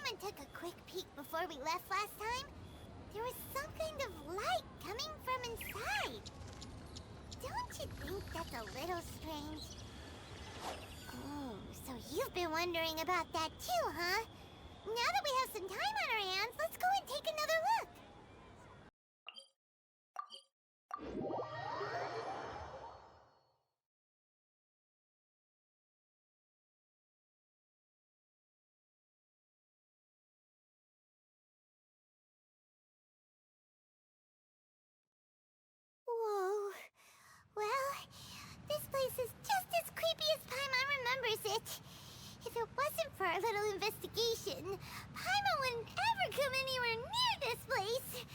Paimon took a quick peek before we left last time, there was some kind of light coming from inside. Don't you think that's a little strange? Oh, so you've been wondering about that too, huh? Now that we have some time on our hands, let's go and take another look. Whoa. Well, this place is just as creepy as Paimon remembers it. If it wasn't for our little investigation, Paimon wouldn't ever come anywhere near this place.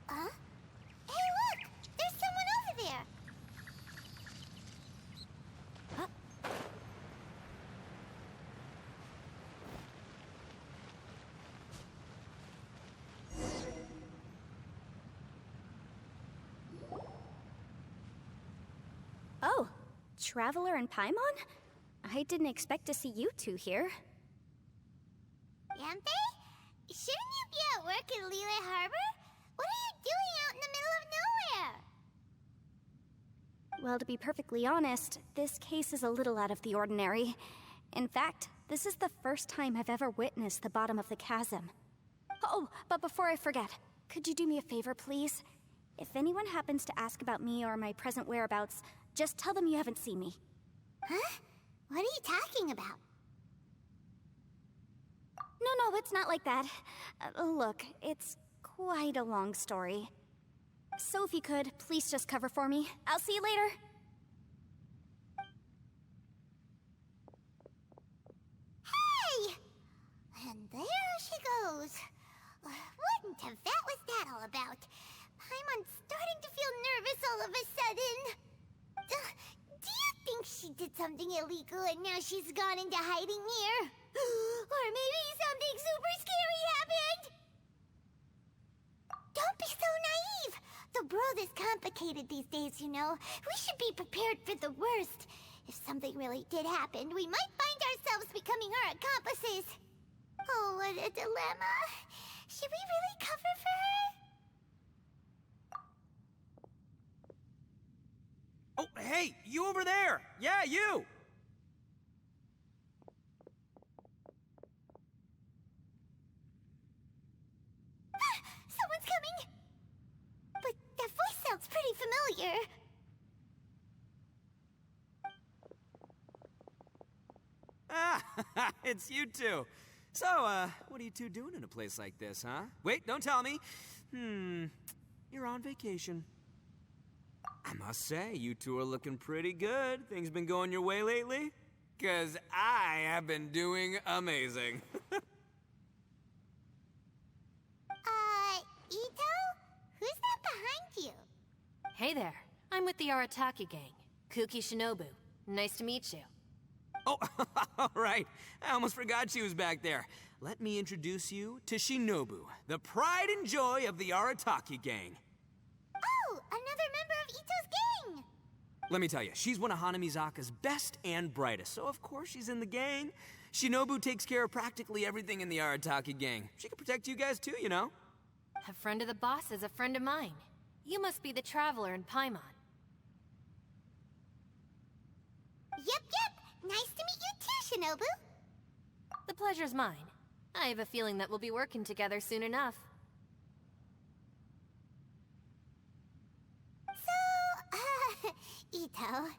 Huh? Hey, look! There's someone over there! Huh? Oh, Traveler and Paimon? I didn't expect to see you two here. Yanthe? Shouldn't you be at work in Liyue Harbor? What are you doing out in the middle of nowhere? Well, to be perfectly honest, this case is a little out of the ordinary. In fact, this is the first time I've ever witnessed the bottom of the chasm. Oh, but before I forget, could you do me a favor, please? If anyone happens to ask about me or my present whereabouts, just tell them you haven't seen me. Huh? What are you talking about? No, it's not like that. Look, it's quite a long story. So if you could, please just cover for me. I'll see you later. Hey! And there she goes. What in Tibet was that all about? Paimon's starting to feel nervous all of a sudden. Do you think she did something illegal and now she's gone into hiding here? Or maybe something super scary happened? Don't be so naive! The world is complicated these days, you know. We should be prepared for the worst. If something really did happen, we might find ourselves becoming her accomplices. Oh, what a dilemma. Should we really cover for her? Oh, hey, you over there! Yeah, you! Someone's coming! But that voice sounds pretty familiar. Ah, it's you two. So, what are you two doing in a place like this, huh? Wait, don't tell me. You're on vacation. I must say, you two are looking pretty good. Things been going your way lately? 'Cause I have been doing amazing. Ito? Who's that behind you? Hey there, I'm with the Arataki gang. Kuki Shinobu. Nice to meet you. Oh, all right. I almost forgot she was back there. Let me introduce you to Shinobu, the pride and joy of the Arataki gang. Oh, another member of Ito's gang! Let me tell you, she's one of Hanamizaka's best and brightest, so of course she's in the gang. Shinobu takes care of practically everything in the Arataki gang. She can protect you guys too, you know. A friend of the boss is a friend of mine. You must be the Traveler in Paimon. Yep. Nice to meet you too, Shinobu. The pleasure's mine. I have a feeling that we'll be working together soon enough. So, Ito,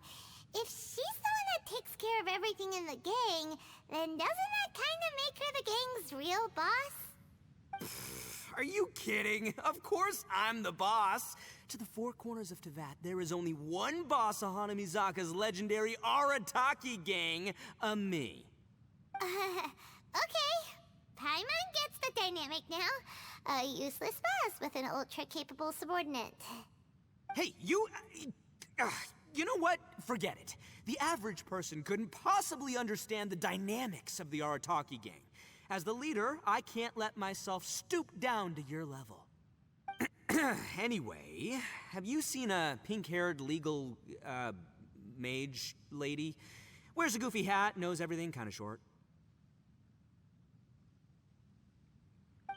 if she's the one that takes care of everything in the gang, then doesn't that kind of make her the gang's real boss? Are you kidding? Of course I'm the boss. To the four corners of Teyvat, there is only one boss of Hanamizaka's legendary Arataki gang, me. Okay. Paimon gets the dynamic now. A useless boss with an ultra-capable subordinate. Hey, you know what? Forget it. The average person couldn't possibly understand the dynamics of the Arataki gang. As the leader, I can't let myself stoop down to your level. Anyway, have you seen a pink-haired legal, mage lady? Wears a goofy hat, knows everything, kinda short.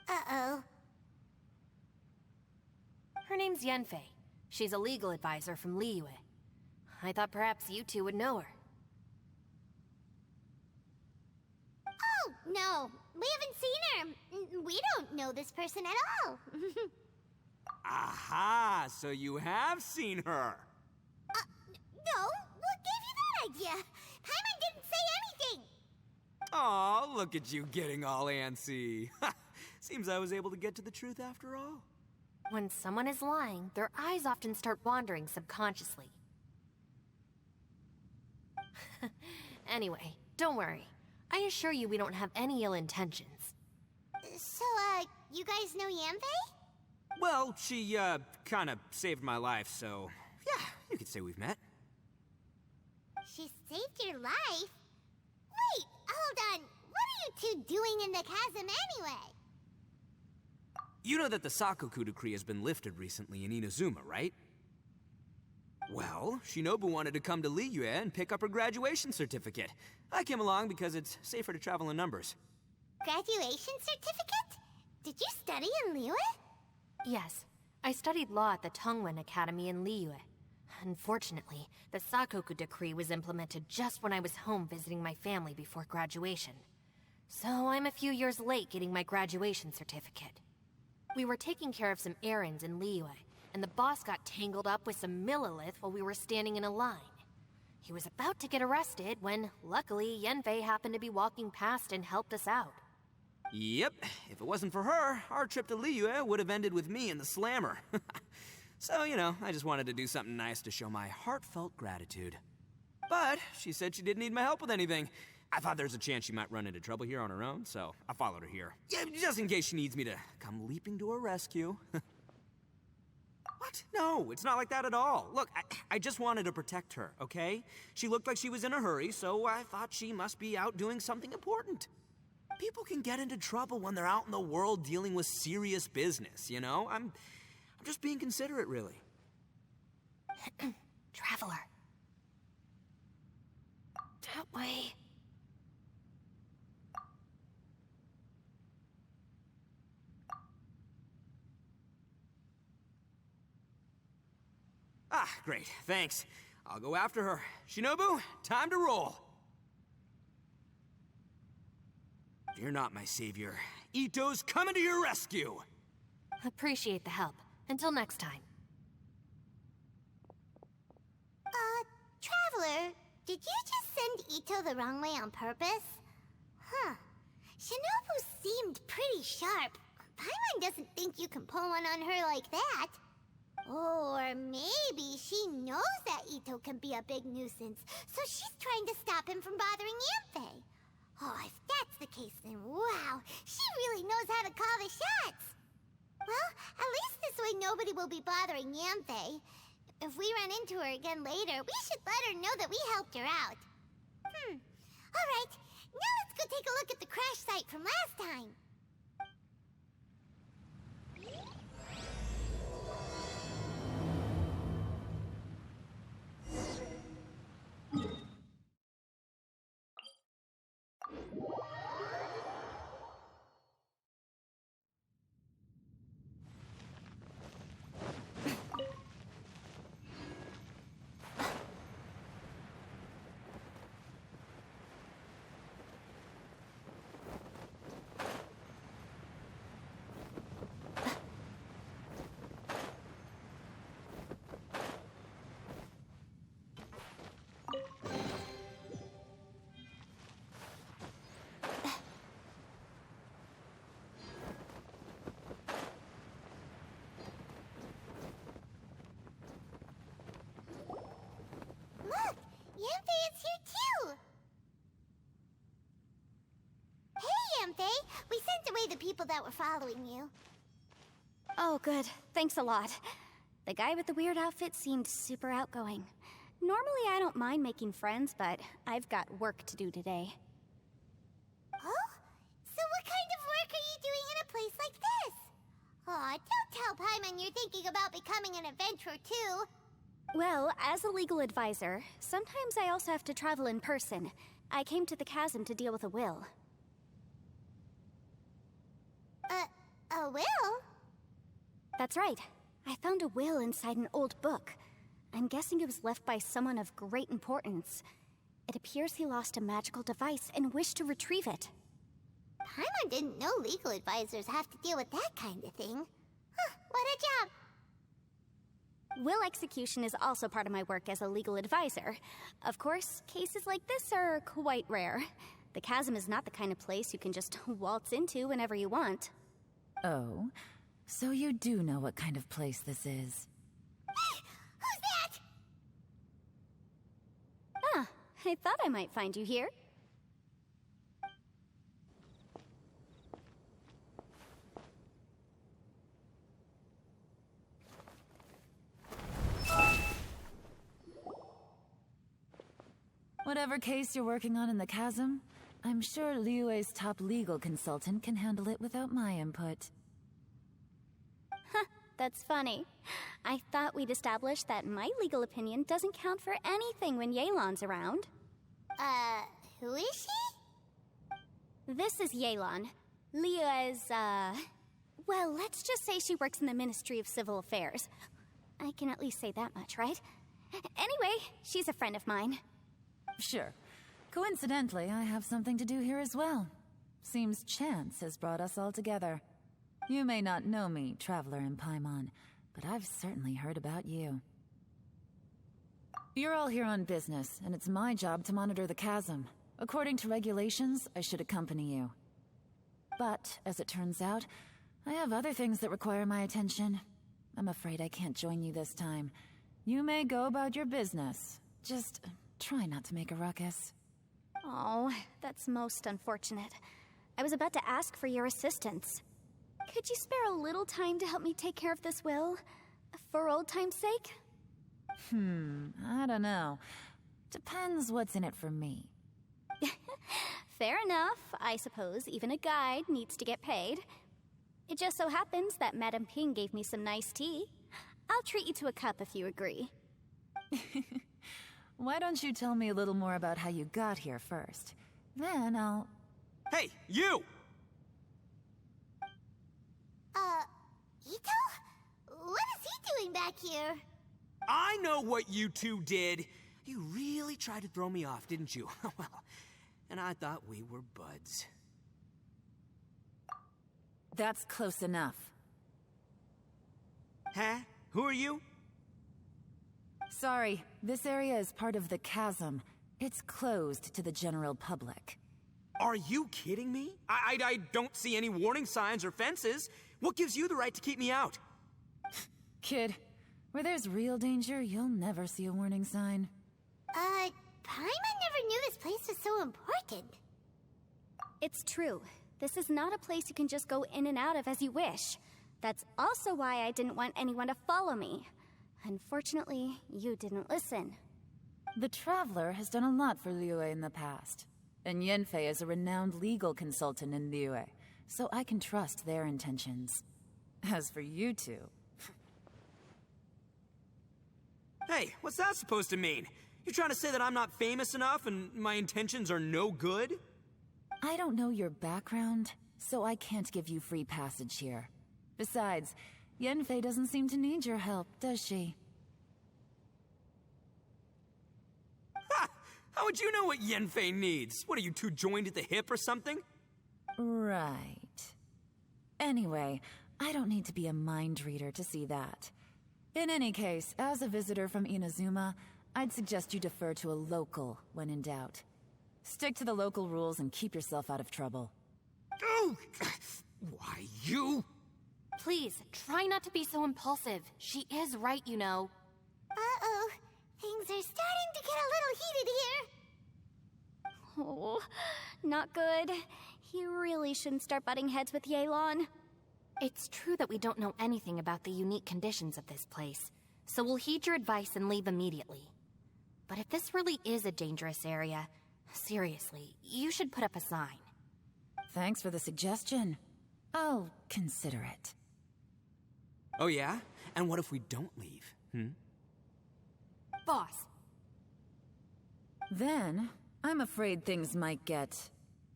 Uh-oh. Her name's Yanfei. She's a legal advisor from Liyue. I thought perhaps you two would know her. Oh, no. We haven't seen her. We don't know this person at all. Aha! So you have seen her! No? What gave you that idea? Paimon didn't say anything! Aw, look at you getting all antsy. Seems I was able to get to the truth after all. When someone is lying, their eyes often start wandering subconsciously. Anyway, don't worry. I assure you we don't have any ill intentions. So, you guys know Yanfei? Well, she, kinda saved my life, so... yeah, you could say we've met. She saved your life? Wait, hold on. What are you two doing in the chasm anyway? You know that the Sakoku decree has been lifted recently in Inazuma, right? Well, Shinobu wanted to come to Liyue and pick up her graduation certificate. I came along because it's safer to travel in numbers. Graduation certificate? Did you study in Liyue? Yes, I studied law at the Tongwen Academy in Liyue. Unfortunately, the Sakoku decree was implemented just when I was home visiting my family before graduation. So I'm a few years late getting my graduation certificate. We were taking care of some errands in Liyue, and the boss got tangled up with some Millilith while we were standing in a line. He was about to get arrested when, luckily, Yanfei happened to be walking past and helped us out. Yep, if it wasn't for her, our trip to Liyue would have ended with me in the slammer. So, you know, I just wanted to do something nice to show my heartfelt gratitude. But she said she didn't need my help with anything. I thought there's a chance she might run into trouble here on her own, so I followed her here. Yeah, just in case she needs me to come leaping to her rescue. What? No, it's not like that at all. Look, I just wanted to protect her, okay? She looked like she was in a hurry, so I thought she must be out doing something important. People can get into trouble when they're out in the world dealing with serious business, you know? I'm just being considerate, really. Traveler. That way. Ah, great, thanks. I'll go after her. Shinobu, time to roll. Fear not, my savior. Ito's coming to your rescue! Appreciate the help. Until next time. Traveler, did you just send Ito the wrong way on purpose? Huh. Shinobu seemed pretty sharp. Paimon doesn't think you can pull one on her like that. Or maybe she knows that Ito can be a big nuisance, so she's trying to stop him from bothering Yanfei. Oh, if that's the case, then wow, she really knows how to call the shots. Well, at least this way nobody will be bothering Yanfei. If we run into her again later, we should let her know that we helped her out. Alright, now let's go take a look at the crash site from last time. Look, Yanfei is here too! Hey, Yanfei! We sent away the people that were following you. Oh, good. Thanks a lot. The guy with the weird outfit seemed super outgoing. Normally I don't mind making friends, but I've got work to do today. Oh? So what kind of work are you doing in a place like this? Aw, don't tell Paimon you're thinking about becoming an adventurer too. Well, as a legal advisor, sometimes I also have to travel in person. I came to the chasm to deal with a will. A will? That's right. I found a will inside an old book. I'm guessing it was left by someone of great importance. It appears he lost a magical device and wished to retrieve it. Paimon didn't know legal advisors have to deal with that kind of thing. Huh, what a job! Will execution is also part of my work as a legal advisor. Of course, cases like this are quite rare. The chasm is not the kind of place you can just waltz into whenever you want. Oh, so you do know what kind of place this is. Who's that? Ah, I thought I might find you here. Whatever case you're working on in the chasm, I'm sure Liyue's top legal consultant can handle it without my input. Huh, that's funny. I thought we'd established that my legal opinion doesn't count for anything when Yelan's around. Who is she? This is Yelan. Liyue's, well, let's just say she works in the Ministry of Civil Affairs. I can at least say that much, right? Anyway, she's a friend of mine. Sure. Coincidentally, I have something to do here as well. Seems chance has brought us all together. You may not know me, Traveler in Paimon, but I've certainly heard about you. You're all here on business, and it's my job to monitor the chasm. According to regulations, I should accompany you. But, as it turns out, I have other things that require my attention. I'm afraid I can't join you this time. You may go about your business. Just try not to make a ruckus. Oh, that's most unfortunate. I was about to ask for your assistance. Could you spare a little time to help me take care of this will? For old time's sake? I don't know. Depends what's in it for me. Fair enough. I suppose even a guide needs to get paid. It just so happens that Madame Ping gave me some nice tea. I'll treat you to a cup if you agree. Why don't you tell me a little more about how you got here first? Then I'll... Hey, you! Ito? What is he doing back here? I know what you two did. You really tried to throw me off, didn't you? Well, and I thought we were buds. That's close enough. Huh? Who are you? Sorry, this area is part of the chasm. It's closed to the general public. Are you kidding me? I don't see any warning signs or fences. What gives you the right to keep me out? Kid, where there's real danger, you'll never see a warning sign. Paimon never knew this place was so important. It's true. This is not a place you can just go in and out of as you wish. That's also why I didn't want anyone to follow me. Unfortunately, you didn't listen. The Traveler has done a lot for Liyue in the past. And Yanfei is a renowned legal consultant in Liyue, so I can trust their intentions. As for you two... Hey, what's that supposed to mean? You trying to say that I'm not famous enough and my intentions are no good? I don't know your background, so I can't give you free passage here. Besides, Yanfei doesn't seem to need your help, does she? Ha! How would you know what Yanfei needs? What, are you two joined at the hip or something? Right. Anyway, I don't need to be a mind reader to see that. In any case, as a visitor from Inazuma, I'd suggest you defer to a local when in doubt. Stick to the local rules and keep yourself out of trouble. Oh! Why, you... Please, try not to be so impulsive. She is right, you know. Uh-oh. Things are starting to get a little heated here. Oh, not good. You really shouldn't start butting heads with Yelan. It's true that we don't know anything about the unique conditions of this place, so we'll heed your advice and leave immediately. But if this really is a dangerous area, seriously, you should put up a sign. Thanks for the suggestion. I'll consider it. Oh yeah? And what if we don't leave? Boss! Then, I'm afraid things might get...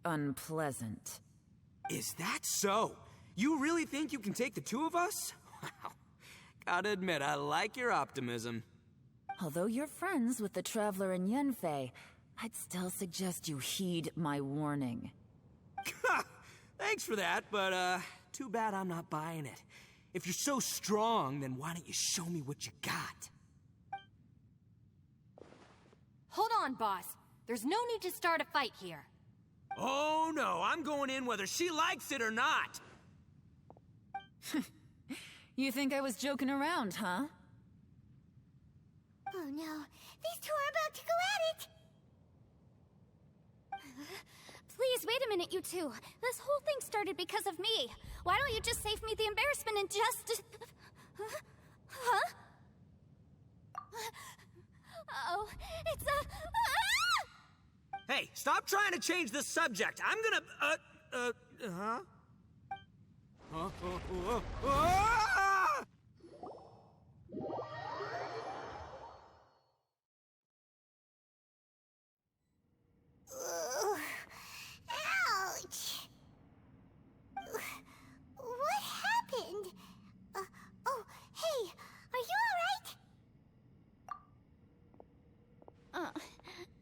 unpleasant. Is that so? You really think you can take the two of us? Wow. Gotta admit, I like your optimism. Although you're friends with the Traveler and Yenfei, I'd still suggest you heed my warning. Thanks for that, but too bad I'm not buying it. If you're so strong, then why don't you show me what you got? Hold on, boss. There's no need to start a fight here. Oh no, I'm going in whether she likes it or not. You think I was joking around, huh? Oh no, these two are about to go at it! Please, wait a minute, you two. This whole thing started because of me. Why don't you just save me the embarrassment and just... Huh? Uh-oh, it's a... Hey, stop trying to change the subject. I'm gonna, huh? Ah! Ouch! What happened? Oh, hey, are you alright?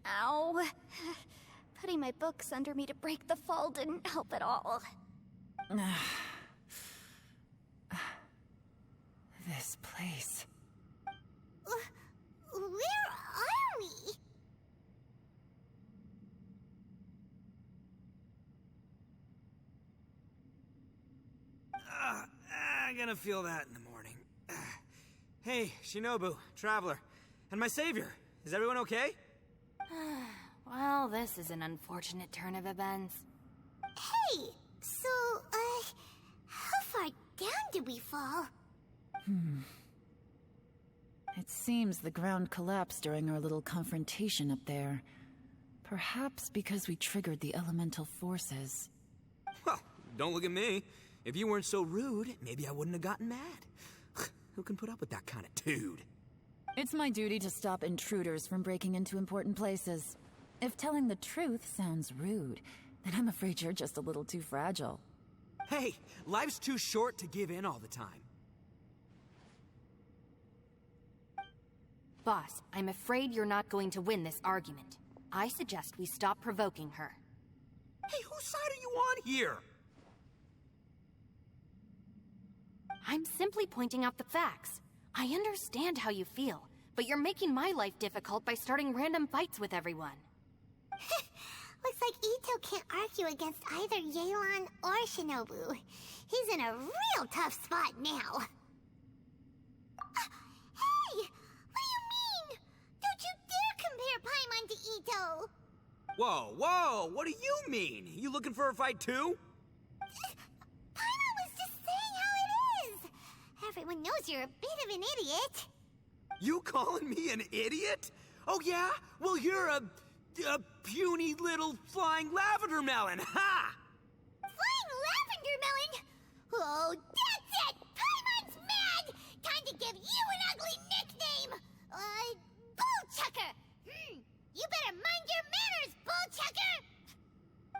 Ow. Putting my books under me to break the fall didn't help at all. This place. Where are we? I'm gonna feel that in the morning. Hey, Shinobu, Traveler, and my savior. Is everyone okay? Well, this is an unfortunate turn of events. Hey, so, how far down did we fall? It seems the ground collapsed during our little confrontation up there. Perhaps because we triggered the elemental forces. Well, don't look at me. If you weren't so rude, maybe I wouldn't have gotten mad. Who can put up with that kind of dude? It's my duty to stop intruders from breaking into important places. If telling the truth sounds rude, then I'm afraid you're just a little too fragile. Hey, life's too short to give in all the time. Boss, I'm afraid you're not going to win this argument. I suggest we stop provoking her. Hey, whose side are you on here? I'm simply pointing out the facts. I understand how you feel, but you're making my life difficult by starting random fights with everyone. Looks like Ito can't argue against either Yelan or Shinobu. He's in a real tough spot now. Hey! What do you mean? Don't you dare compare Paimon to Ito! Whoa, whoa, what do you mean? You looking for a fight too? Paimon was just saying how it is! Everyone knows you're a bit of an idiot. You calling me an idiot? Oh yeah? Well, you're a puny little flying lavender melon, ha! Flying lavender melon? Oh, that's it! Paimon's mad! Time to give you an ugly nickname! Bullchucker! You better mind your manners, Bullchucker!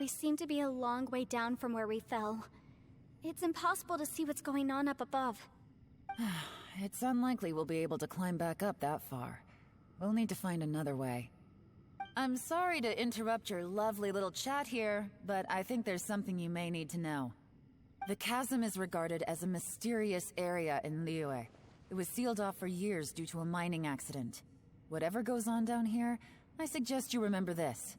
We seem to be a long way down from where we fell. It's impossible to see what's going on up above. It's unlikely we'll be able to climb back up that far. We'll need to find another way. I'm sorry to interrupt your lovely little chat here, but I think there's something you may need to know. The chasm is regarded as a mysterious area in Liyue. It was sealed off for years due to a mining accident. Whatever goes on down here, I suggest you remember this.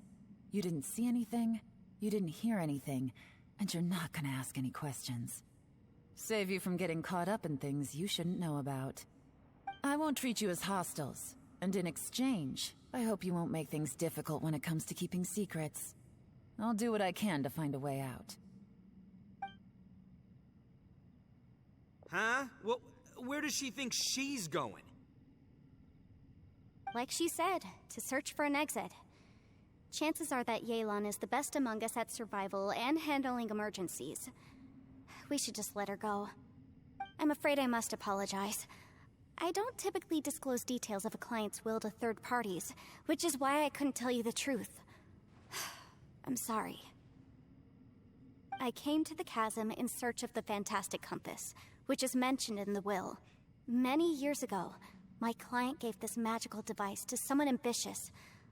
You didn't see anything, you didn't hear anything, and you're not gonna ask any questions. Save you from getting caught up in things you shouldn't know about. I won't treat you as hostiles, and in exchange, I hope you won't make things difficult when it comes to keeping secrets. I'll do what I can to find a way out. Huh? Well, where does she think she's going? Like she said, to search for an exit. Chances are that Yelan is the best among us at survival and handling emergencies. We should just let her go. I'm afraid I must apologize. I don't typically disclose details of a client's will to third parties, which is why I couldn't tell you the truth. I'm sorry. I came to the chasm in search of the fantastic compass, which is mentioned in the will. Many years ago, my client gave this magical device to someone ambitious,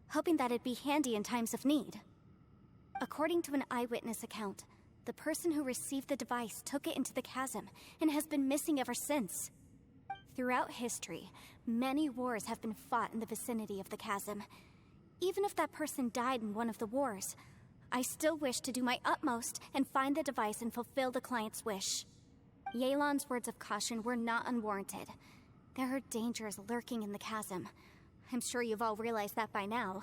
hoping that it'd be handy in times of need. According to an eyewitness account, the person who received the device took it into the chasm and has been missing ever since. Throughout history, many wars have been fought in the vicinity of the chasm. Even if that person died in one of the wars, I still wish to do my utmost and find the device and fulfill the client's wish. Yelan's words of caution were not unwarranted. There are dangers lurking in the chasm. I'm sure you've all realized that by now.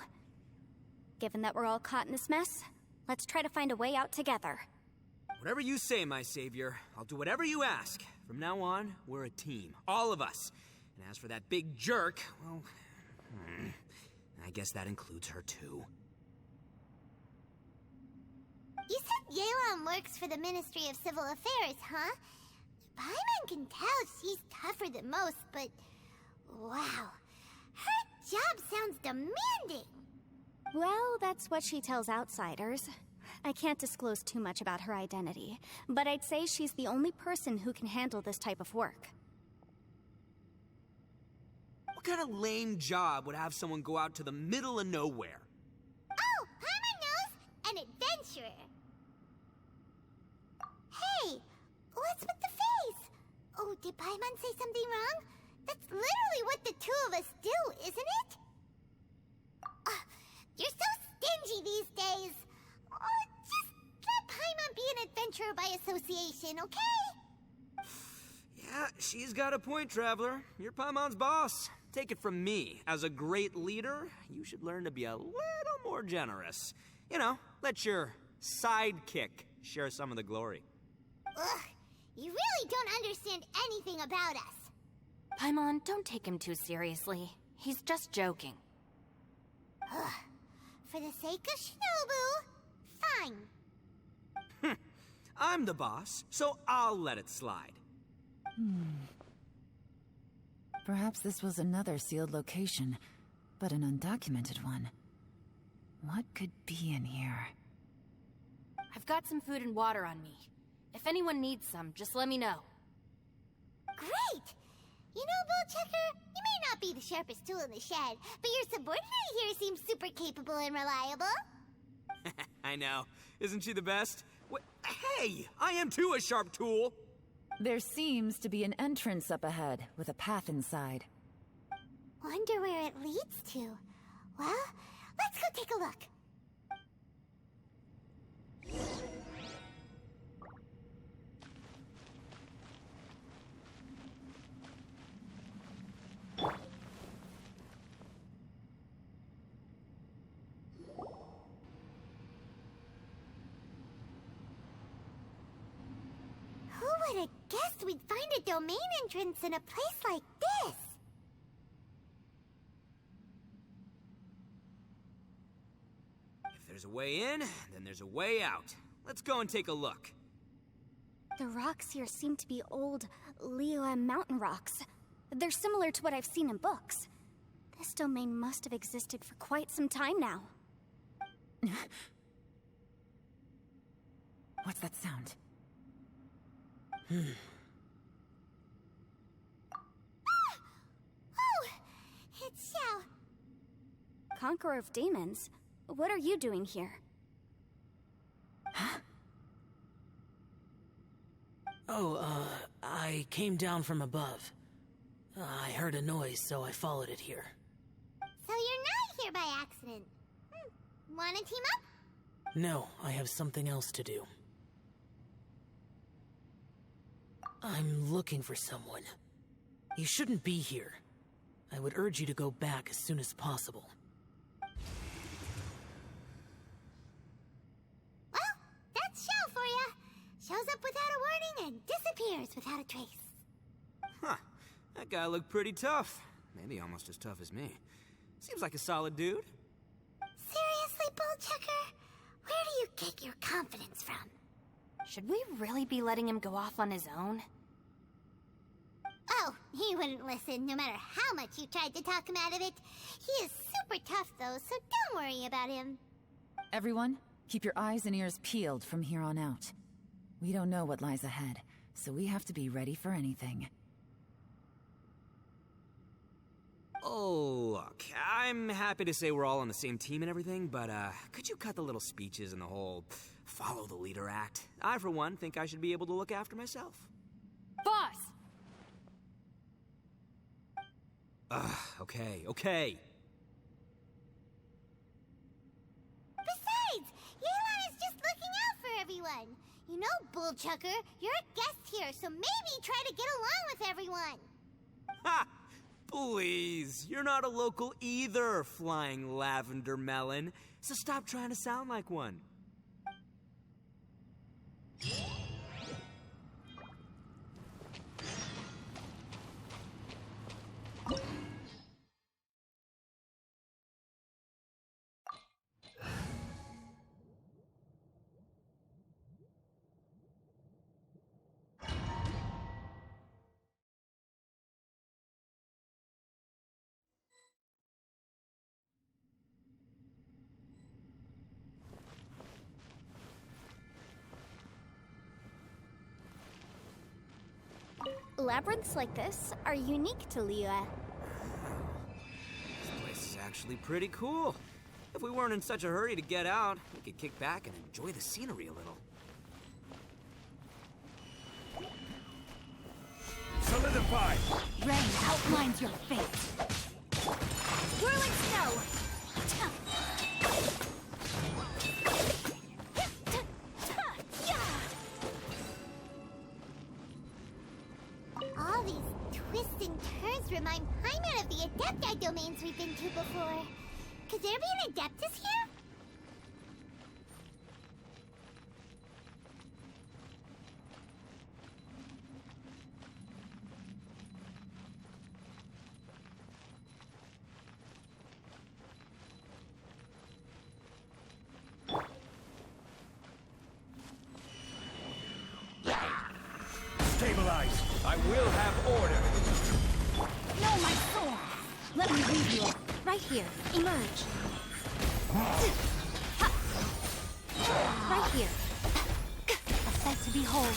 Given that we're all caught in this mess, let's try to find a way out together. Whatever you say, my savior. I'll do whatever you ask. From now on, we're a team. All of us. And as for that big jerk, well, I guess that includes her too. You said Yelan works for the Ministry of Civil Affairs, huh? Paimon can tell she's tougher than most, but... wow. Her job sounds demanding. Well, that's what she tells outsiders. I can't disclose too much about her identity, but I'd say she's the only person who can handle this type of work. What kind of lame job would have someone go out to the middle of nowhere? Oh, Paimon knows! An adventurer. Hey, what's with the face? Oh, did Paimon say something wrong? That's literally what the two of us do, isn't it? You're so stingy these days. Oh, just let Paimon be an adventurer by association, okay? Yeah, she's got a point, Traveler. You're Paimon's boss. Take it from me. As a great leader, you should learn to be a little more generous. You know, let your sidekick share some of the glory. Ugh, you really don't understand anything about us. Paimon, don't take him too seriously. He's just joking. Ugh, for the sake of Shinobu, fine. I'm the boss, so I'll let it slide. Perhaps this was another sealed location, but an undocumented one. What could be in here? I've got some food and water on me. If anyone needs some, just let me know. Great! You know, Bullchecker, you may not be the sharpest tool in the shed, but your subordinate here seems super capable and reliable. I know. Isn't she the best? Hey, I am too a sharp tool. There seems to be an entrance up ahead, with a path inside. Wonder where it leads to. Well, let's go take a look. Who would have guessed we'd find a domain entrance in a place like this? If there's a way in, then there's a way out. Let's go and take a look. The rocks here seem to be old Liyue mountain rocks. They're similar to what I've seen in books. This domain must have existed for quite some time now. What's that sound? Oh, it's Xiao. Conqueror of demons? What are you doing here? I came down from above. I heard a noise, so I followed it here. So you're not here by accident. Wanna team up? No, I have something else to do. I'm looking for someone. You shouldn't be here. I would urge you to go back as soon as possible. Well, that's Xiao for ya. Shows up without a warning and disappears without a trace. Huh. That guy looked pretty tough. Maybe almost as tough as me. Seems like a solid dude. Seriously, Bullchecker? Where do you get your confidence from? Should we really be letting him go off on his own? Oh, he wouldn't listen no matter how much you tried to talk him out of it. He is super tough though, so don't worry about him. Everyone, keep your eyes and ears peeled from here on out. We don't know what lies ahead, so we have to be ready for anything. Oh, look, I'm happy to say we're all on the same team and everything, but, could you cut the little speeches and the whole follow the leader act? I, for one, think I should be able to look after myself. Boss! Okay. Besides, Yelan is just looking out for everyone. You know, Bullchucker, you're a guest here, so maybe try to get along with everyone. Ha! Please, you're not a local either, Flying Lavender Melon, so stop trying to sound like one. Labyrinths like this are unique to Liyue. This place is actually pretty cool. If we weren't in such a hurry to get out, we could kick back and enjoy the scenery a little. Solidify! Rain outlines your fate. Whirling snow! All these twists and turns remind Paimon of the Adepti domains we've been to before. Could there be an Adeptus here? Stabilize! I will have order! No, my sword! Let me lead you. Right here. Emerge. Right here. A sight to behold.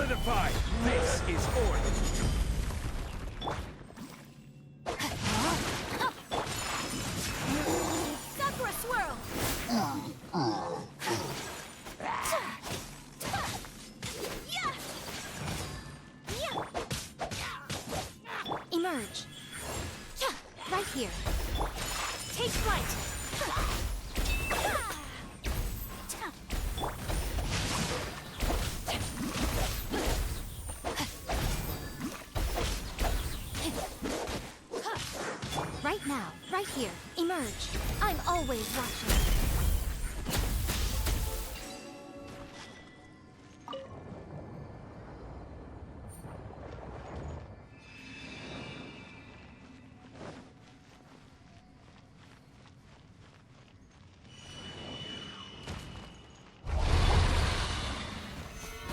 solidified. This is order. Sakura swirl! Emerge. Right here. Take flight. Right now, right here. Emerge. I'm always watching.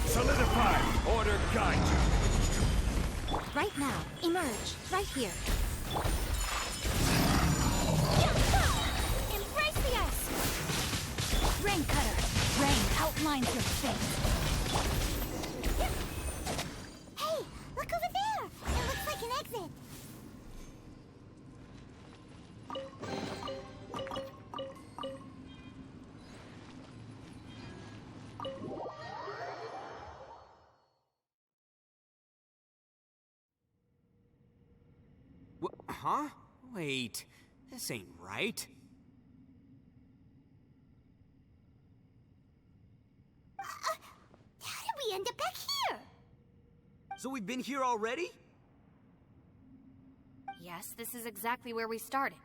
Solidified. Order guide you. Right now, emerge. Right here. Embrace the ice! Rain cutter. Rain outlines your face. Hey, look over there! It looks like an exit. Huh? Wait, this ain't right. How did we end up back here? So we've been here already? Yes, this is exactly where we started.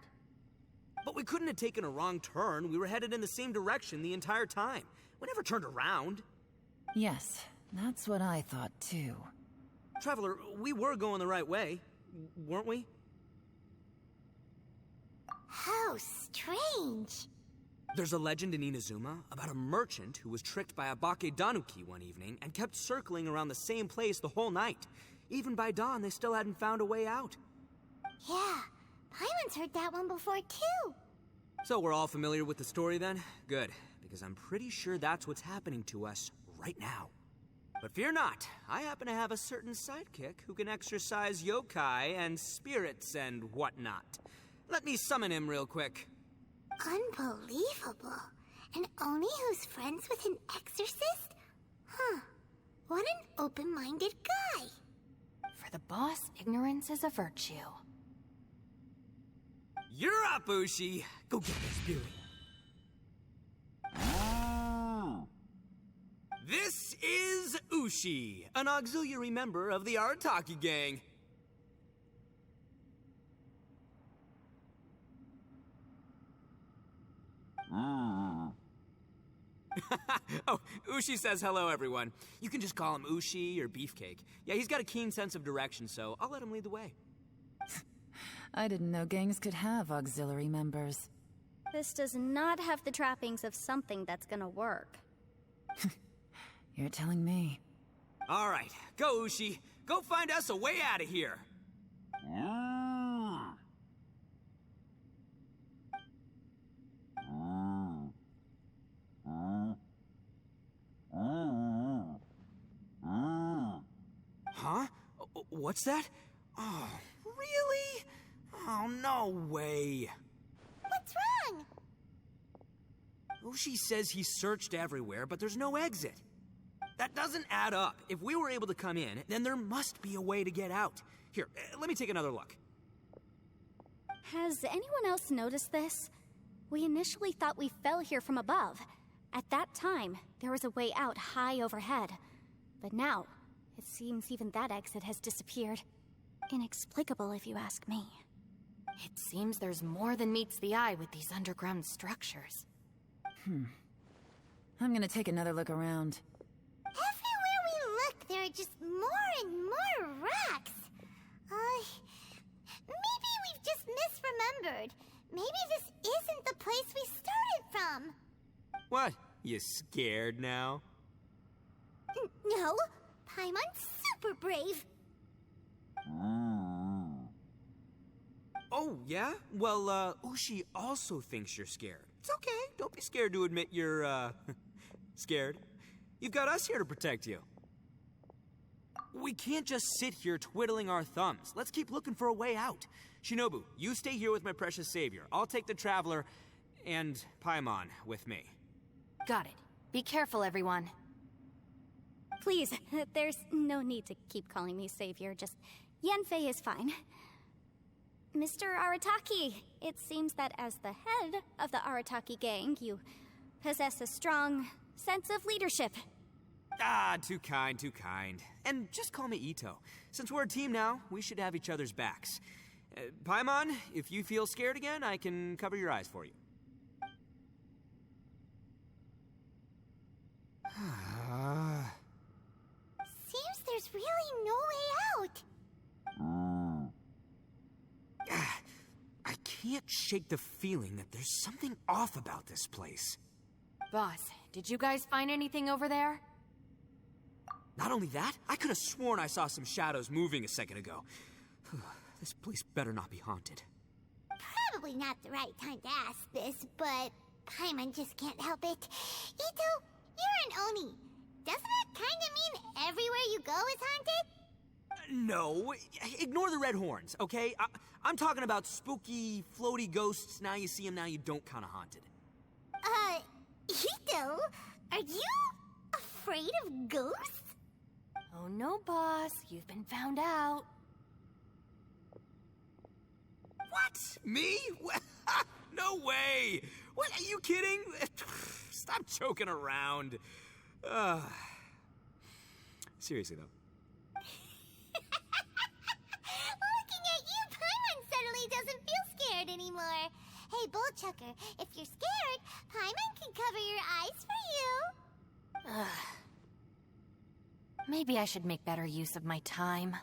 But we couldn't have taken a wrong turn. We were headed in the same direction the entire time. We never turned around. Yes, that's what I thought too. Traveler, we were going the right way, weren't we? How strange. There's a legend in Inazuma about a merchant who was tricked by a Bakedanuki one evening and kept circling around the same place the whole night. Even by dawn, they still hadn't found a way out. Yeah, Paimon's heard that one before too. So we're all familiar with the story then? Good, because I'm pretty sure that's what's happening to us right now. But fear not, I happen to have a certain sidekick who can exercise yokai and spirits and whatnot. Let me summon him real quick. Unbelievable. An Oni who's friends with an exorcist? Huh. What an open-minded guy. For the boss, ignorance is a virtue. You're up, Ushi. Go get this beauty. This is Ushi, an auxiliary member of the Arataki gang. Oh, Ushi says hello, everyone. You can just call him Ushi or Beefcake. Yeah, he's got a keen sense of direction, so I'll let him lead the way. I didn't know gangs could have auxiliary members. This does not have the trappings of something that's gonna work. You're telling me. All right, go, Ushi. Go find us a way out of here. Huh? What's that? Oh, really? Oh, no way. What's wrong? Ushi says he searched everywhere, but there's no exit. That doesn't add up. If we were able to come in, then there must be a way to get out. Here, let me take another look. Has anyone else noticed this? We initially thought we fell here from above. At that time, there was a way out high overhead. But now, it seems even that exit has disappeared. Inexplicable, if you ask me. It seems there's more than meets the eye with these underground structures. I'm gonna take another look around. Everywhere we look, there are just more and more rocks. Maybe we've just misremembered. Maybe this isn't the place we started from. What? You scared now? No, Paimon's super brave. Oh, yeah? Well, Ushi also thinks you're scared. It's okay. Don't be scared to admit you're, scared. You've got us here to protect you. We can't just sit here twiddling our thumbs. Let's keep looking for a way out. Shinobu, you stay here with my precious savior. I'll take the Traveler and Paimon with me. Got it. Be careful, everyone. Please, there's no need to keep calling me savior. Just Yanfei is fine. Mr. Arataki, it seems that as the head of the Arataki gang, you possess a strong sense of leadership. Ah, too kind, too kind. And just call me Ito. Since we're a team now, we should have each other's backs. Paimon, if you feel scared again, I can cover your eyes for you. Seems there's really no way out. I can't shake the feeling that there's something off about this place. Boss, did you guys find anything over there? Not only that, I could have sworn I saw some shadows moving a second ago. This place better not be haunted. Probably not the right time to ask this, but Paimon just can't help it. Ito, you're an Oni. Doesn't it kind of mean everywhere you go is haunted? No, ignore the red horns, okay? I'm talking about spooky, floaty ghosts. Now you see them, now you don't kind of haunted. Ito, are you afraid of ghosts? Oh no, boss. You've been found out. What? Me? No way! What, are you kidding? Stop joking around. Seriously, though. Looking at you, Paimon suddenly doesn't feel scared anymore. Hey, Bullchucker, if you're scared, Paimon can cover your eyes for you. Maybe I should make better use of my time.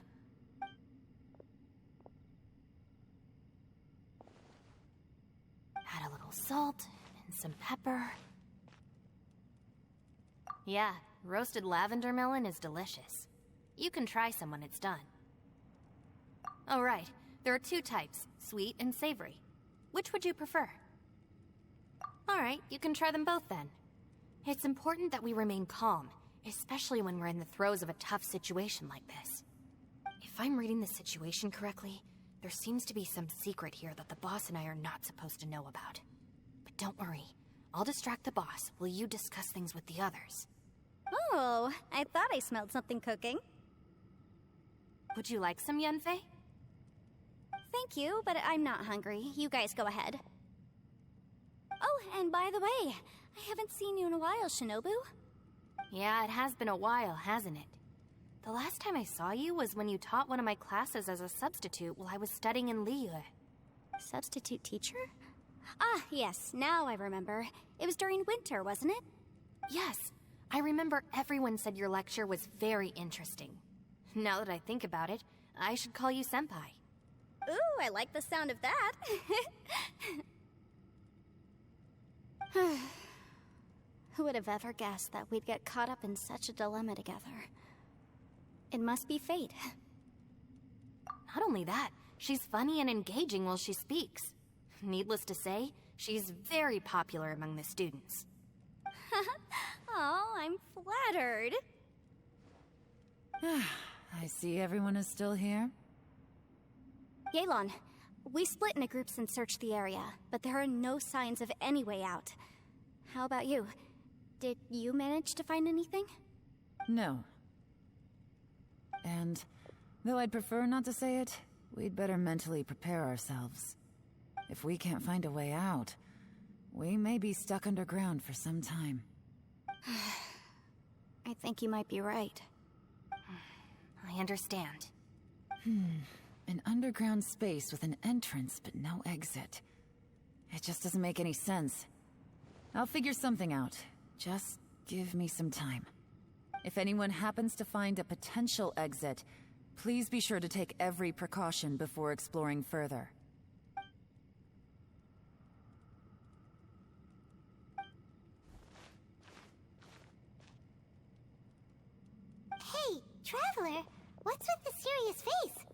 Add a little salt and some pepper. Yeah, roasted lavender melon is delicious. You can try some when it's done. Oh, right. There are two types, sweet and savory. Which would you prefer? Alright, you can try them both then. It's important that we remain calm, especially when we're in the throes of a tough situation like this. If I'm reading the situation correctly, there seems to be some secret here that the boss and I are not supposed to know about. But don't worry, I'll distract the boss while you discuss things with the others. Oh, I thought I smelled something cooking. Would you like some, Yanfei? Thank you, but I'm not hungry. You guys go ahead. Oh, and by the way, I haven't seen you in a while, Shinobu. Yeah, it has been a while, hasn't it? The last time I saw you was when you taught one of my classes as a substitute while I was studying in Liyue. Substitute teacher? Ah, yes, now I remember. It was during winter, wasn't it? Yes, I remember everyone said your lecture was very interesting. Now that I think about it, I should call you Senpai. Ooh, I like the sound of that. Who would have ever guessed that we'd get caught up in such a dilemma together? It must be fate. Not only that, she's funny and engaging while she speaks. Needless to say, she's very popular among the students. Oh, I'm flattered. I see everyone is still here. Yelan, we split into groups and searched the area, but there are no signs of any way out. How about you? Did you manage to find anything? No. And, though I'd prefer not to say it, we'd better mentally prepare ourselves. If we can't find a way out, we may be stuck underground for some time. I think you might be right. I understand. An underground space with an entrance but no exit. It just doesn't make any sense. I'll figure something out. Just give me some time. If anyone happens to find a potential exit, please be sure to take every precaution before exploring further. Hey, Traveler, what's with the serious face?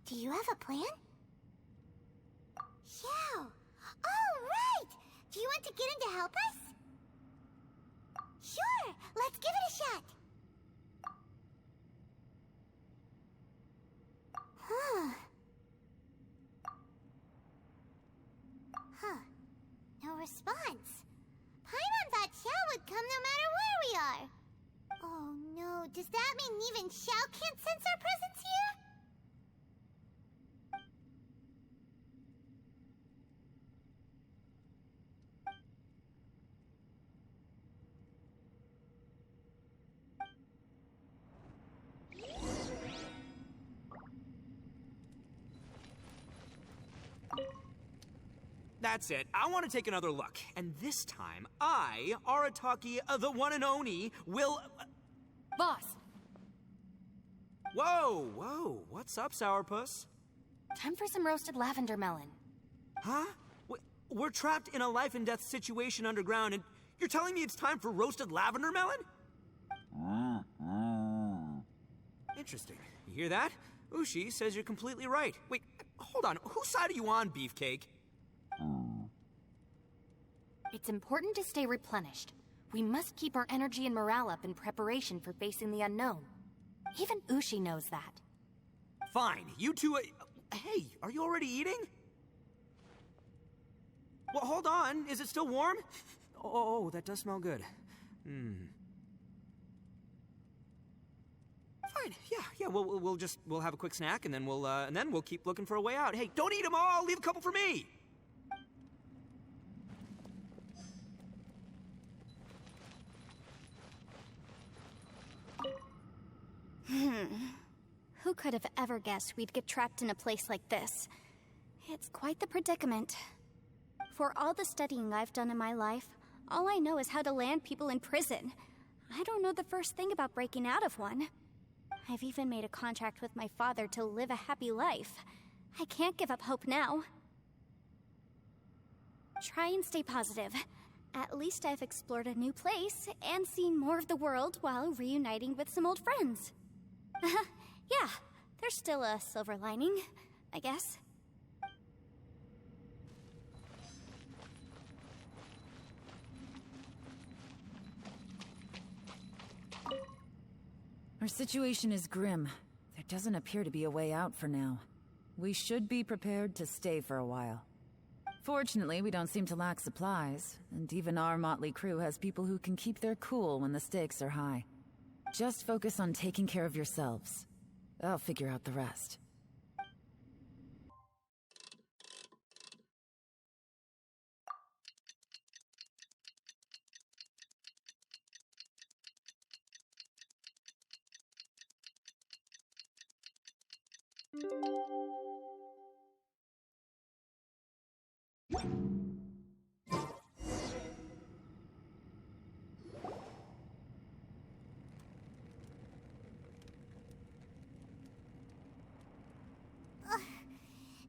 Do you have a plan? Yeah. Oh, right! Do you want to get in to help us? Sure, let's give it a shot. that's it. I want to take another look. And this time, I, Arataki, the one and only, will... Boss, Whoa. What's up, Sourpuss? time for some roasted lavender melon. Huh? We're trapped in a life and death situation underground, and you're telling me it's time for roasted lavender melon? Interesting. You hear that? Ushi says you're completely right. Wait, hold on. Whose side are you on, Beefcake? It's important to stay replenished. We must keep our energy and morale up in preparation for facing the unknown. Even Ushi knows that. Fine. You two... hey, are you already eating? Well, hold on. Is it still warm? Oh, that does smell good. Fine. Yeah. We'll have a quick snack, and then we'll keep looking for a way out. Hey, don't eat them all. Leave a couple for me. Who could have ever guessed we'd get trapped in a place like this? It's quite the predicament. For all the studying I've done in my life, all I know is how to land people in prison. I don't know the first thing about breaking out of one. I've even made a contract with my father to live a happy life. I can't give up hope now. Try and stay positive. At least I've explored a new place and seen more of the world while reuniting with some old friends. Yeah, there's still a silver lining, I guess. Our situation is grim. There doesn't appear to be a way out for now. We should be prepared to stay for a while. Fortunately, we don't seem to lack supplies, and even our motley crew has people who can keep their cool when the stakes are high. Just focus on taking care of yourselves. I'll figure out the rest.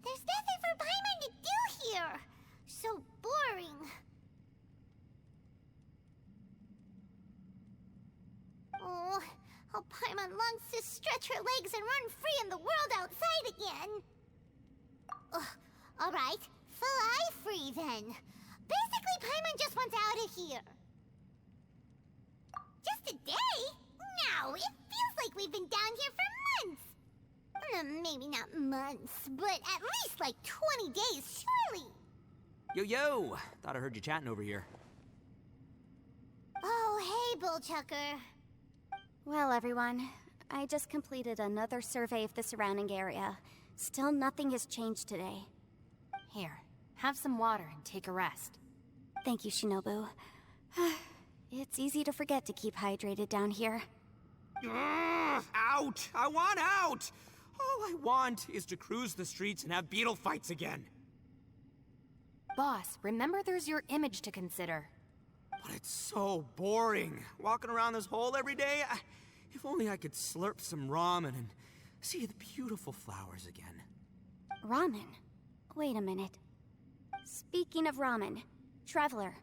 There's nothing for Paimon to do here. So boring. Oh, how Paimon longs to stretch her legs and run free in the world outside again. Alright, fly free then. Basically, Paimon just wants out of here. Just a day? No, it feels like we've been down here for months. Maybe not months, but at least like 20 days, surely. Yo! Thought I heard you chatting over here. Oh, hey, Bullchucker. Well, everyone, I just completed another survey of the surrounding area. Still nothing has changed today. Here, have some water and take a rest. Thank you, Shinobu. It's easy to forget to keep hydrated down here. Out! I want out! All I want is to cruise the streets and have beetle fights again. Boss, remember there's your image to consider. But it's so boring. Walking around this hole every day. If only I could slurp some ramen and see the beautiful flowers again. Ramen? Wait a minute. Speaking of ramen, Traveler,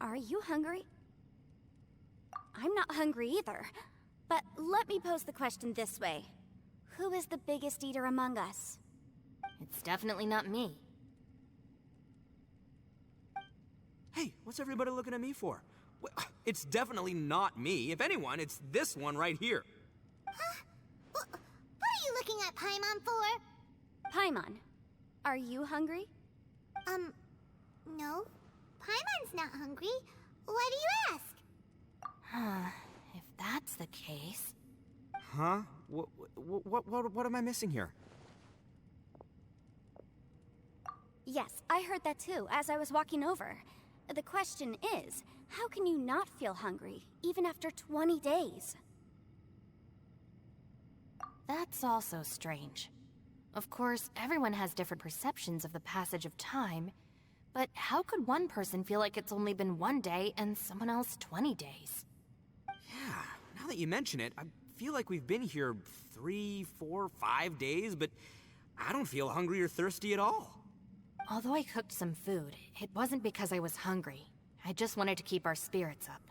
are you hungry? I'm not hungry either. But let me pose the question this way. Who is the biggest eater among us? It's definitely not me. Hey, what's everybody looking at me for? Well, it's definitely not me. If anyone, it's this one right here. Huh? What are you looking at Paimon for? Paimon, are you hungry? No. Paimon's not hungry. Why do you ask? If that's the case... Huh? What am I missing here? Yes, I heard that too, as I was walking over. The question is, how can you not feel hungry, even after 20 days? That's also strange. Of course, everyone has different perceptions of the passage of time, But how could one person feel like it's only been 1 day and someone else 20 days? Yeah, now that you mention it, I feel like we've been here 3, 4, 5 days, but I don't feel hungry or thirsty at all. Although I cooked some food, it wasn't because I was hungry. I just wanted to keep our spirits up.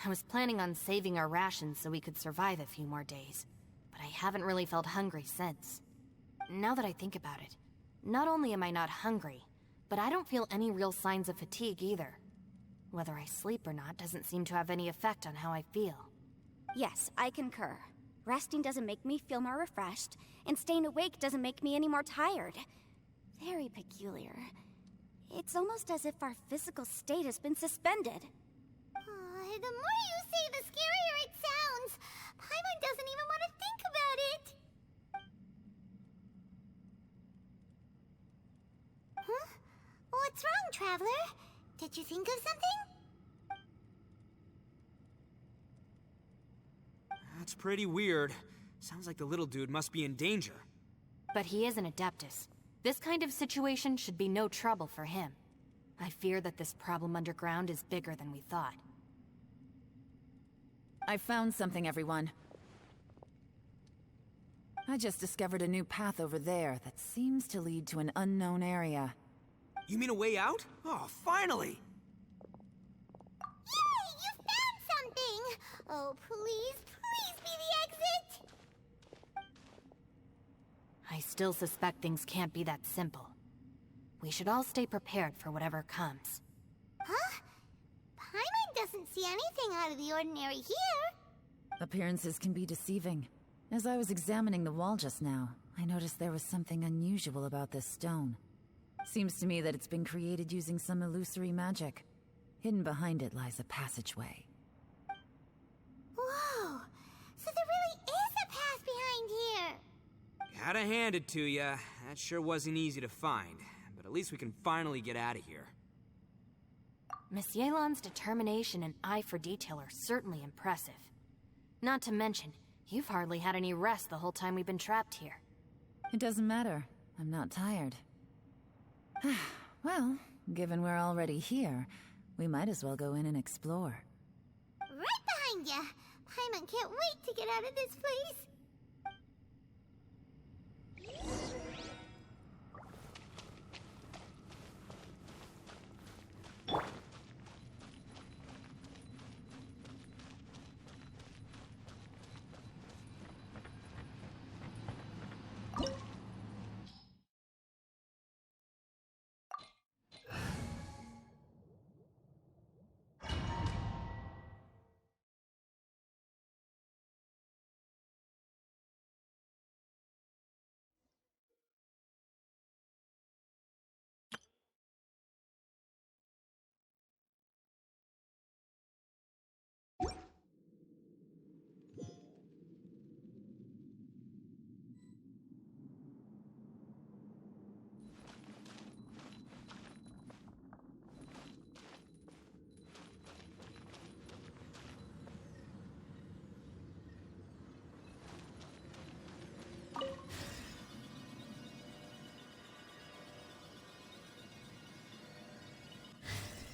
I was planning on saving our rations so we could survive a few more days, but I haven't really felt hungry since. Now that I think about it, not only am I not hungry, but I don't feel any real signs of fatigue either. Whether I sleep or not doesn't seem to have any effect on how I feel. Yes, I concur. Resting doesn't make me feel more refreshed, and staying awake doesn't make me any more tired. Very peculiar. It's almost as if our physical state has been suspended. The more you say, the scarier it sounds. Paimon doesn't even want to think about it. Huh? What's wrong, Traveler? Did you think of something? That's pretty weird. Sounds like the little dude must be in danger. But he is an Adeptus. This kind of situation should be no trouble for him. I fear that this problem underground is bigger than we thought. I found something, everyone. I just discovered a new path over there that seems to lead to an unknown area. You mean a way out? Oh, finally! Yay! You found something! Oh, please, please be the exit! I still suspect things can't be that simple. We should all stay prepared for whatever comes. Huh? Paimon doesn't see anything out of the ordinary here. Appearances can be deceiving. As I was examining the wall just now, I noticed there was something unusual about this stone. Seems to me that it's been created using some illusory magic. Hidden behind it lies a passageway. Whoa! So there really is a path behind here! Gotta hand it to ya. That sure wasn't easy to find. But at least we can finally get out of here. Miss Yelan's determination and eye for detail are certainly impressive. Not to mention, you've hardly had any rest the whole time we've been trapped here. It doesn't matter. I'm not tired. Well, given we're already here, we might as well go in and explore. Right behind ya! Paimon can't wait to get out of this place!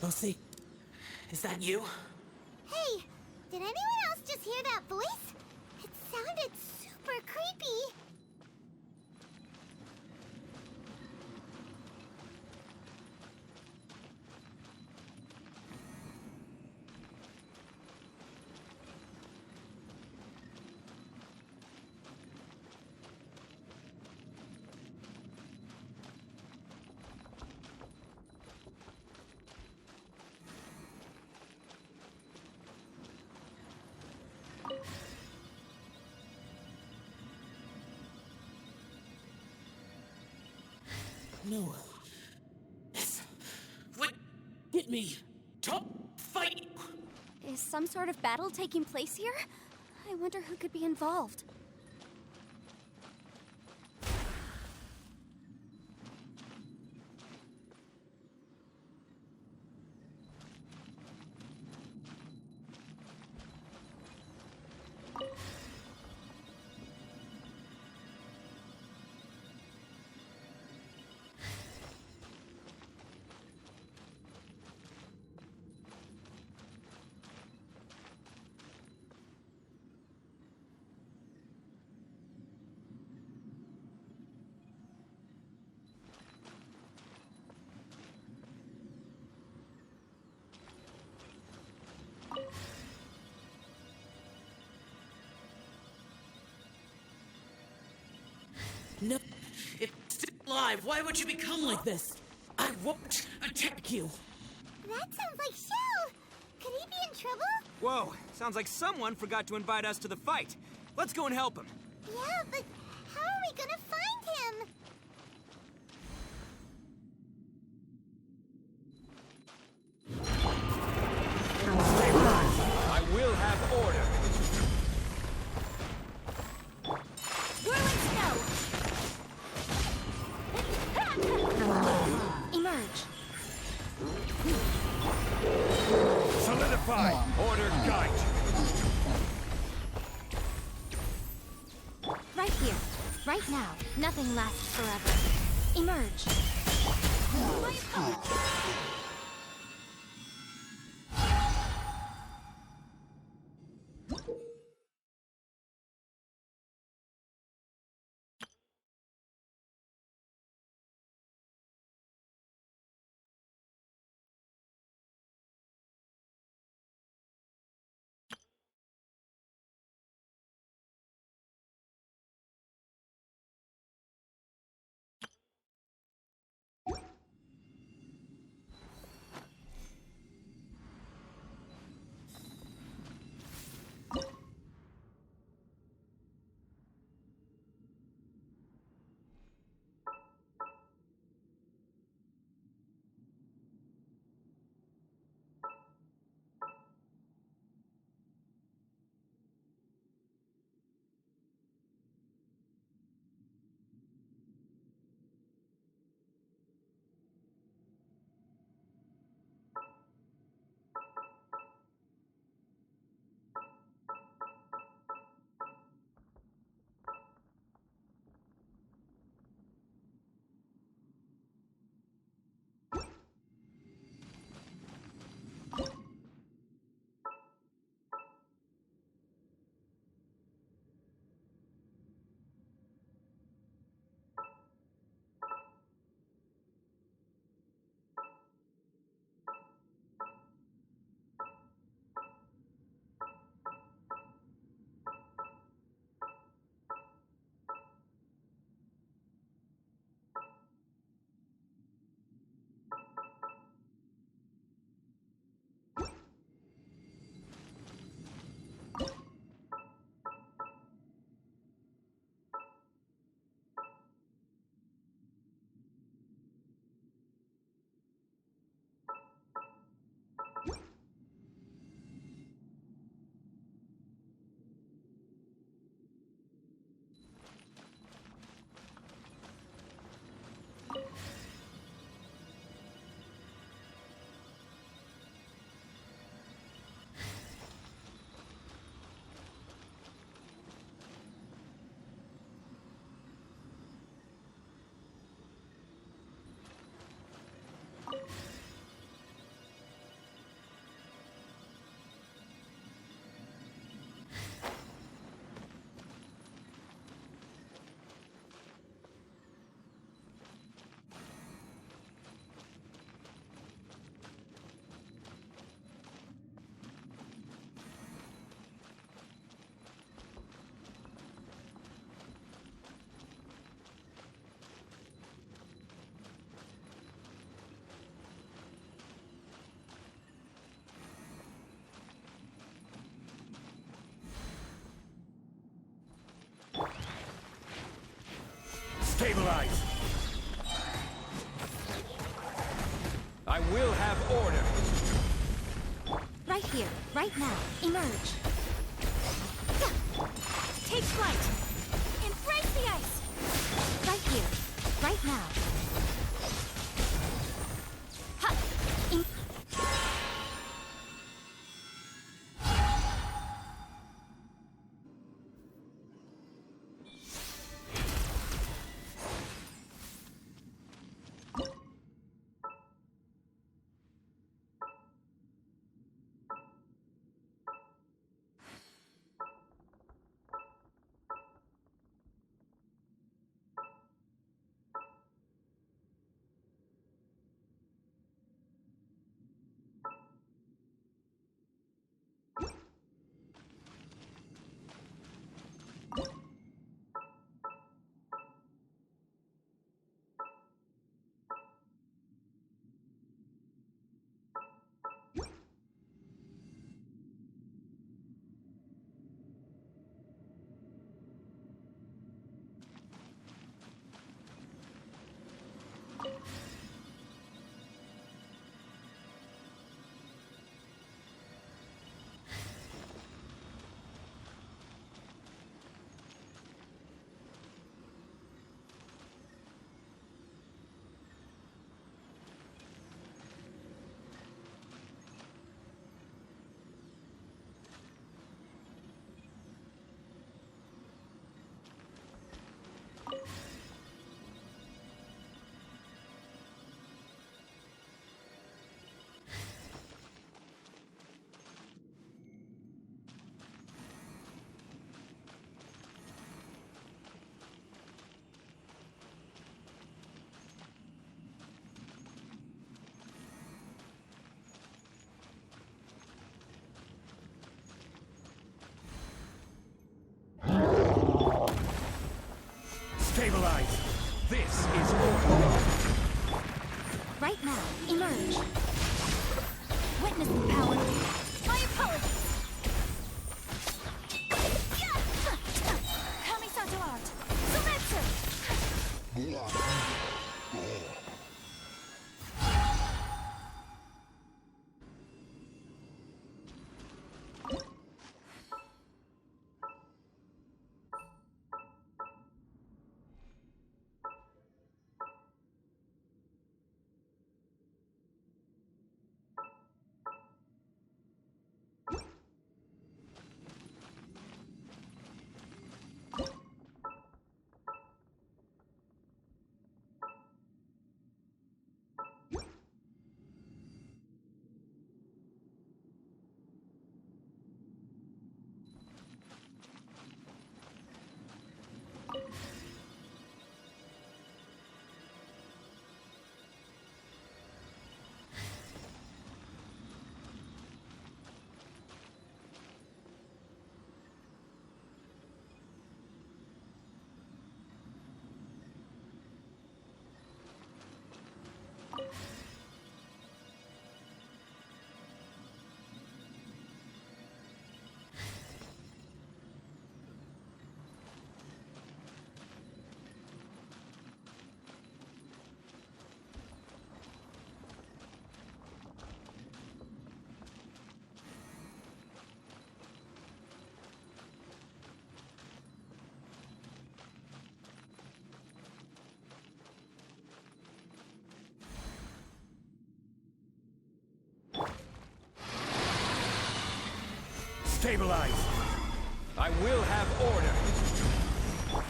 Lucy, is that you? Hey, did anyone else just hear that voice? It sounded super creepy. No. This would get me. Top fight! Is some sort of battle taking place here? I wonder who could be involved. No, it's still alive. Why would you become like this? I won't attack you. That sounds like Shell! Could he be in trouble? Whoa, sounds like someone forgot to invite us to the fight. Let's go and help him. Yeah, but how are we gonna find him? I will have order. Whirling snow! Emerge. Solidify. Order guide you. Right here. Right now. Nothing lasts forever. Emerge. Stabilize. I will have order. Right here. Right now. Emerge. Take flight. Embrace the ice. Right here. Right now. Ha! is order. Right now, emerge. Witness the power. My apologies. Kamisato out. Sumetsu. Stabilize. I will have order.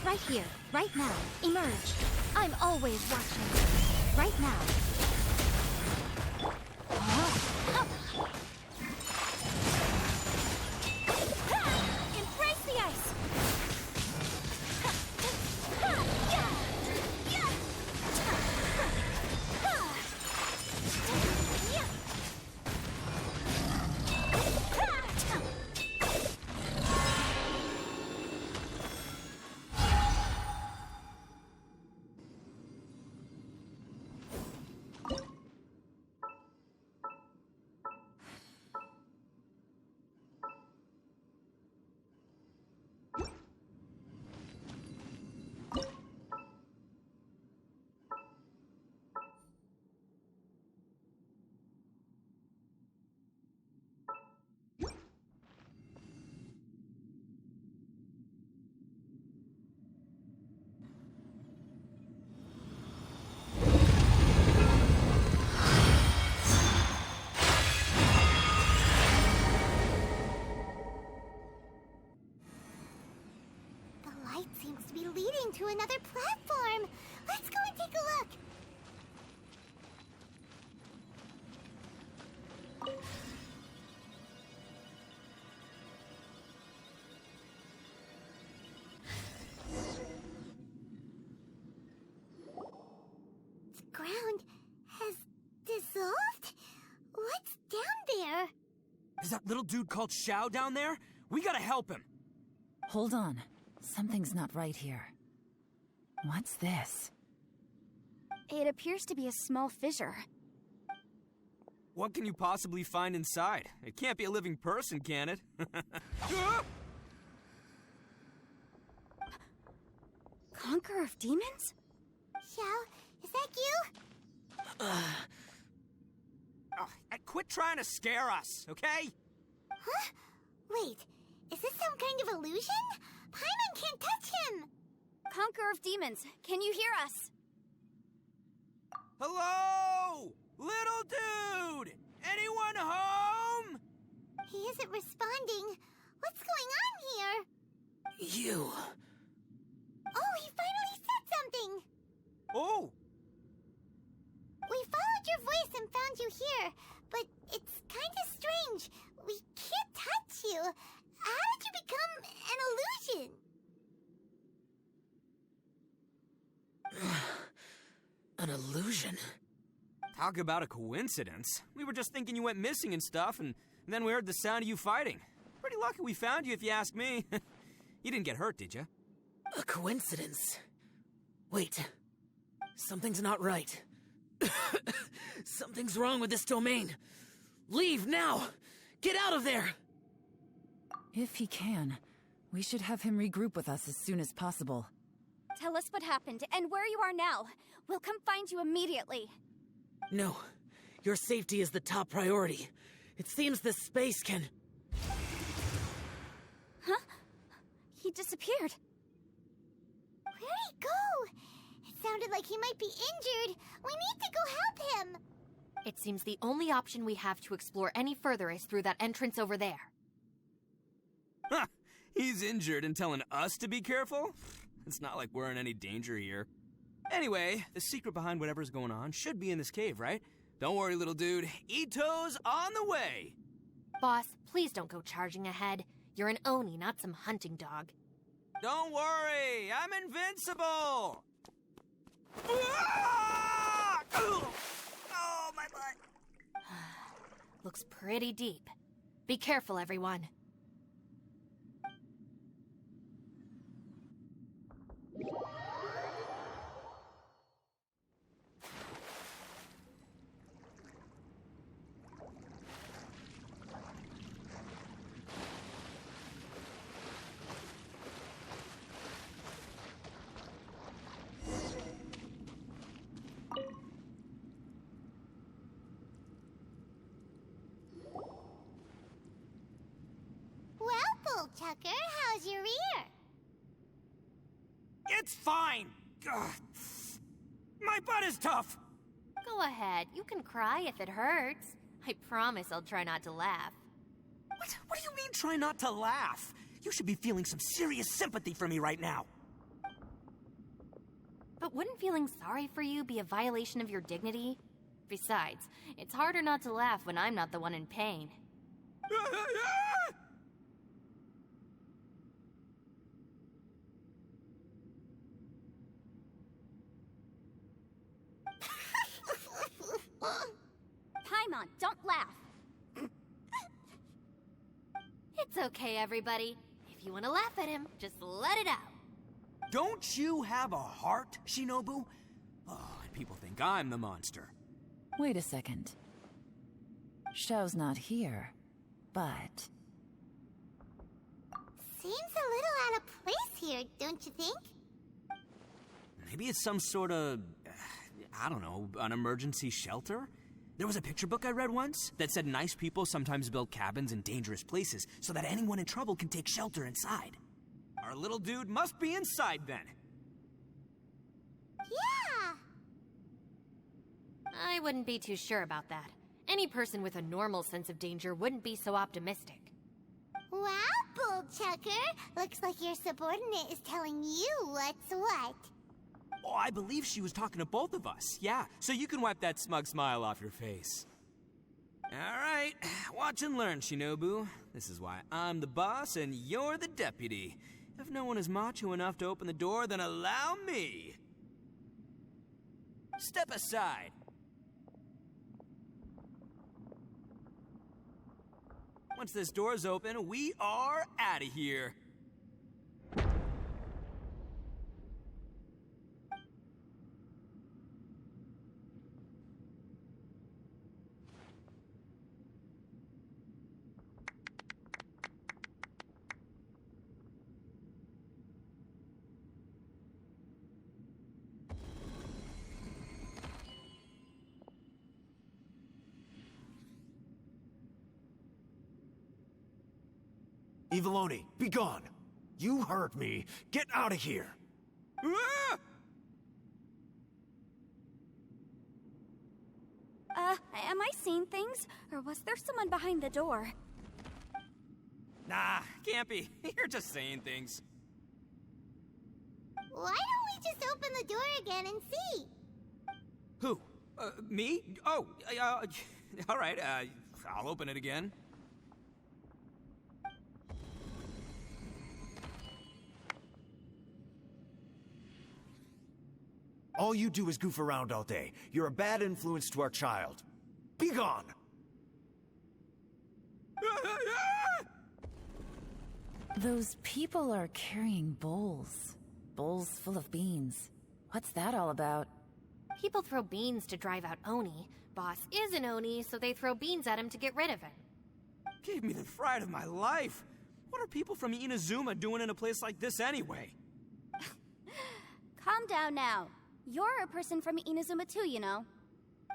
Right here, right now, emerge. I'm always watching. Right now. Embrace the ice. Seems to be leading to another platform. Let's go and take a look. The ground has dissolved? What's down there? Is that little dude called Xiao down there? We gotta help him. Hold on. Something's not right here. What's this? It appears to be a small fissure. What can you possibly find inside? It can't be a living person, can it? Conqueror of demons? Xiao, is that you? Quit trying to scare us, okay? Huh? Wait, is this some kind of illusion? Paimon can't touch him! Conqueror of demons, can you hear us? Hello? Little dude! Anyone home? He isn't responding. What's going on here? You... Oh, he finally said something! Oh! We followed your voice and found you here, but it's kind of strange. We can't touch you. How did you become an illusion? An illusion? Talk about a coincidence. We were just thinking you went missing and stuff, and then we heard the sound of you fighting. Pretty lucky we found you, if you ask me. You didn't get hurt, did you? A coincidence? Wait. Something's not right. Something's wrong with this domain. Leave now! Get out of there! If he can, we should have him regroup with us as soon as possible. Tell us what happened and where you are now. We'll come find you immediately. No. Your safety is the top priority. It seems this space can... Huh? He disappeared. Where'd he go? It sounded like he might be injured. We need to go help him. It seems the only option we have to explore any further is through that entrance over there. Huh. He's injured and telling us to be careful? It's not like we're in any danger here. Anyway, the secret behind whatever's going on should be in this cave, right? Don't worry, little dude. Ito's on the way! Boss, please don't go charging ahead. You're an Oni, not some hunting dog. Don't worry! I'm invincible! Ah! Oh, my butt! Looks pretty deep. Be careful, everyone. Tucker, how's your ear? It's fine! Ugh. My butt is tough! Go ahead, you can cry if it hurts. I promise I'll try not to laugh. What do you mean, try not to laugh? You should be feeling some serious sympathy for me right now. But wouldn't feeling sorry for you be a violation of your dignity? Besides, it's harder not to laugh when I'm not the one in pain. Paimon, don't laugh. It's okay, everybody. If you want to laugh at him, just let it out. Don't you have a heart, Shinobu? Oh, and people think I'm the monster. Wait a second. Xiao's not here, but... Seems a little out of place here, don't you think? Maybe it's some sort of, I don't know, an emergency shelter? There was a picture book I read once that said nice people sometimes build cabins in dangerous places so that anyone in trouble can take shelter inside. Our little dude must be inside then. Yeah! I wouldn't be too sure about that. Any person with a normal sense of danger wouldn't be so optimistic. Wow, Bull Chucker! Looks like your subordinate is telling you what's what. Oh, I believe she was talking to both of us. Yeah, so you can wipe that smug smile off your face. All right, watch and learn, Shinobu. This is why I'm the boss and you're the deputy. If no one is macho enough to open the door, then allow me. Step aside. Once this door's open, we are out of here. Eviloni, be gone! You heard me. Get out of here! Ah! Am I seeing things? Or was there someone behind the door? Nah, can't be. You're just saying things. Why don't we just open the door again and see? Who? Me? Oh, all right, I'll open it again. All you do is goof around all day. You're a bad influence to our child. Be gone! Those people are carrying bowls. Bowls full of beans. What's that all about? People throw beans to drive out Oni. Boss is an Oni, so they throw beans at him to get rid of him. Gave me the fright of my life. What are people from Inazuma doing in a place like this anyway? Calm down now. You're a person from Inazuma too, you know.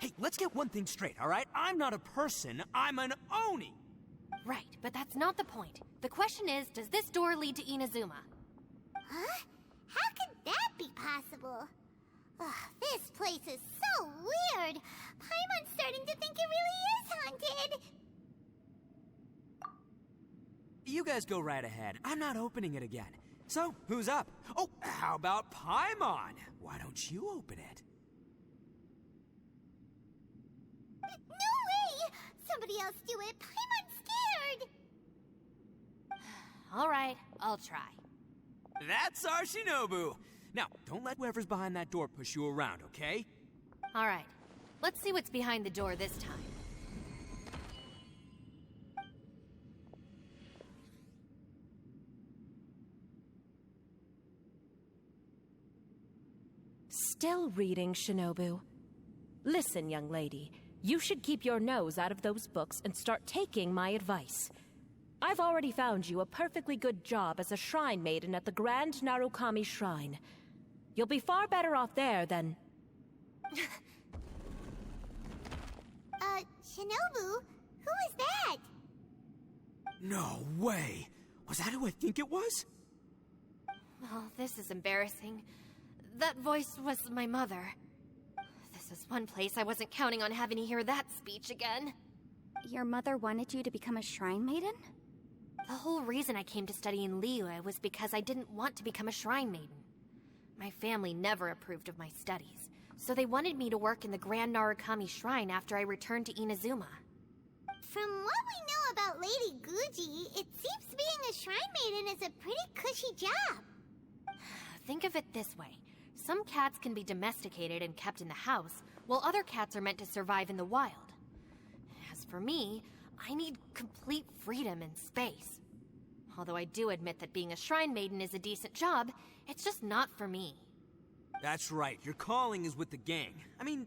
Hey, let's get one thing straight, all right? I'm not a person, I'm an Oni! Right, but that's not the point. The question is, does this door lead to Inazuma? Huh? How could that be possible? Ugh, this place is so weird. Paimon's starting to think it really is haunted. You guys go right ahead. I'm not opening it again. So, who's up? Oh, how about Paimon? Why don't you open it? No way! Somebody else do it. Paimon's scared. All right, I'll try. That's our Shinobu. Now, don't let whoever's behind that door push you around, okay? All right, let's see what's behind the door this time. Still reading, Shinobu. Listen, young lady. You should keep your nose out of those books and start taking my advice. I've already found you a perfectly good job as a shrine maiden at the Grand Narukami Shrine. You'll be far better off there than... Shinobu? Who is that? No way! Was that who I think it was? Oh, this is embarrassing. That voice was my mother. This is one place I wasn't counting on having to hear that speech again. Your mother wanted you to become a shrine maiden? The whole reason I came to study in Liyue was because I didn't want to become a shrine maiden. My family never approved of my studies, so they wanted me to work in the Grand Narukami Shrine after I returned to Inazuma. From what we know about Lady Guji, it seems being a shrine maiden is a pretty cushy job. Think of it this way. Some cats can be domesticated and kept in the house, while other cats are meant to survive in the wild. As for me, I need complete freedom and space. Although I do admit that being a shrine maiden is a decent job, it's just not for me. That's right, your calling is with the gang. I mean,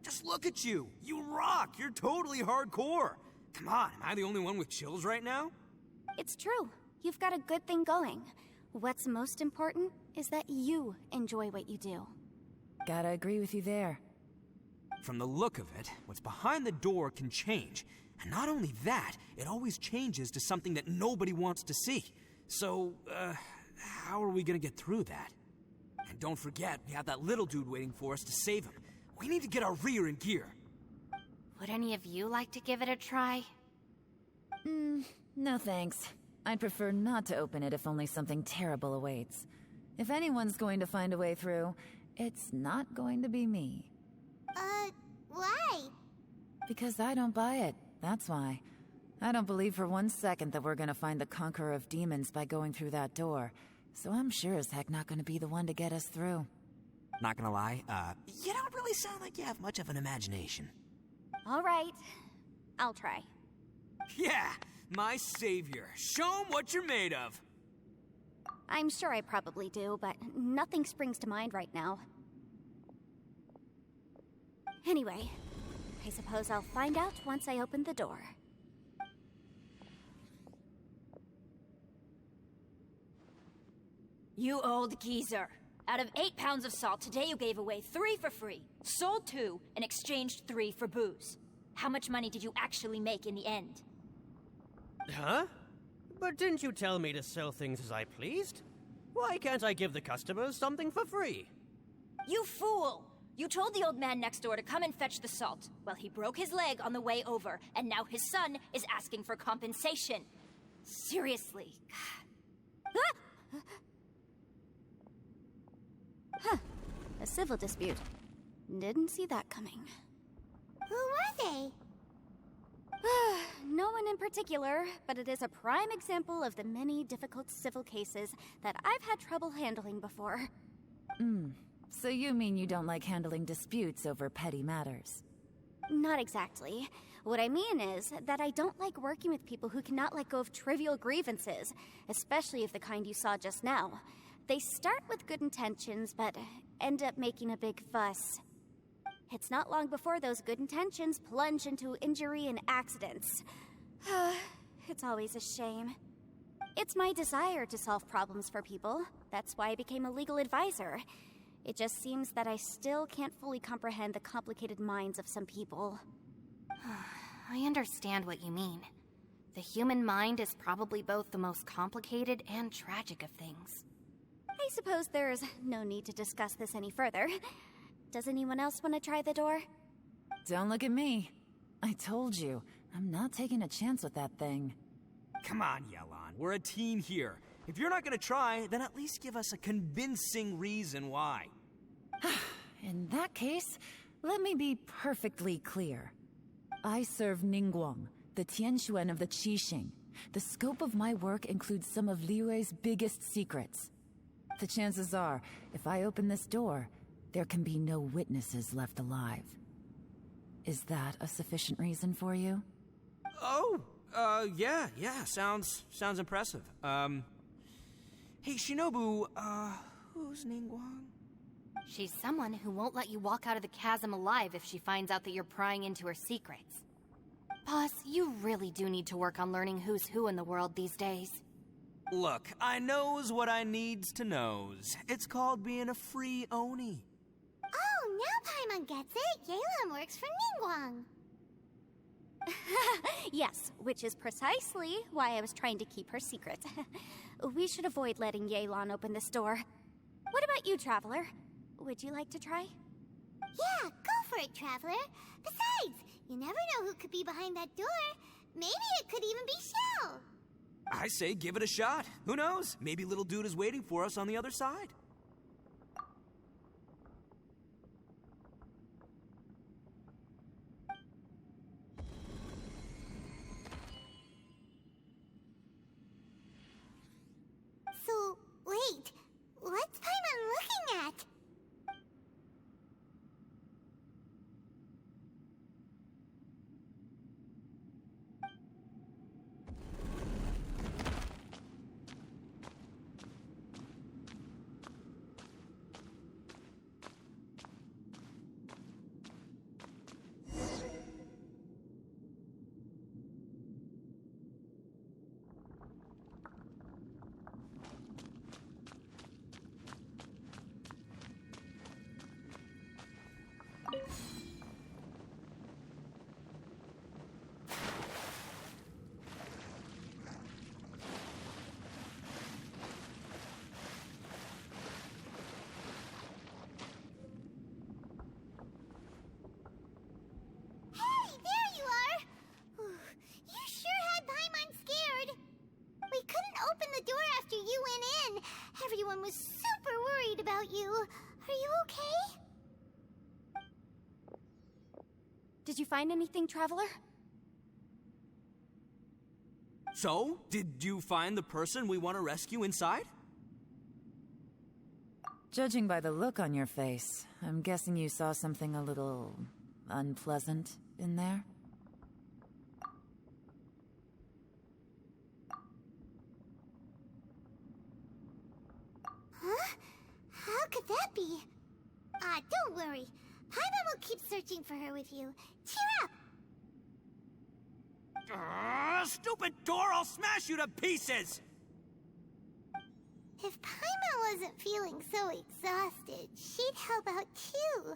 just look at you. You rock, you're totally hardcore. Come on, am I the only one with chills right now? It's true. You've got a good thing going. What's most important is that you enjoy what you do. Gotta agree with you there. From the look of it, what's behind the door can change. And not only that, it always changes to something that nobody wants to see. So, how are we gonna get through that? And don't forget, we have that little dude waiting for us to save him. We need to get our rear in gear. Would any of you like to give it a try? No thanks. I'd prefer not to open it if only something terrible awaits. If anyone's going to find a way through, it's not going to be me. Why? Because I don't buy it, that's why. I don't believe for 1 second that we're gonna find the Conqueror of Demons by going through that door. So I'm sure as heck not gonna be the one to get us through. Not gonna lie, you don't really sound like you have much of an imagination. All right. I'll try. Yeah, my savior. Show 'em what you're made of. I'm sure I probably do, but nothing springs to mind right now. Anyway, I suppose I'll find out once I open the door. You old geezer. Out of 8 pounds of salt, today you gave away 3 for free, sold 2, and exchanged 3 for booze. How much money did you actually make in the end? Huh? But didn't you tell me to sell things as I pleased? Why can't I give the customers something for free? You fool! You told the old man next door to come and fetch the salt. Well, he broke his leg on the way over, and now his son is asking for compensation. Seriously. Huh. A civil dispute. Didn't see that coming. Who were they? No one in particular, but it is a prime example of the many difficult civil cases that I've had trouble handling before. So you mean you don't like handling disputes over petty matters? Not exactly. What I mean is that I don't like working with people who cannot let go of trivial grievances, especially of the kind you saw just now. They start with good intentions, but end up making a big fuss. It's not long before those good intentions plunge into injury and accidents. It's always a shame. It's my desire to solve problems for people. That's why I became a legal advisor. It just seems that I still can't fully comprehend the complicated minds of some people. I understand what you mean. The human mind is probably both the most complicated and tragic of things. I suppose there's no need to discuss this any further. Does anyone else want to try the door? Don't look at me. I told you, I'm not taking a chance with that thing. Come on, Yelan. We're a team here. If you're not gonna try, then at least give us a convincing reason why. In that case, let me be perfectly clear. I serve Ningguang, the Tianquan of the Qixing. The scope of my work includes some of Liyue's biggest secrets. The chances are, if I open this door, there can be no witnesses left alive. Is that a sufficient reason for you? Oh, yeah, sounds impressive. Hey, Shinobu, who's Ningguang? She's someone who won't let you walk out of the chasm alive if she finds out that you're prying into her secrets. Boss, you really do need to work on learning who's who in the world these days. Look, I knows what I needs to knows. It's called being a free Oni. Oh, now Paimon gets it. Yelan works for Ningguang. Yes, which is precisely why I was trying to keep her secret. We should avoid letting Yelan open this door. What about you, Traveler? Would you like to try? Yeah, go for it, Traveler. Besides, you never know who could be behind that door. Maybe it could even be Shell. I say give it a shot. Who knows? Maybe little dude is waiting for us on the other side. So, wait. What's Paimon looking at? Everyone was super worried about you. Are you okay? Did you find anything, Traveler? So, did you find the person we want to rescue inside? Judging by the look on your face, I'm guessing you saw something a little unpleasant in there? Huh? How could that be? Don't worry. Paimon will keep searching for her with you. Cheer up! Stupid door! I'll smash you to pieces! If Paimon wasn't feeling so exhausted, she'd help out too.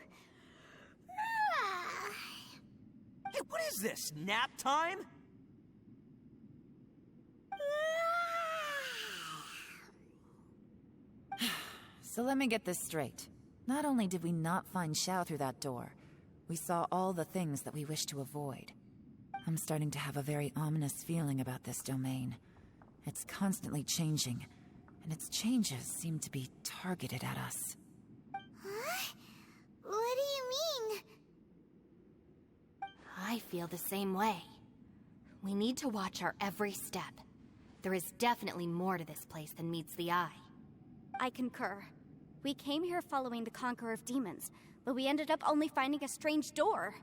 Hey, what is this? Nap time? So let me get this straight. Not only did we not find Xiao through that door, we saw all the things that we wish to avoid. I'm starting to have a very ominous feeling about this domain. It's constantly changing, and its changes seem to be targeted at us. Huh? What do you mean? I feel the same way. We need to watch our every step. There is definitely more to this place than meets the eye. I concur. We came here following the Conqueror of Demons, but we ended up only finding a strange door.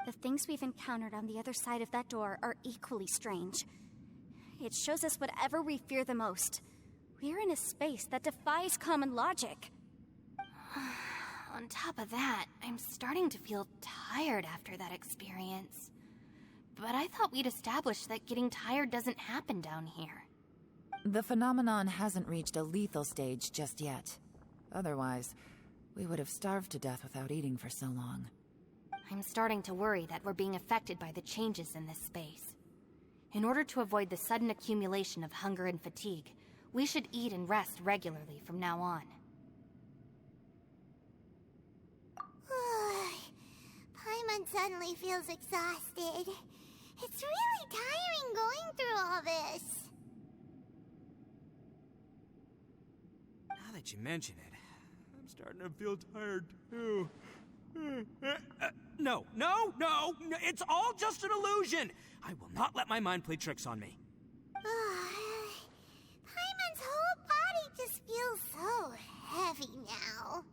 The things we've encountered on the other side of that door are equally strange. It shows us whatever we fear the most. We're in a space that defies common logic. On top of that, I'm starting to feel tired after that experience. But I thought we'd established that getting tired doesn't happen down here. The phenomenon hasn't reached a lethal stage just yet. Otherwise, we would have starved to death without eating for so long. I'm starting to worry that we're being affected by the changes in this space. In order to avoid the sudden accumulation of hunger and fatigue, we should eat and rest regularly from now on. Paimon suddenly feels exhausted. It's really tiring going through all this. Now that you mention it, I'm starting to feel tired too. No, it's all just an illusion! I will not let my mind play tricks on me. Paimon's whole body just feels so heavy now.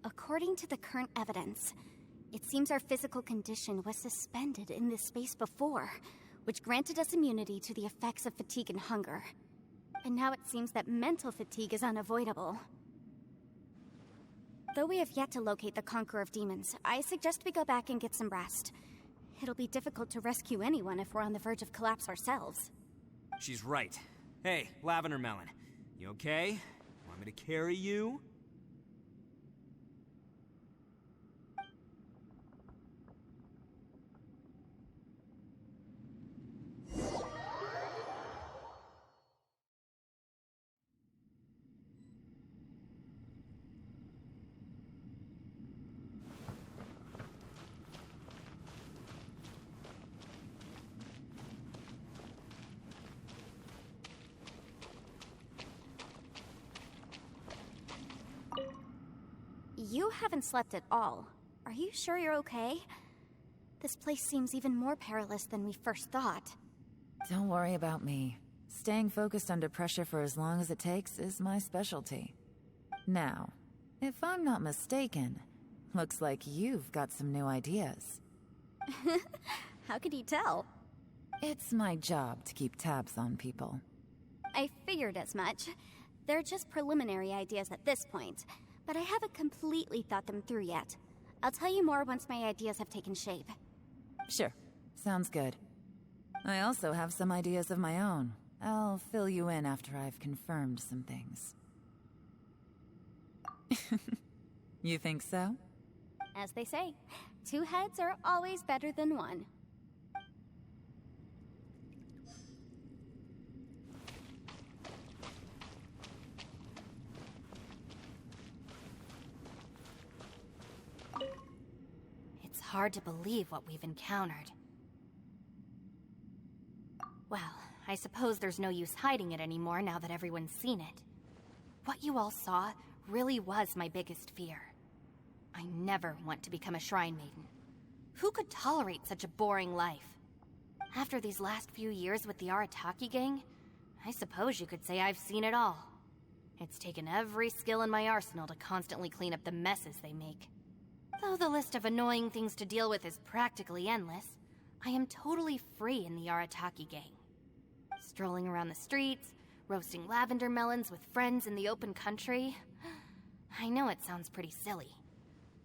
According to the current evidence, it seems our physical condition was suspended in this space before, which granted us immunity to the effects of fatigue and hunger. And now it seems that mental fatigue is unavoidable. Though we have yet to locate the Conqueror of Demons, I suggest we go back and get some rest. It'll be difficult to rescue anyone if we're on the verge of collapse ourselves. She's right. Hey, Lavender Melon, you okay? Want me to carry you? You haven't slept at all. Are you sure you're okay? This place seems even more perilous than we first thought. Don't worry about me. Staying focused under pressure for as long as it takes is my specialty. Now, if I'm not mistaken, looks like you've got some new ideas. How could you tell? It's my job to keep tabs on people. I figured as much. They're just preliminary ideas at this point, but I haven't completely thought them through yet. I'll tell you more once my ideas have taken shape. Sure. Sounds good. I also have some ideas of my own. I'll fill you in after I've confirmed some things. You think so? As they say, 2 heads are always better than 1. It's hard to believe what we've encountered. Well, I suppose there's no use hiding it anymore now that everyone's seen it. What you all saw really was my biggest fear. I never want to become a shrine maiden. Who could tolerate such a boring life? After these last few years with the Arataki gang, I suppose you could say I've seen it all. It's taken every skill in my arsenal to constantly clean up the messes they make. Though the list of annoying things to deal with is practically endless, I am totally free in the Arataki gang. Strolling around the streets, roasting lavender melons with friends in the open country. I know it sounds pretty silly,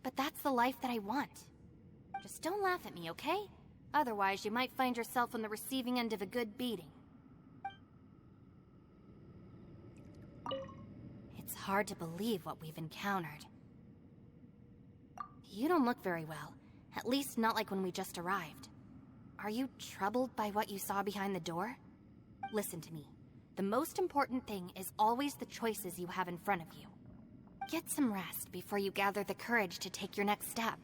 but that's the life that I want. Just don't laugh at me, okay? Otherwise, you might find yourself on the receiving end of a good beating. It's hard to believe what we've encountered. You don't look very well, at least not like when we just arrived. Are you troubled by what you saw behind the door? Listen to me. The most important thing is always the choices you have in front of you. Get some rest before you gather the courage to take your next step.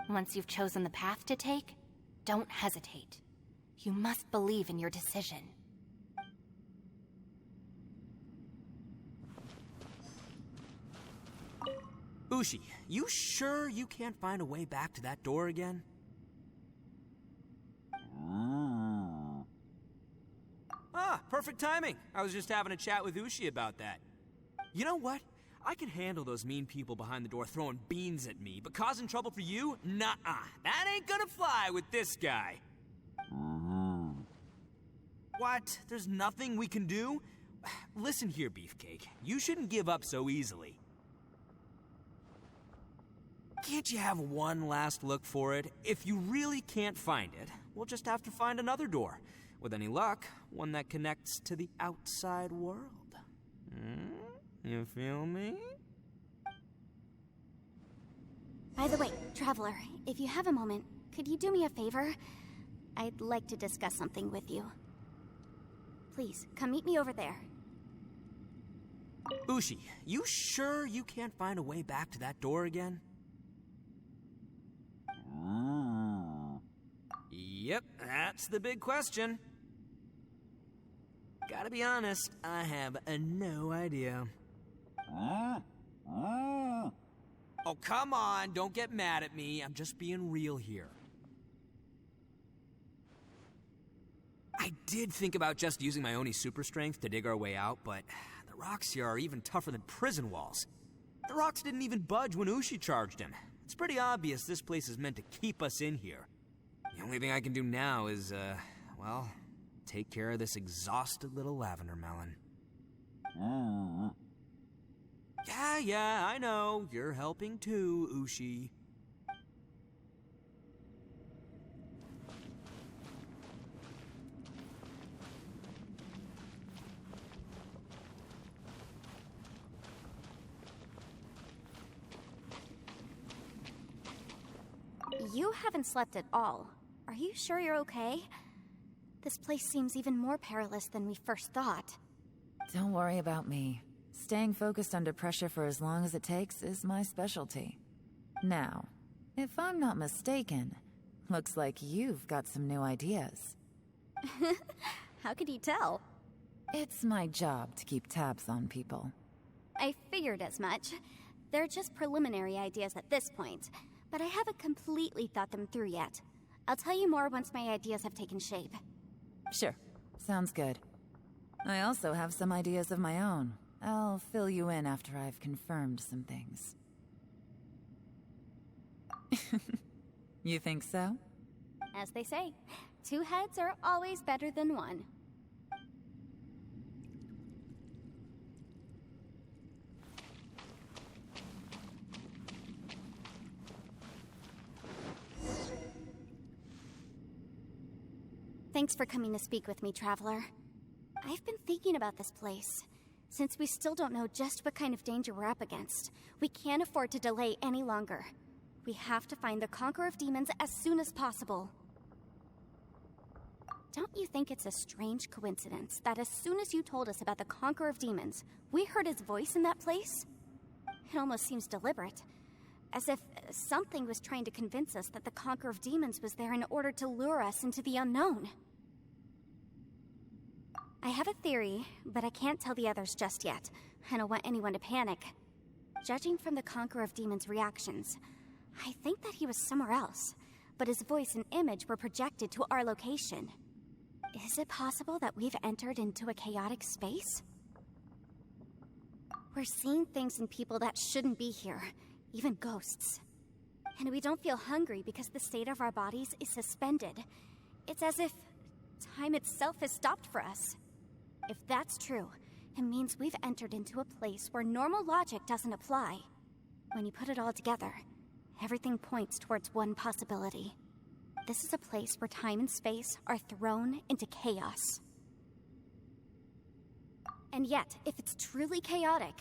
Once you've chosen the path to take, don't hesitate. You must believe in your decision. Ushi, you sure you can't find a way back to that door again? Ah, perfect timing. I was just having a chat with Ushi about that. You know what? I can handle those mean people behind the door throwing beans at me, but causing trouble for you? Nuh-uh. That ain't gonna fly with this guy. What? There's nothing we can do? Listen here, Beefcake. You shouldn't give up so easily. Can't you have one last look for it? If you really can't find it, we'll just have to find another door. With any luck, one that connects to the outside world. You feel me? By the way, Traveler, if you have a moment, could you do me a favor? I'd like to discuss something with you. Please, come meet me over there. Ushi, you sure you can't find a way back to that door again? Yep, that's the big question. Gotta be honest, I have no idea. Oh, come on, don't get mad at me. I'm just being real here. I did think about just using my Oni super strength to dig our way out, but the rocks here are even tougher than prison walls. The rocks didn't even budge when Ushi charged him. It's pretty obvious this place is meant to keep us in here. The only thing I can do now is, well, take care of this exhausted little lavender melon. Yeah, I know. You're helping too, Ushi. You haven't slept at all. Are you sure you're okay? This place seems even more perilous than we first thought. Don't worry about me. Staying focused under pressure for as long as it takes is my specialty. Now, if I'm not mistaken, looks like you've got some new ideas. How could you tell? It's my job to keep tabs on people. I figured as much. They're just preliminary ideas at this point, but I haven't completely thought them through yet. I'll tell you more once my ideas have taken shape. Sure. Sounds good. I also have some ideas of my own. I'll fill you in after I've confirmed some things. You think so? As they say, 2 heads are always better than 1. Thanks for coming to speak with me, Traveler. I've been thinking about this place. Since we still don't know just what kind of danger we're up against, we can't afford to delay any longer. We have to find the Conqueror of Demons as soon as possible. Don't you think it's a strange coincidence that as soon as you told us about the Conqueror of Demons, we heard his voice in that place? It almost seems deliberate. As if something was trying to convince us that the Conqueror of Demons was there in order to lure us into the unknown. I have a theory, but I can't tell the others just yet. I don't want anyone to panic. Judging from the Conqueror of Demons' reactions, I think that he was somewhere else, but his voice and image were projected to our location. Is it possible that we've entered into a chaotic space? We're seeing things in people that shouldn't be here, even ghosts. And we don't feel hungry because the state of our bodies is suspended. It's as if time itself has stopped for us. If that's true, it means we've entered into a place where normal logic doesn't apply. When you put it all together, everything points towards one possibility. This is a place where time and space are thrown into chaos. And yet, if it's truly chaotic,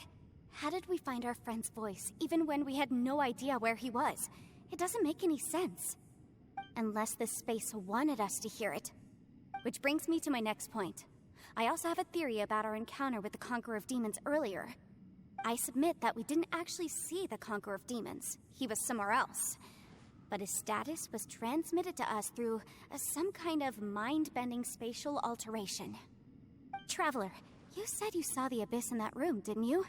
how did we find our friend's voice even when we had no idea where he was? It doesn't make any sense. Unless this space wanted us to hear it. Which brings me to my next point. I also have a theory about our encounter with the Conqueror of Demons earlier. I submit that we didn't actually see the Conqueror of Demons. He was somewhere else. But his status was transmitted to us through some kind of mind-bending spatial alteration. Traveler, you said you saw the abyss in that room, didn't you?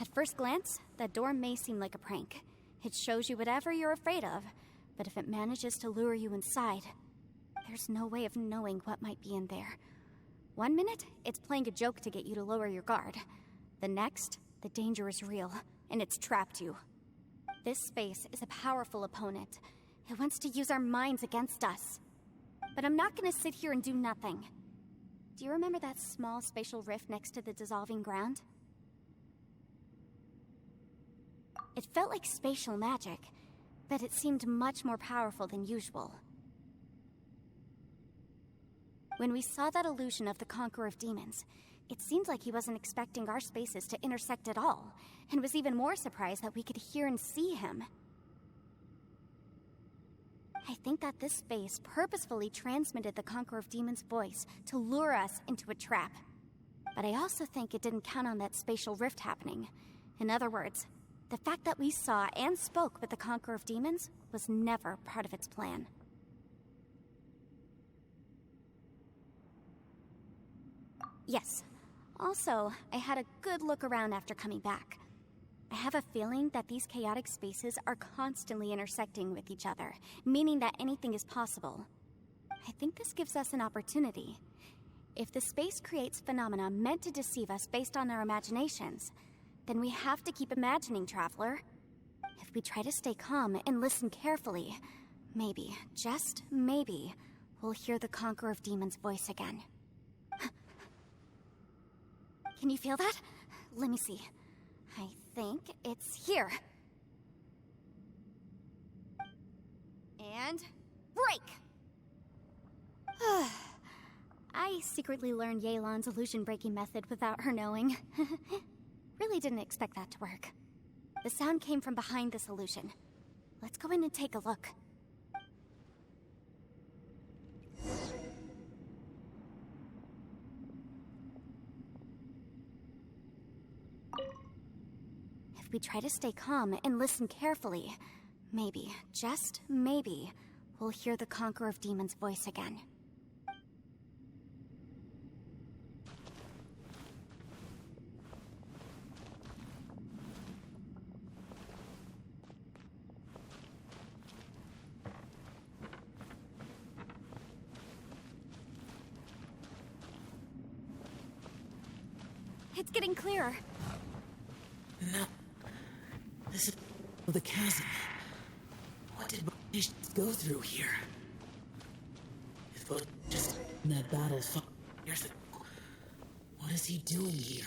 At first glance, that door may seem like a prank. It shows you whatever you're afraid of, but if it manages to lure you inside, there's no way of knowing what might be in there. 1 minute, it's playing a joke to get you to lower your guard. The next, the danger is real, and it's trapped you. This space is a powerful opponent. It wants to use our minds against us. But I'm not gonna sit here and do nothing. Do you remember that small spatial rift next to the dissolving ground? It felt like spatial magic, but it seemed much more powerful than usual. When we saw that illusion of the Conqueror of Demons, it seemed like he wasn't expecting our spaces to intersect at all, and was even more surprised that we could hear and see him. I think that this space purposefully transmitted the Conqueror of Demons' voice to lure us into a trap. But I also think it didn't count on that spatial rift happening. In other words, the fact that we saw and spoke with the Conqueror of Demons was never part of its plan. Yes. Also, I had a good look around after coming back. I have a feeling that these chaotic spaces are constantly intersecting with each other, meaning that anything is possible. I think this gives us an opportunity. If the space creates phenomena meant to deceive us based on our imaginations, then we have to keep imagining, Traveler. If we try to stay calm and listen carefully, maybe, just maybe, we'll hear the Conqueror of Demons' voice again. Can you feel that? Let me see. I think it's here. And break! I secretly learned Yelan's illusion-breaking method without her knowing. Really didn't expect that to work. The sound came from behind this illusion. Let's go in and take a look. If we try to stay calm and listen carefully, maybe, just maybe, we'll hear the Conqueror of Demons' voice again. It's getting clearer. No. This is the chasm. What did Bush go through here? If Bush just in that battle 5 years ago, what is he doing here?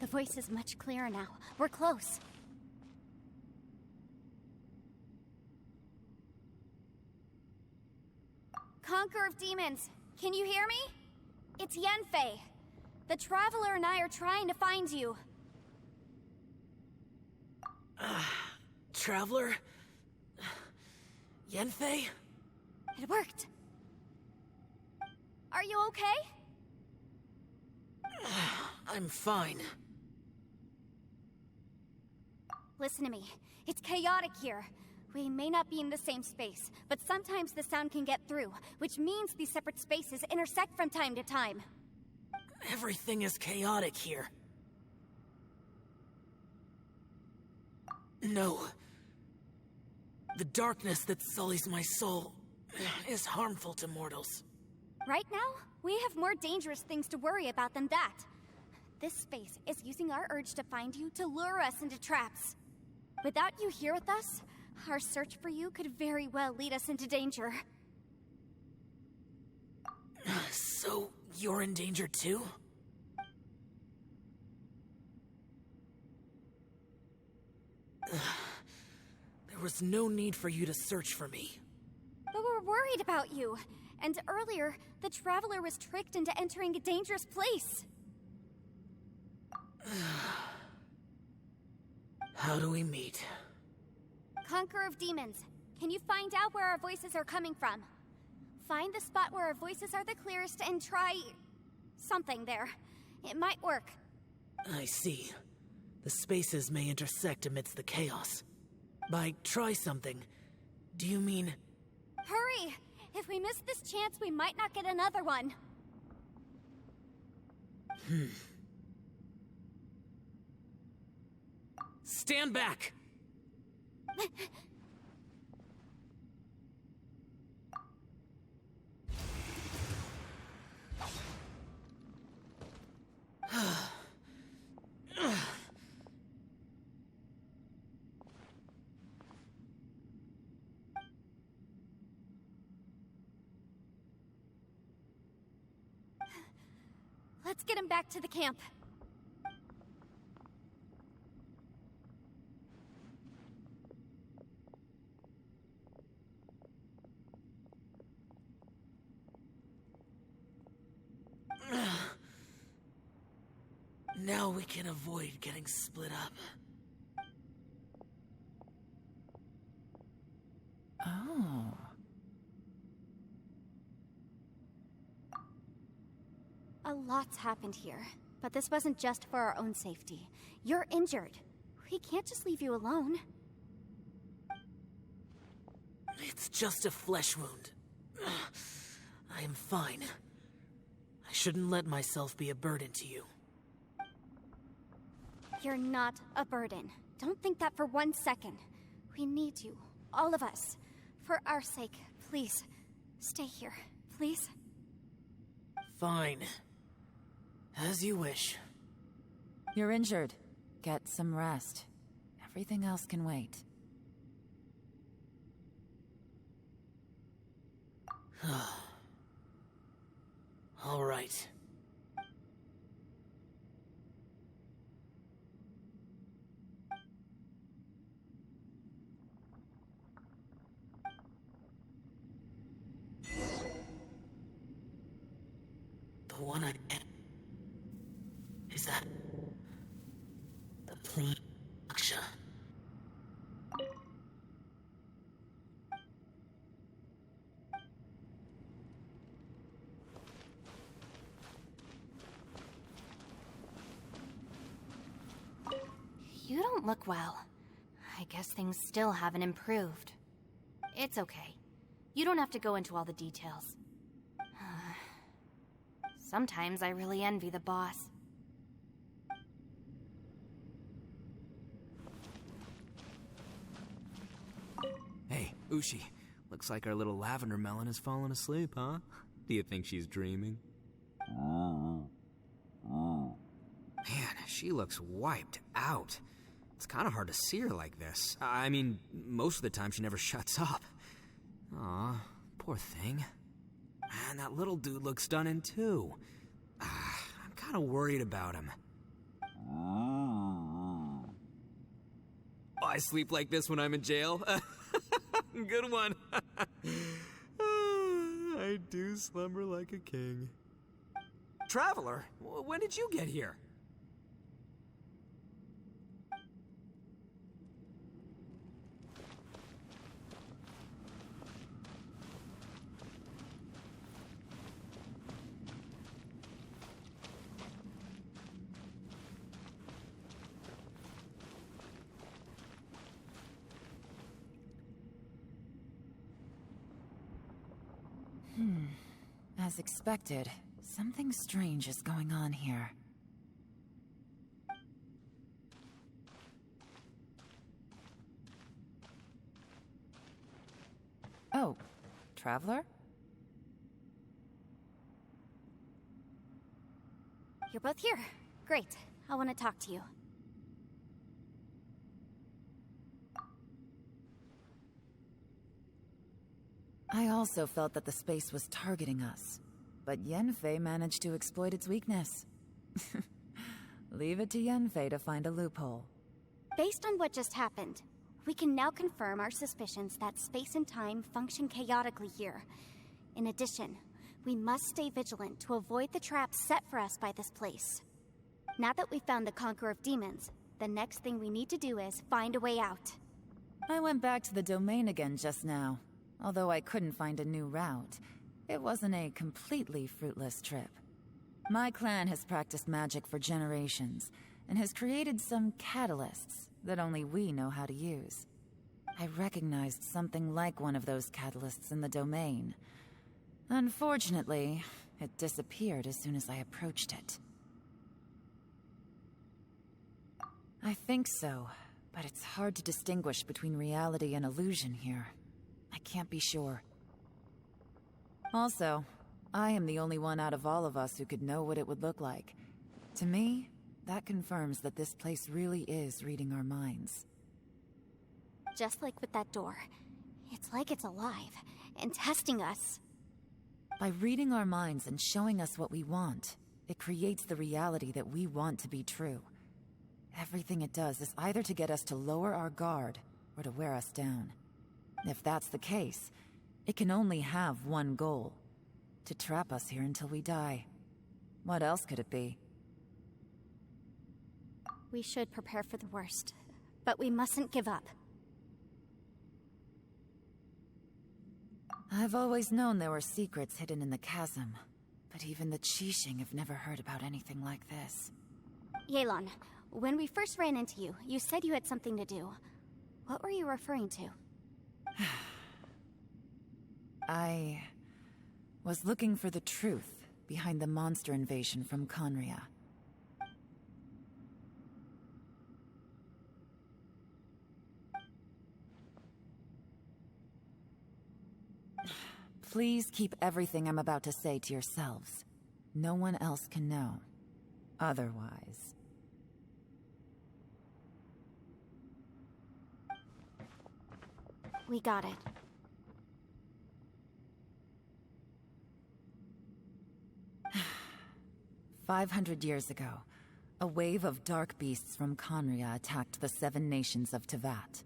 The voice is much clearer now. We're close. Conqueror of Demons, can you hear me? It's Yanfei. The Traveler and I are trying to find you. Traveler? Yanfei? It worked. Are you okay? I'm fine. Listen to me. It's chaotic here. We may not be in the same space, but sometimes the sound can get through, which means these separate spaces intersect from time to time. Everything is chaotic here. No. The darkness that sullies my soul is harmful to mortals. Right now, we have more dangerous things to worry about than that. This space is using our urge to find you to lure us into traps. Without you here with us, our search for you could very well lead us into danger. So, you're in danger too? There was no need for you to search for me. But we're worried about you. And earlier, the Traveler was tricked into entering a dangerous place. How do we meet? Conqueror of Demons, can you find out where our voices are coming from? Find the spot where our voices are the clearest and try... something there. It might work. I see. The spaces may intersect amidst the chaos. By try something, do you mean... Hurry! If we miss this chance, we might not get another one. Stand back! Let's get him back to the camp. Now we can avoid getting split up. Oh. A lot's happened here, but this wasn't just for our own safety. You're injured. We can't just leave you alone. It's just a flesh wound. I am fine. I shouldn't let myself be a burden to you. You're not a burden. Don't think that for 1 second. We need you, all of us. For our sake, please, stay here, please. Fine. As you wish. You're injured. Get some rest. Everything else can wait. All right. The one I am. Is that the Prime Aksha? You don't look well. I guess things still haven't improved. It's okay. You don't have to go into all the details. Sometimes I really envy the boss. Hey, Ushi. Looks like our little lavender melon has fallen asleep, huh? Do you think she's dreaming? Man, she looks wiped out. It's kind of hard to see her like this. I mean, most of the time she never shuts up. Aw, poor thing. Man, that little dude looks stunning too. I'm kind of worried about him. I sleep like this when I'm in jail. Good one. I do slumber like a king. Traveler, when did you get here? As expected, something strange is going on here. Oh, Traveler? You're both here. Great. I want to talk to you. I also felt that the space was targeting us, but Yenfei managed to exploit its weakness. Leave it to Yenfei to find a loophole. Based on what just happened, we can now confirm our suspicions that space and time function chaotically here. In addition, we must stay vigilant to avoid the traps set for us by this place. Now that we've found the Conqueror of Demons, the next thing we need to do is find a way out. I went back to the domain again just now. Although I couldn't find a new route, it wasn't a completely fruitless trip. My clan has practiced magic for generations, and has created some catalysts that only we know how to use. I recognized something like one of those catalysts in the domain. Unfortunately, it disappeared as soon as I approached it. I think so, but it's hard to distinguish between reality and illusion here. I can't be sure. Also, I am the only one out of all of us who could know what it would look like. To me, that confirms that this place really is reading our minds. Just like with that door. It's like it's alive, and testing us. By reading our minds and showing us what we want, it creates the reality that we want to be true. Everything it does is either to get us to lower our guard, or to wear us down. If that's the case, it can only have one goal: to trap us here until we die. What else could it be? We should prepare for the worst, but we mustn't give up. I've always known there were secrets hidden in the chasm, but even the Qixing have never heard about anything like this. Yelan, when we first ran into you, you said you had something to do. What were you referring to? I was looking for the truth behind the monster invasion from Conria. Please keep everything I'm about to say to yourselves. No one else can know. Otherwise... We got it. "500 years ago, a wave of dark beasts from Conria attacked the 7 nations of Tevat.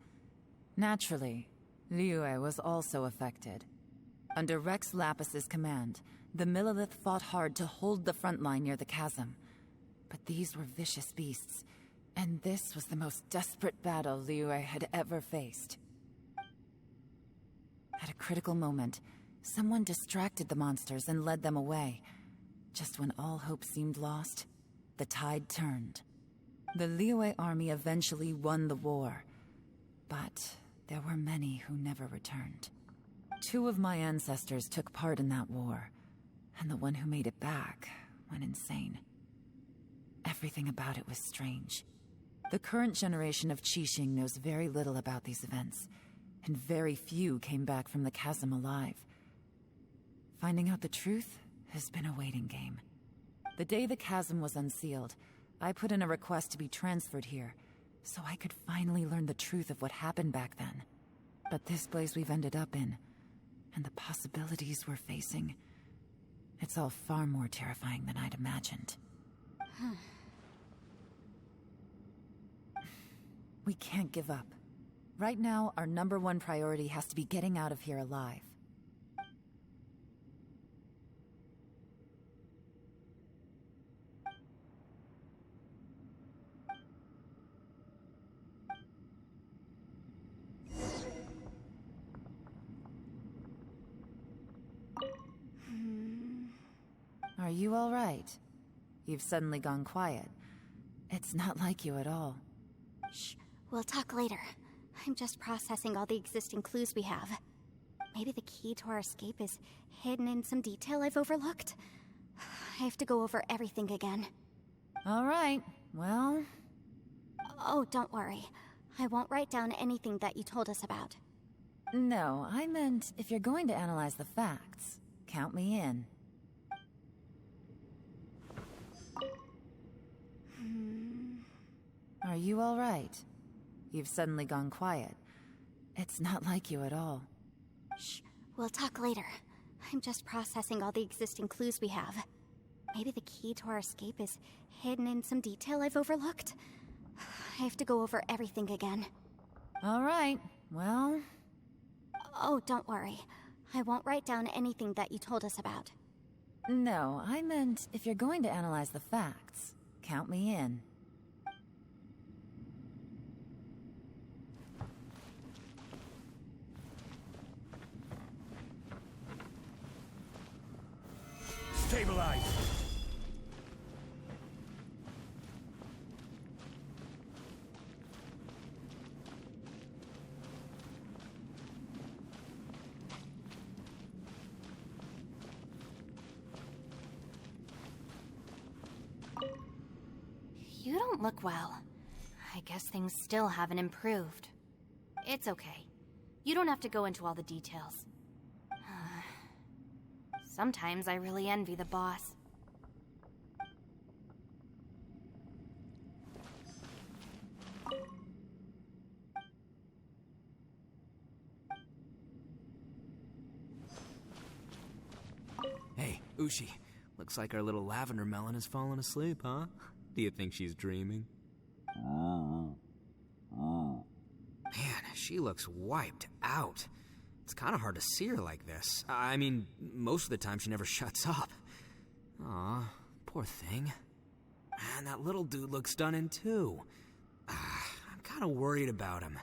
Naturally, Liyue was also affected. Under Rex Lapis's command, the Millelith fought hard to hold the front line near the chasm. But these were vicious beasts, and this was the most desperate battle Liyue had ever faced. At a critical moment, someone distracted the monsters and led them away. Just when all hope seemed lost, the tide turned. The Liyue army eventually won the war, but there were many who never returned. 2 of my ancestors took part in that war, and the one who made it back went insane. Everything about it was strange. The current generation of Qixing knows very little about these events, and very few came back from the chasm alive. Finding out the truth has been a waiting game. The day the chasm was unsealed, I put in a request to be transferred here, so I could finally learn the truth of what happened back then. But this place we've ended up in, and the possibilities we're facing, it's all far more terrifying than I'd imagined. We can't give up. Right now, our #1 priority has to be getting out of here alive. Are you all right? You've suddenly gone quiet. It's not like you at all. Shh, we'll talk later. I'm just processing all the existing clues we have. Maybe the key to our escape is hidden in some detail I've overlooked. I have to go over everything again. All right, well... Oh, don't worry. I won't write down anything that you told us about. No, I meant if you're going to analyze the facts, count me in. Are you all right? You've suddenly gone quiet. It's not like you at all. Shh, we'll talk later. I'm just processing all the existing clues we have. Maybe the key to our escape is hidden in some detail I've overlooked. I have to go over everything again. All right, well... Oh, don't worry. I won't write down anything that you told us about. No, I meant if you're going to analyze the facts, count me in. Stabilize! You don't look well. I guess things still haven't improved. It's okay. You don't have to go into all the details. Sometimes I really envy the boss. Hey, Ushi. Looks like our little lavender melon has fallen asleep, huh? Do you think she's dreaming? Man, she looks wiped out. It's kind of hard to see her like this. I mean, most of the time she never shuts up. Aw, Poor thing. Man, that little dude looks stunning too. I'm kind of worried about him.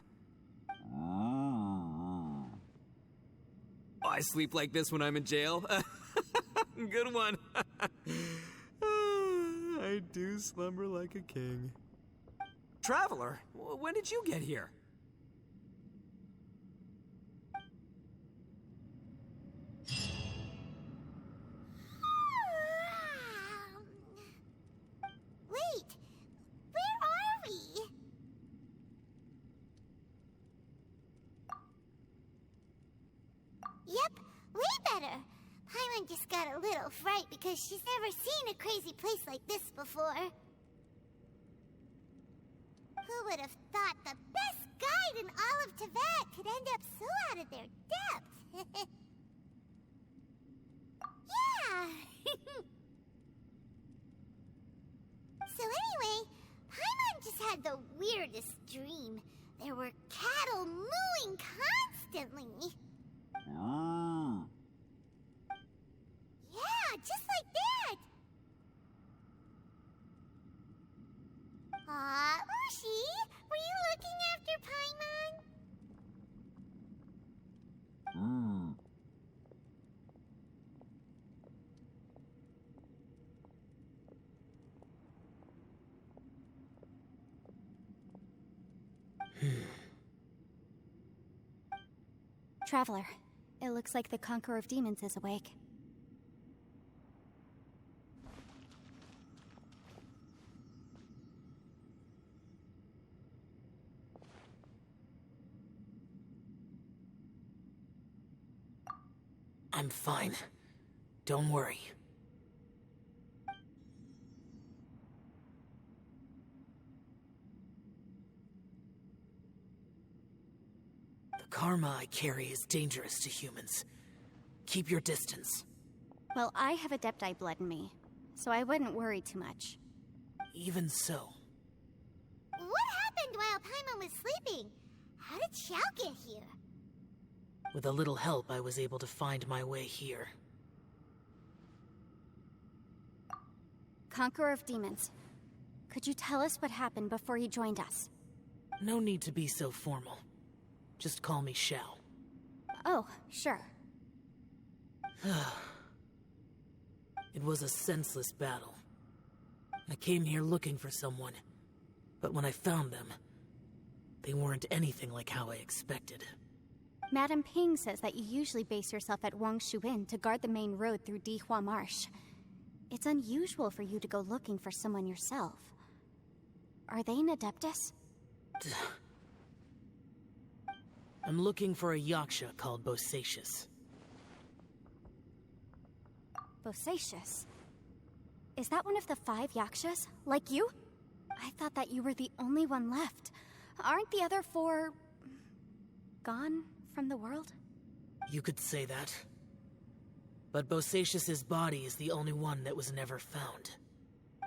I sleep like this when I'm in jail. Good one. I do slumber like a king. Traveler, when did you get here? Wait, where are we? Yep, way better. Paimon just got a little fright because she's never seen a crazy place like this before. Who would have thought the best guide in all of Teyvat could end up so out of their depth? Yeah! So anyway, Paimon just had the weirdest dream. There were cattle mooing constantly. Yeah, just like that. Aw, Ushi, were you looking after Paimon? Traveler, it looks like the Conqueror of Demons is awake. I'm fine. Don't worry. The karma I carry is dangerous to humans. Keep your distance. Well, I have Adepti blood in me, so I wouldn't worry too much. Even so. What happened while Paimon was sleeping? How did Xiao get here? With a little help, I was able to find my way here. Conqueror of Demons, could you tell us what happened before you joined us? No need to be so formal. Just call me Xiao. Oh, sure. It was a senseless battle. I came here looking for someone, but when I found them, they weren't anything like how I expected. Madame Ping says that you usually base yourself at Wangshu Inn to guard the main road through Dihua Marsh. It's unusual for you to go looking for someone yourself. Are they an Adeptus? I'm looking for a Yaksha called Bosacius. Bosacius? Is that one of the 5 Yakshas? Like you? I thought that you were the only one left. Aren't the other 4... gone from the world? You could say that. But Bosacius's body is the only one that was never found.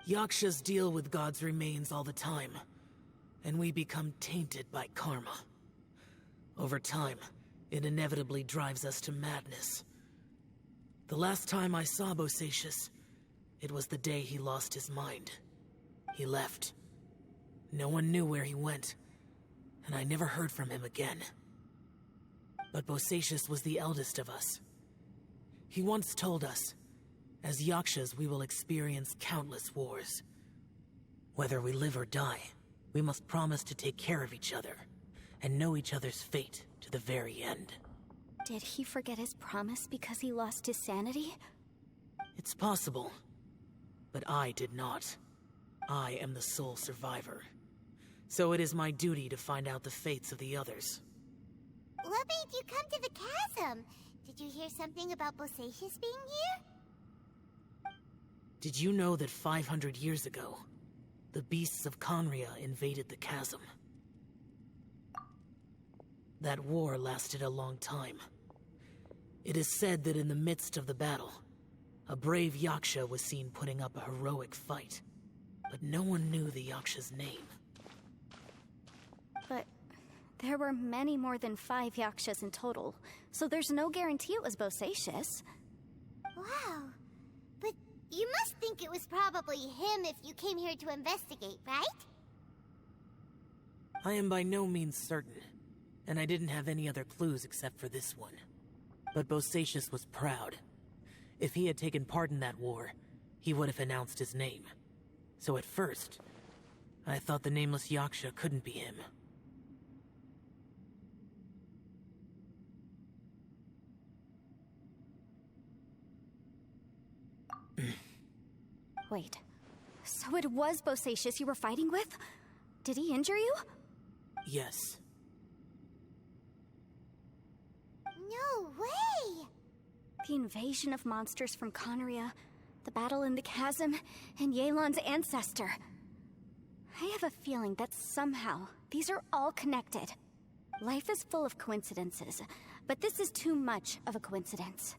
Yakshas deal with God's remains all the time, and we become tainted by karma. Over time, it inevitably drives us to madness. The last time I saw Bosacius, it was the day he lost his mind. He left. No one knew where he went, and I never heard from him again. But Bosacius was the eldest of us. He once told us, as Yakshas we will experience countless wars. Whether we live or die, we must promise to take care of each other, and know each other's fate to the very end. Did he forget his promise because he lost his sanity? It's possible, but I did not. I am the sole survivor. So it is my duty to find out the fates of the others. What made you come to the chasm? Did you hear something about Bosacius being here? Did you know that 500 years ago, the beasts of Conria invaded the chasm? That war lasted a long time. It is said that in the midst of the battle, a brave Yaksha was seen putting up a heroic fight. But no one knew the Yaksha's name. But there were many more than 5 Yakshas in total, so there's no guarantee it was Bosacius. Wow. But You must think it was probably him if you came here to investigate, right? I am by no means certain, and I didn't have any other clues except for this one. But Bosacius was proud. If he had taken part in that war, he would have announced his name. So at first, I thought the nameless Yaksha couldn't be him. Wait, so it was Bosacius you were fighting with? Did he injure you? Yes. No way! The invasion of monsters from Conneria, the battle in the chasm, and Yelan's ancestor. I have a feeling that somehow these are all connected. Life is full of coincidences, but this is too much of a coincidence.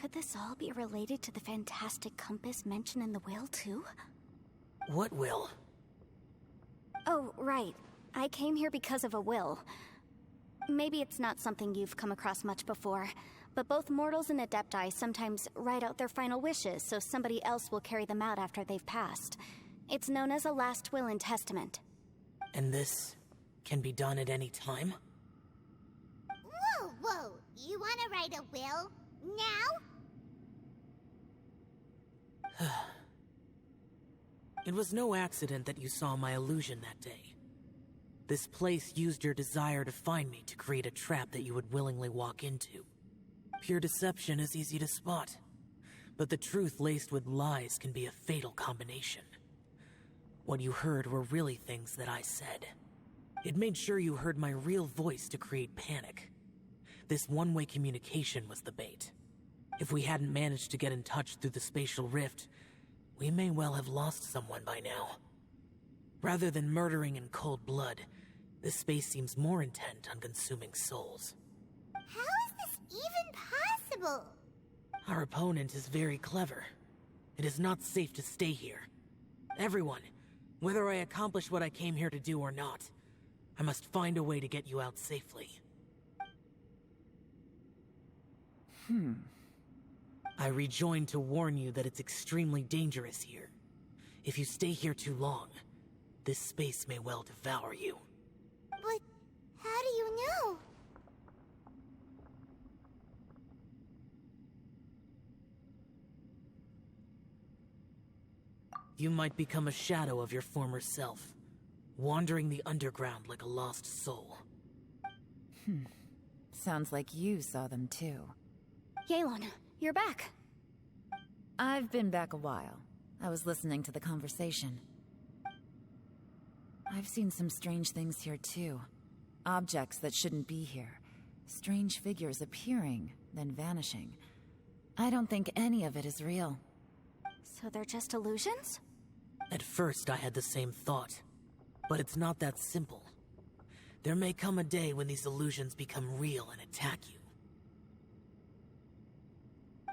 Could this all be related to the fantastic compass mentioned in the will, too? What will? Oh, right. I came here because of a will. Maybe it's not something you've come across much before, but both mortals and adepti sometimes write out their final wishes so somebody else will carry them out after they've passed. It's known as a last will and testament. And this can be done at any time? Whoa, whoa! You wanna write a will? Now? It was no accident that you saw my illusion that day. This place used your desire to find me to create a trap that you would willingly walk into. Pure deception is easy to spot, but the truth laced with lies can be a fatal combination. What you heard were really things that I said. It made sure you heard my real voice to create panic. This one-way communication was the bait. If we hadn't managed to get in touch through the spatial rift, we may well have lost someone by now. Rather than murdering in cold blood, this space seems more intent on consuming souls. How is this even possible? Our opponent is very clever. It is not safe to stay here. Everyone, whether I accomplish what I came here to do or not, I must find a way to get you out safely. I rejoined to warn you that it's extremely dangerous here. If you stay here too long, this space may well devour you. But how do you know? You might become a shadow of your former self, wandering the underground like a lost soul. Sounds like you saw them too. Yelan, you're back. I've been back a while. I was listening to the conversation. I've seen some strange things here too. Objects that shouldn't be here. Strange figures appearing, then vanishing. I don't think any of it is real. So they're just illusions? At first I had the same thought, but it's not that simple. There may come a day when these illusions become real and attack you.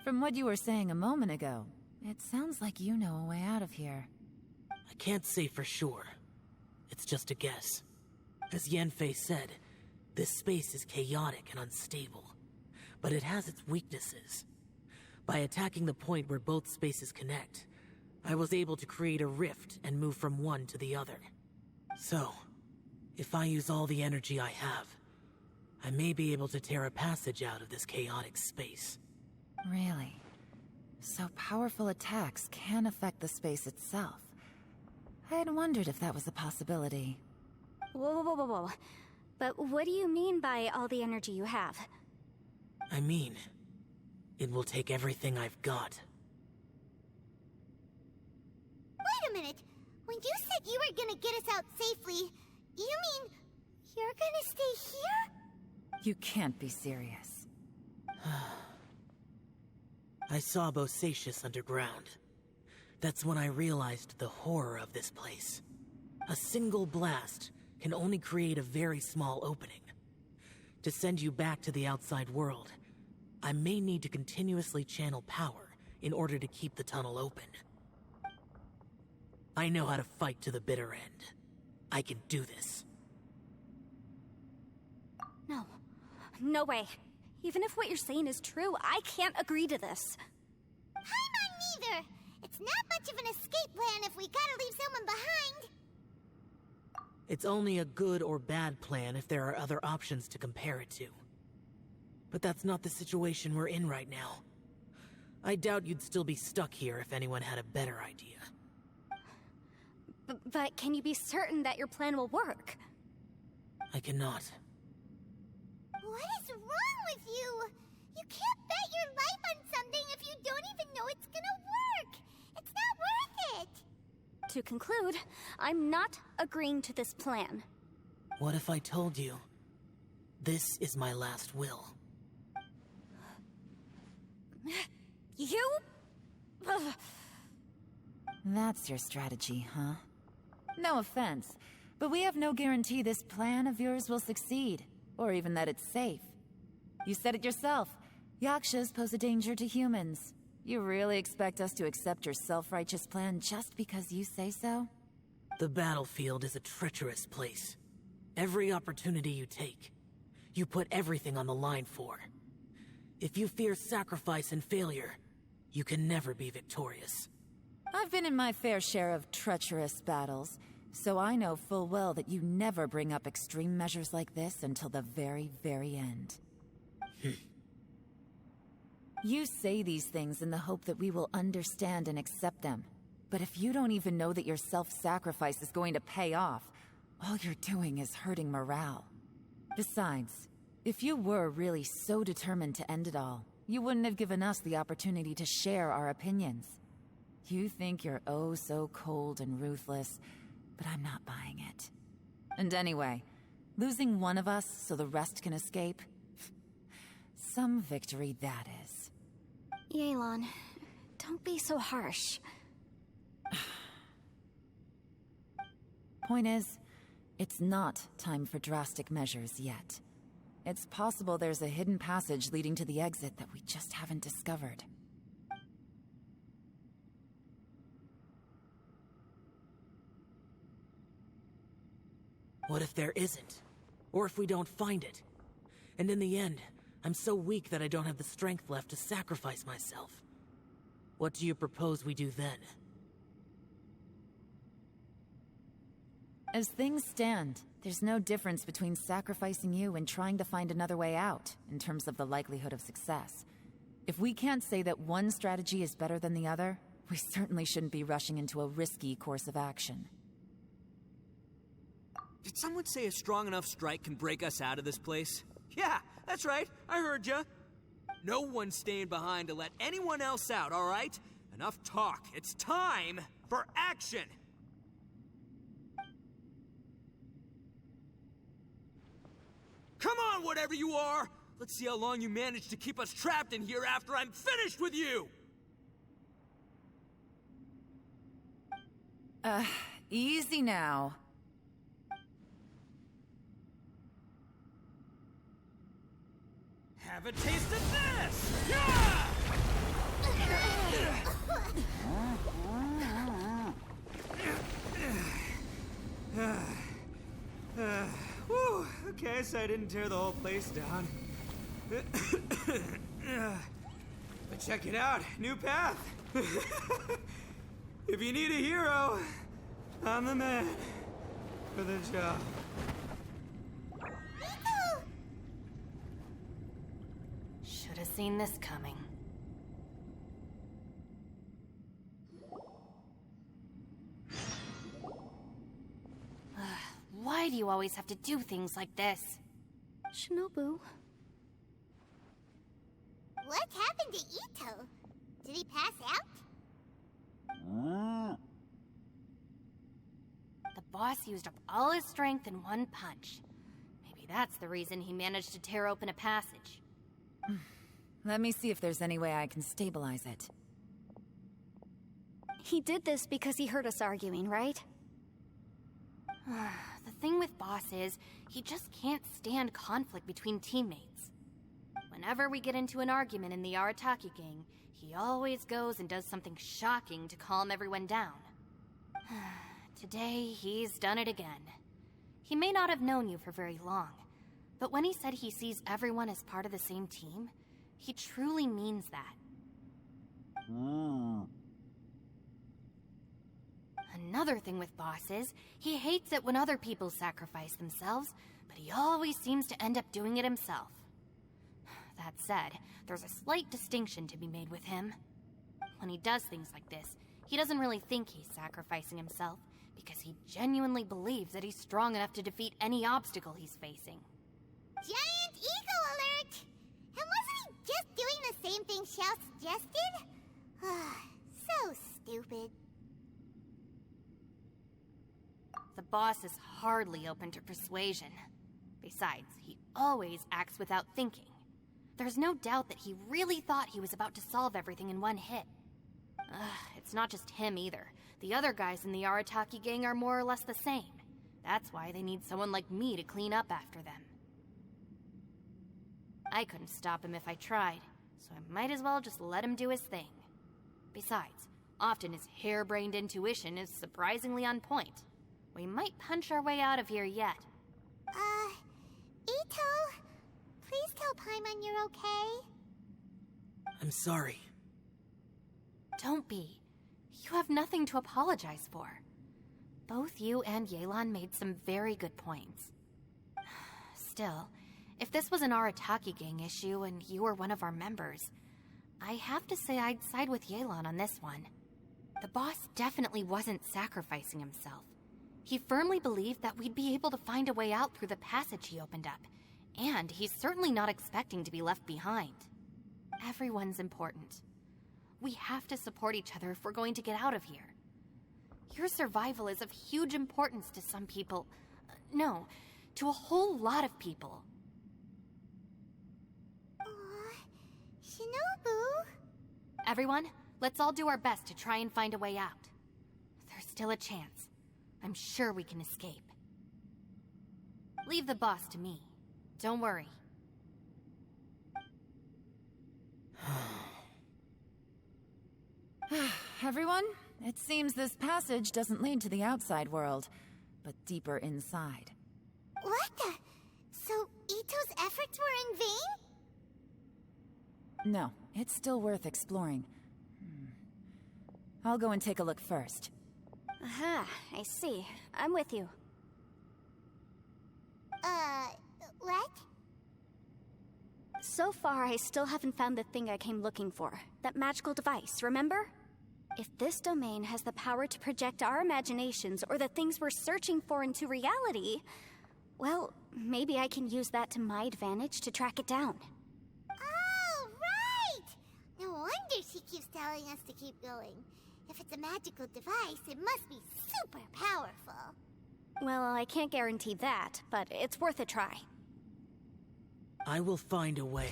From what you were saying a moment ago, it sounds like you know a way out of here. I can't say for sure. It's just a guess. As Yanfei said, this space is chaotic and unstable, but it has its weaknesses. By attacking the point where both spaces connect, I was able to create a rift and move from one to the other. So, if I use all the energy I have, I may be able to tear a passage out of this chaotic space. Really? So powerful attacks can affect the space itself. I had wondered if that was a possibility. Whoa. But what do you mean by all the energy you have? I mean, it will take everything I've got. Wait a minute! When you said you were gonna get us out safely, you mean you're gonna stay here? You can't be serious. I saw Bosacius underground. That's when I realized the horror of this place. A single blast can only create a very small opening. To send you back to the outside world, I may need to continuously channel power in order to keep the tunnel open. I know how to fight to the bitter end. I can do this. No way. Even if what you're saying is true, I can't agree to this. Paimon neither! It not much of an escape plan if we gotta leave someone behind. It's only a good or bad plan if there are other options to compare it to. But that's not the situation we're in right now. I doubt you'd still be stuck here if anyone had a better idea. But can you be certain that your plan will work? I cannot. What is wrong with you? You can't bet your life on something if you don't even know it's gonna work. It's not worth it. To conclude, I'm not agreeing to this plan. What if I told you, this is my last will? You? Ugh. That's your strategy, huh? No offense, but we have no guarantee this plan of yours will succeed, or even that it's safe. You said it yourself. Yakshas pose a danger to humans. You really expect us to accept your self-righteous plan just because you say so? The battlefield is a treacherous place. Every opportunity you take, you put everything on the line for. If you fear sacrifice and failure, you can never be victorious. I've been in my fair share of treacherous battles, so I know full well that you never bring up extreme measures like this until the very, very end. You say these things in the hope that we will understand and accept them. But if you don't even know that your self-sacrifice is going to pay off, all you're doing is hurting morale. Besides, if you were really so determined to end it all, you wouldn't have given us the opportunity to share our opinions. You think you're oh so cold and ruthless, but I'm not buying it. And anyway, losing one of us so the rest can escape? Some victory that is. Yelan, don't be so harsh. Point is, it's not time for drastic measures yet. It's possible there's a hidden passage leading to the exit that we just haven't discovered. What if there isn't? Or if we don't find it? And in the end, I'm so weak that I don't have the strength left to sacrifice myself. What do you propose we do then? As things stand, there's no difference between sacrificing you and trying to find another way out, in terms of the likelihood of success. If we can't say that one strategy is better than the other, we certainly shouldn't be rushing into a risky course of action. Did someone say a strong enough strike can break us out of this place? Yeah, that's right. I heard ya. No one's staying behind to let anyone else out, all right? Enough talk. It's time for action! Come on, whatever you are! Let's see how long you manage to keep us trapped in here after I'm finished with you! Easy now. Have a taste of this! Yeah! Whew, okay, so I didn't tear the whole place down. But check it out, new path. If you need a hero, I'm the man for the job. Should have seen this coming. Why do you always have to do things like this? Shinobu. What happened to Ito? Did he pass out? The boss used up all his strength in one punch. Maybe that's the reason he managed to tear open a passage. Let me see if there's any way I can stabilize it. He did this because he heard us arguing, right? The thing with Boss is, he just can't stand conflict between teammates. Whenever we get into an argument in the Arataki gang, he always goes and does something shocking to calm everyone down. Today, he's done it again. He may not have known you for very long, but when he said he sees everyone as part of the same team, he truly means that. Another thing with Boss is, he hates it when other people sacrifice themselves, but he always seems to end up doing it himself. That said, there's a slight distinction to be made with him. When he does things like this, he doesn't really think he's sacrificing himself, because he genuinely believes that he's strong enough to defeat any obstacle he's facing. Giant ego alert! And wasn't he just doing the same thing Xiao suggested? So stupid. The boss is hardly open to persuasion. Besides, he always acts without thinking. There's no doubt that he really thought he was about to solve everything in one hit. It's not just him either. The other guys in the Arataki gang are more or less the same. That's why they need someone like me to clean up after them. I couldn't stop him if I tried, so I might as well just let him do his thing. Besides, often his harebrained intuition is surprisingly on point. We might punch our way out of here yet. Ito, please tell Paimon you're okay. I'm sorry. Don't be. You have nothing to apologize for. Both you and Yelan made some very good points. Still, if this was an Arataki gang issue and you were one of our members, I have to say I'd side with Yelan on this one. The boss definitely wasn't sacrificing himself. He firmly believed that we'd be able to find a way out through the passage he opened up, and he's certainly not expecting to be left behind. Everyone's important. We have to support each other if we're going to get out of here. Your survival is of huge importance to some people. No, to a whole lot of people. Shinobu? Everyone, let's all do our best to try and find a way out. There's still a chance. I'm sure we can escape. Leave the boss to me. Don't worry. Everyone, it seems this passage doesn't lead to the outside world, but deeper inside. What the? So Ito's efforts were in vain? No, it's still worth exploring. I'll go and take a look first. Aha, I see. I'm with you. What? So far, I still haven't found the thing I came looking for. That magical device, remember? If this domain has the power to project our imaginations or the things we're searching for into reality, well, maybe I can use that to my advantage to track it down. Oh, right! No wonder she keeps telling us to keep going. If it's a magical device, it must be super powerful. Well, I can't guarantee that, but it's worth a try. I will find a way.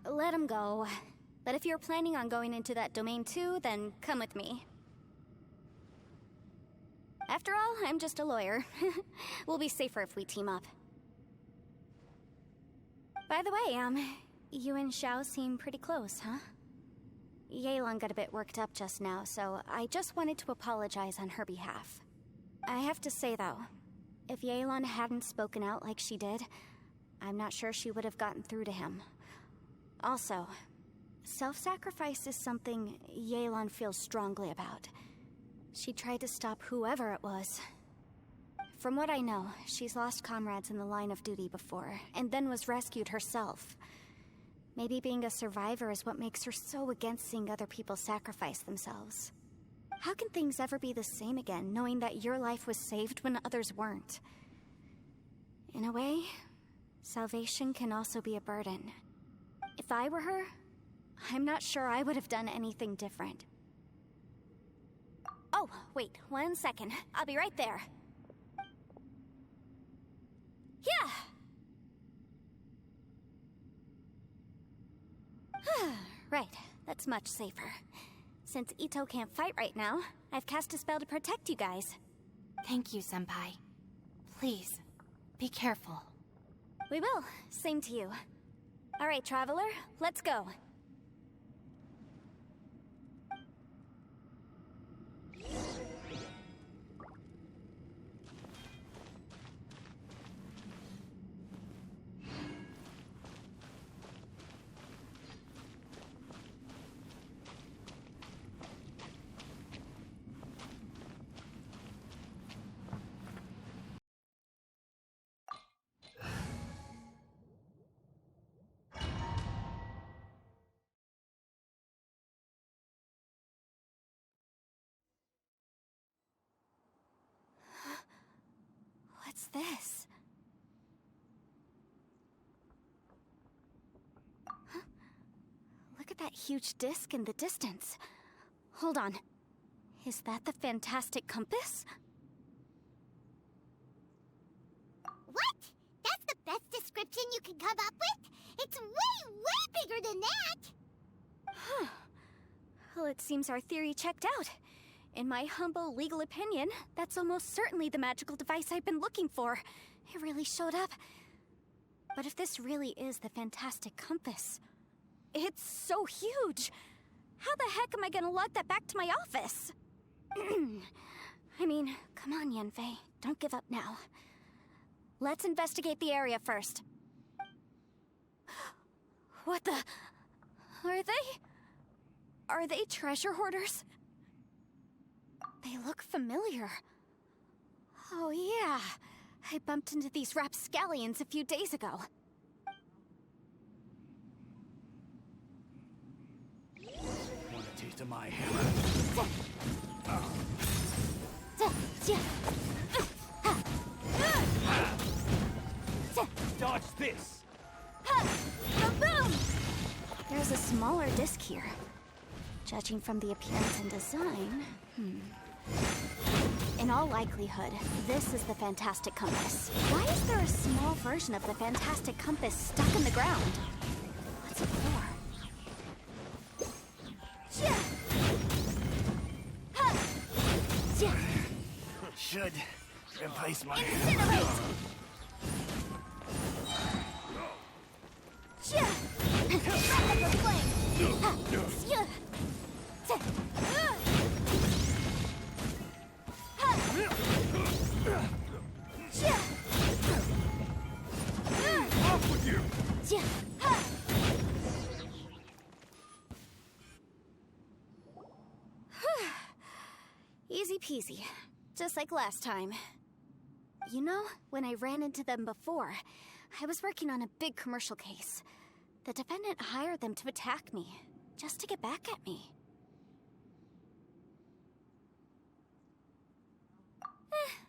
Let him go. But if you're planning on going into that domain too, then come with me. After all, I'm just a lawyer. We'll be safer if we team up. By the way, you and Xiao seem pretty close, huh? Yelan got a bit worked up just now, so I just wanted to apologize on her behalf. I have to say, though, if Yelan hadn't spoken out like she did, I'm not sure she would have gotten through to him. Also, self-sacrifice is something Yelan feels strongly about. She tried to stop whoever it was. From what I know, she's lost comrades in the line of duty before, and then was rescued herself. Maybe being a survivor is what makes her so against seeing other people sacrifice themselves. How can things ever be the same again, knowing that your life was saved when others weren't? In a way, salvation can also be a burden. If I were her, I'm not sure I would have done anything different. Oh, wait, 1 second. I'll be right there. Yeah! Right, that's much safer. Since Ito can't fight right now, I've cast a spell to protect you guys. Thank you, Senpai. Please, be careful. We will. Same to you. All right, Traveler, let's go. this? Huh? Look at that huge disc in the distance. Hold on. Is that the fantastic compass? What? That's the best description you can come up with? It's way, way bigger than that! Huh. Well, it seems our theory checked out. In my humble legal opinion, that's almost certainly the magical device I've been looking for. It really showed up. But if this really is the fantastic compass, it's so huge! How the heck am I gonna lug that back to my office? I mean, come on, Yanfei. Don't give up now. Let's investigate the area first. What the... Are they treasure hoarders? They look familiar. Oh yeah, I bumped into these rapscallions a few days ago. Want a taste of my hammer? Dodge this! Boom! There's a smaller disc here. Judging from the appearance and design, in all likelihood, this is the fantastic compass. Why is there a small version of the fantastic compass stuck in the ground? What's it for? Should replace my Incinerate! Rapid flame! Off with you! Easy peasy. Just like last time. You know, when I ran into them before, I was working on a big commercial case. The defendant hired them to attack me, just to get back at me.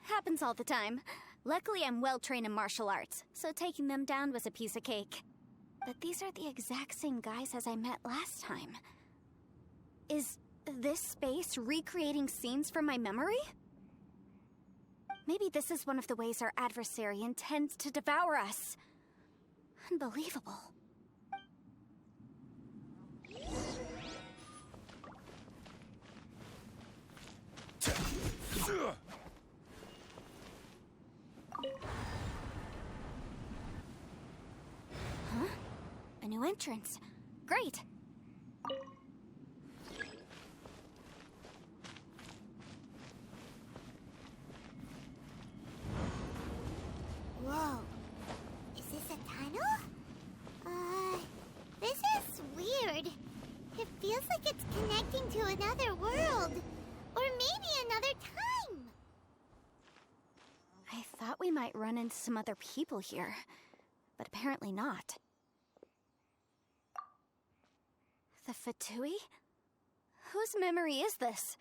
Happens all the time. Luckily, I'm well-trained in martial arts, so taking them down was a piece of cake. But these are the exact same guys as I met last time. Is this space recreating scenes from my memory? Maybe this is one of the ways our adversary intends to devour us. Unbelievable. Huh? A new entrance. Great. Whoa. Is this a tunnel? This is weird. It feels like it's connecting to another world. Or maybe another time. I thought we might run into some other people here, but apparently not. The Fatui? Whose memory is this?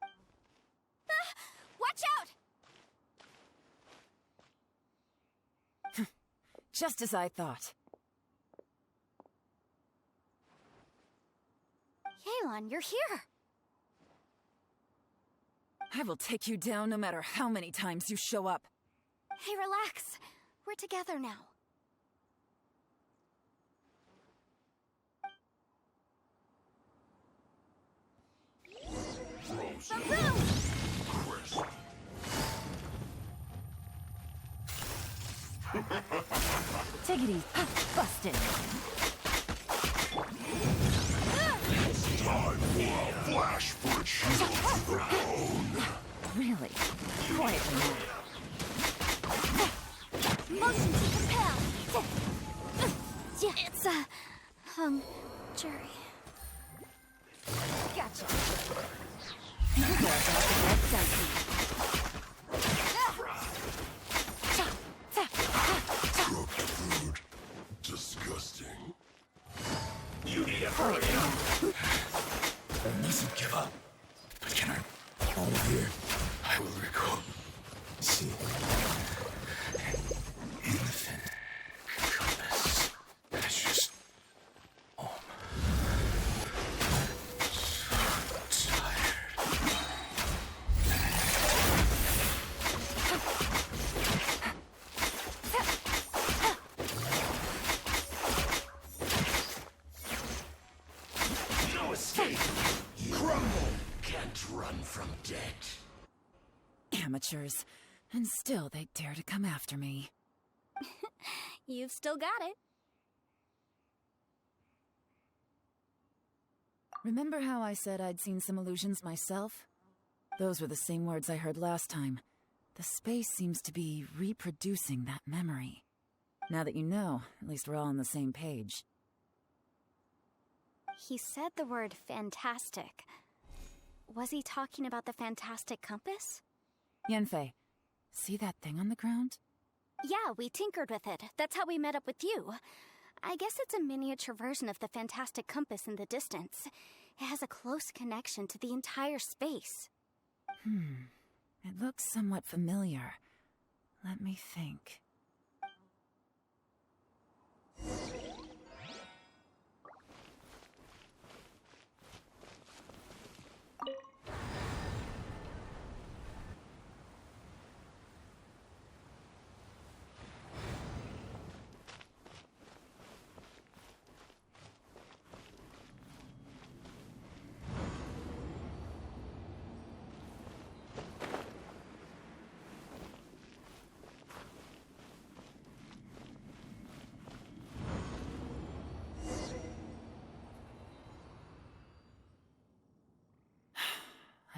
Ah! Watch out! Just as I thought. Yelan, you're here! I will take you down no matter how many times you show up. Hey, relax. We're together now. Take it easy. Busted. Time for a flash for a shield to the bone. Really? Quiet now. Motion to compel. It's a jury. Gotcha. You're about to get something. Cooked food. Disgusting. You need a hurry. I mustn't give up. But can I? All here, I will recall. See. run from debt. Amateurs. And still they dare to come after me. You've still got it. Remember how I said I'd seen some illusions myself? Those were the same words I heard last time. The space seems to be reproducing that memory. Now that you know, at least we're all on the same page. He said the word fantastic. Was he talking about the fantastic compass? Yanfei, see that thing on the ground? Yeah, we tinkered with it. That's how we met up with you. I guess it's a miniature version of the fantastic compass in the distance. It has a close connection to the entire space. It looks somewhat familiar. Let me think.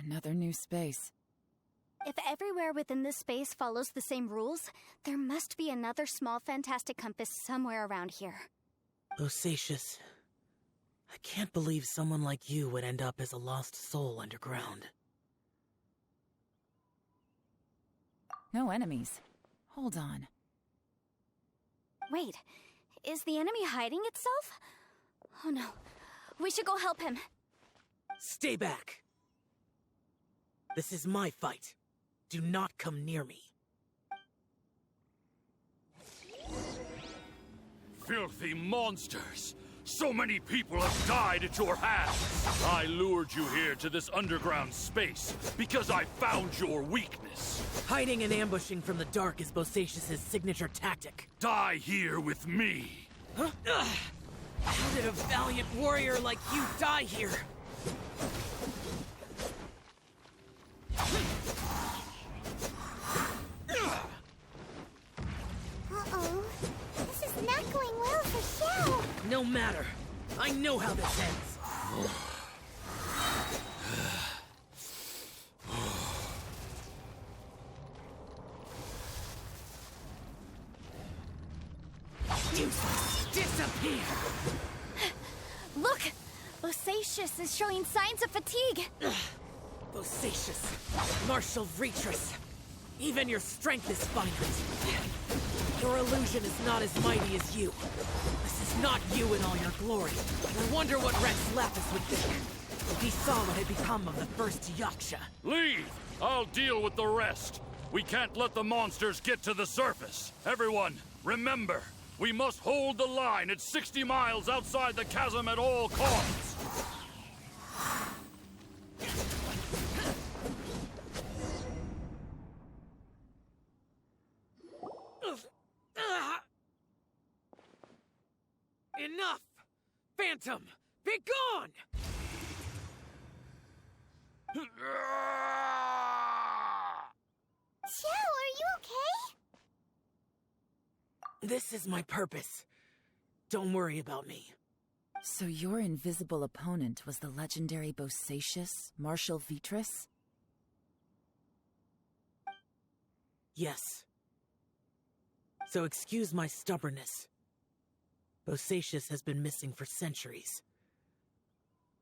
Another new space. If everywhere within this space follows the same rules, there must be another small fantastic compass somewhere around here. Bosacious. I can't believe someone like you would end up as a lost soul underground. No enemies. Hold on. Wait, is the enemy hiding itself? Oh no, we should go help him. Stay back! This is my fight. Do not come near me. Filthy monsters! So many people have died at your hands! I lured you here to this underground space because I found your weakness. Hiding and ambushing from the dark is Bosacious's signature tactic. Die here with me! Huh? How did a valiant warrior like you die here? Uh-oh. This is not going well for Xiao. No matter. I know how this ends. Useless! Disappear! Look! Bosacious is showing signs of fatigue. Bosacious, martial retreat. Even your strength is finite. Your illusion is not as mighty as you. This is not you in all your glory. I wonder what Rex Lapis would think if he saw what had become of the first Yaksha. Leave! I'll deal with the rest. We can't let the monsters get to the surface. Everyone, remember, we must hold the line at 60 miles outside the chasm at all costs. Enough! Phantom, be gone! Xiao, are you okay? This is my purpose. Don't worry about me. So your invisible opponent was the legendary Bosacious, Martial Vitris? Yes. So excuse my stubbornness. Bosacious has been missing for centuries.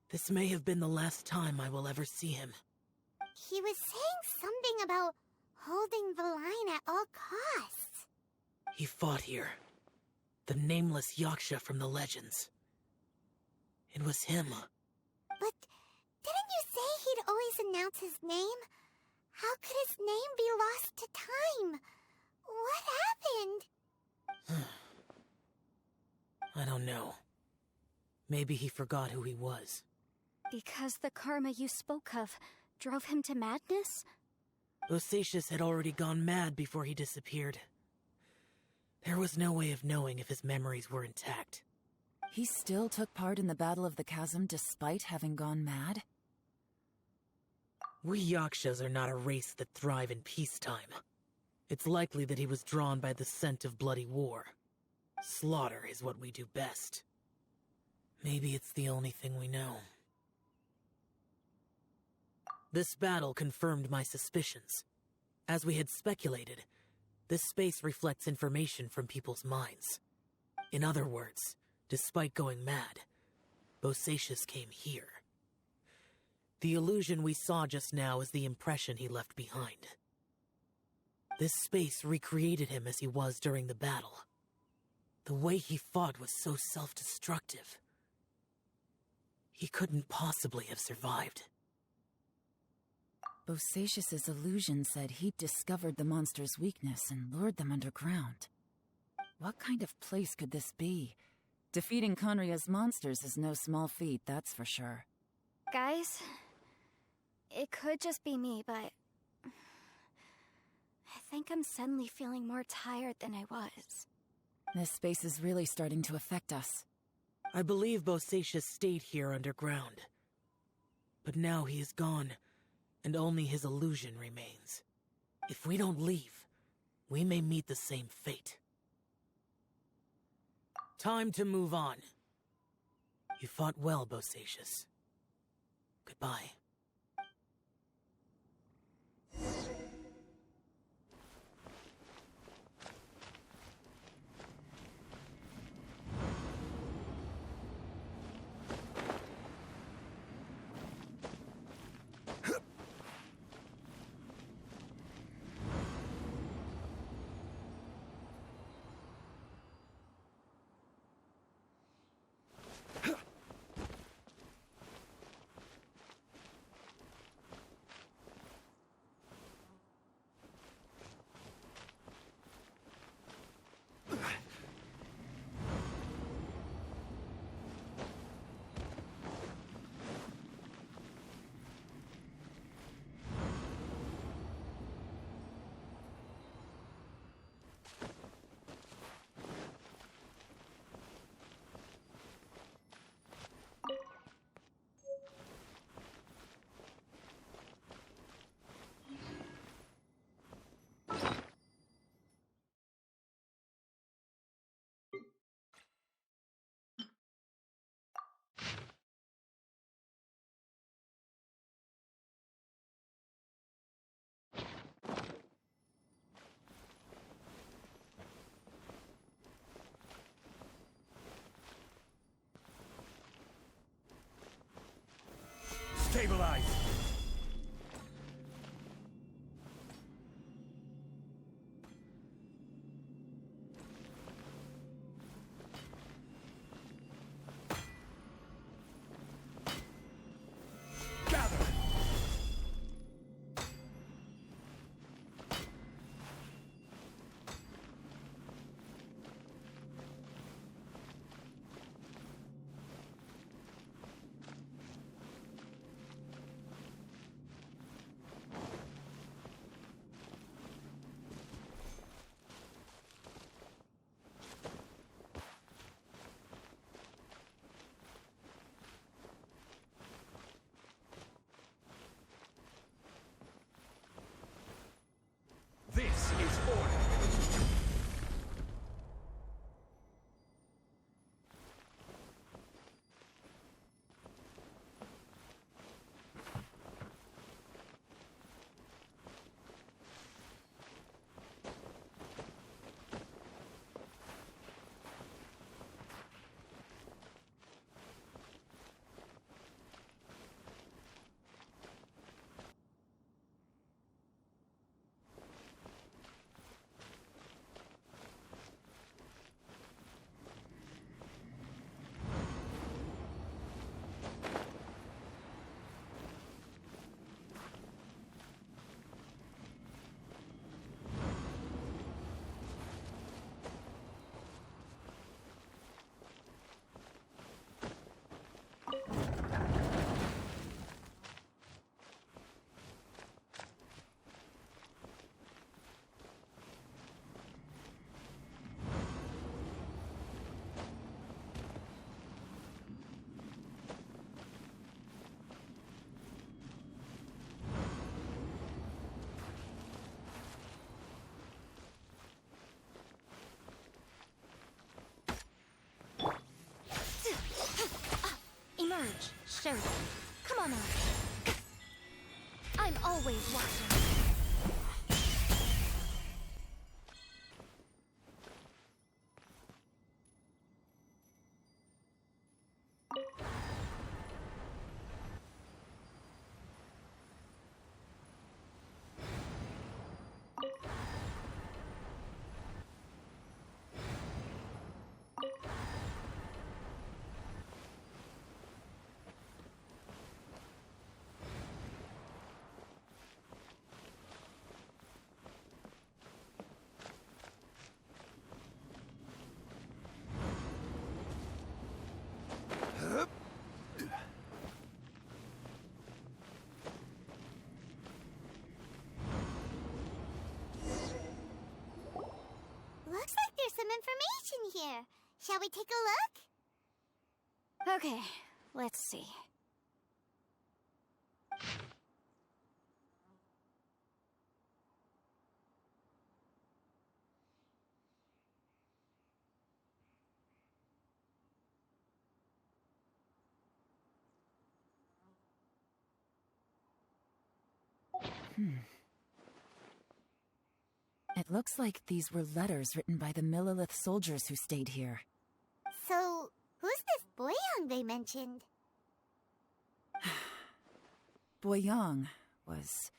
This may have been the last time I will ever see him. He was saying something about holding the line at all costs. He fought here. The nameless Yaksha from the legends. It was him. But didn't you say he'd always announce his name? How could his name be lost to time? What happened? I don't know. Maybe he forgot who he was. Because the karma you spoke of drove him to madness? Bosacious had already gone mad before he disappeared. There was no way of knowing if his memories were intact. He still took part in the Battle of the Chasm despite having gone mad? We Yakshas are not a race that thrive in peacetime. It's likely that he was drawn by the scent of bloody war. Slaughter is what we do best. Maybe it's the only thing we know. This battle confirmed my suspicions. As we had speculated, this space reflects information from people's minds. In other words, despite going mad, Bosacius came here. The illusion we saw just now is the impression he left behind. This space recreated him as he was during the battle. The way he fought was so self-destructive. He couldn't possibly have survived. Bosacius's illusion said he'd discovered the monster's weakness and lured them underground. What kind of place could this be? Defeating Conria's monsters is no small feat, that's for sure. Guys, it could just be me, but I think I'm suddenly feeling more tired than I was. This space is really starting to affect us. I believe Bosacius stayed here underground. But now he is gone, and only his illusion remains. If we don't leave, we may meet the same fate. Time to move on. You fought well, Bosacius. Goodbye. Stabilize! Gather! show you. Come on out. I'm always watching. Looks like there's some information here. Shall we take a look? Okay, let's see. It looks like these were letters written by the Millilith soldiers who stayed here. So, who's this Boyang they mentioned? Boyang was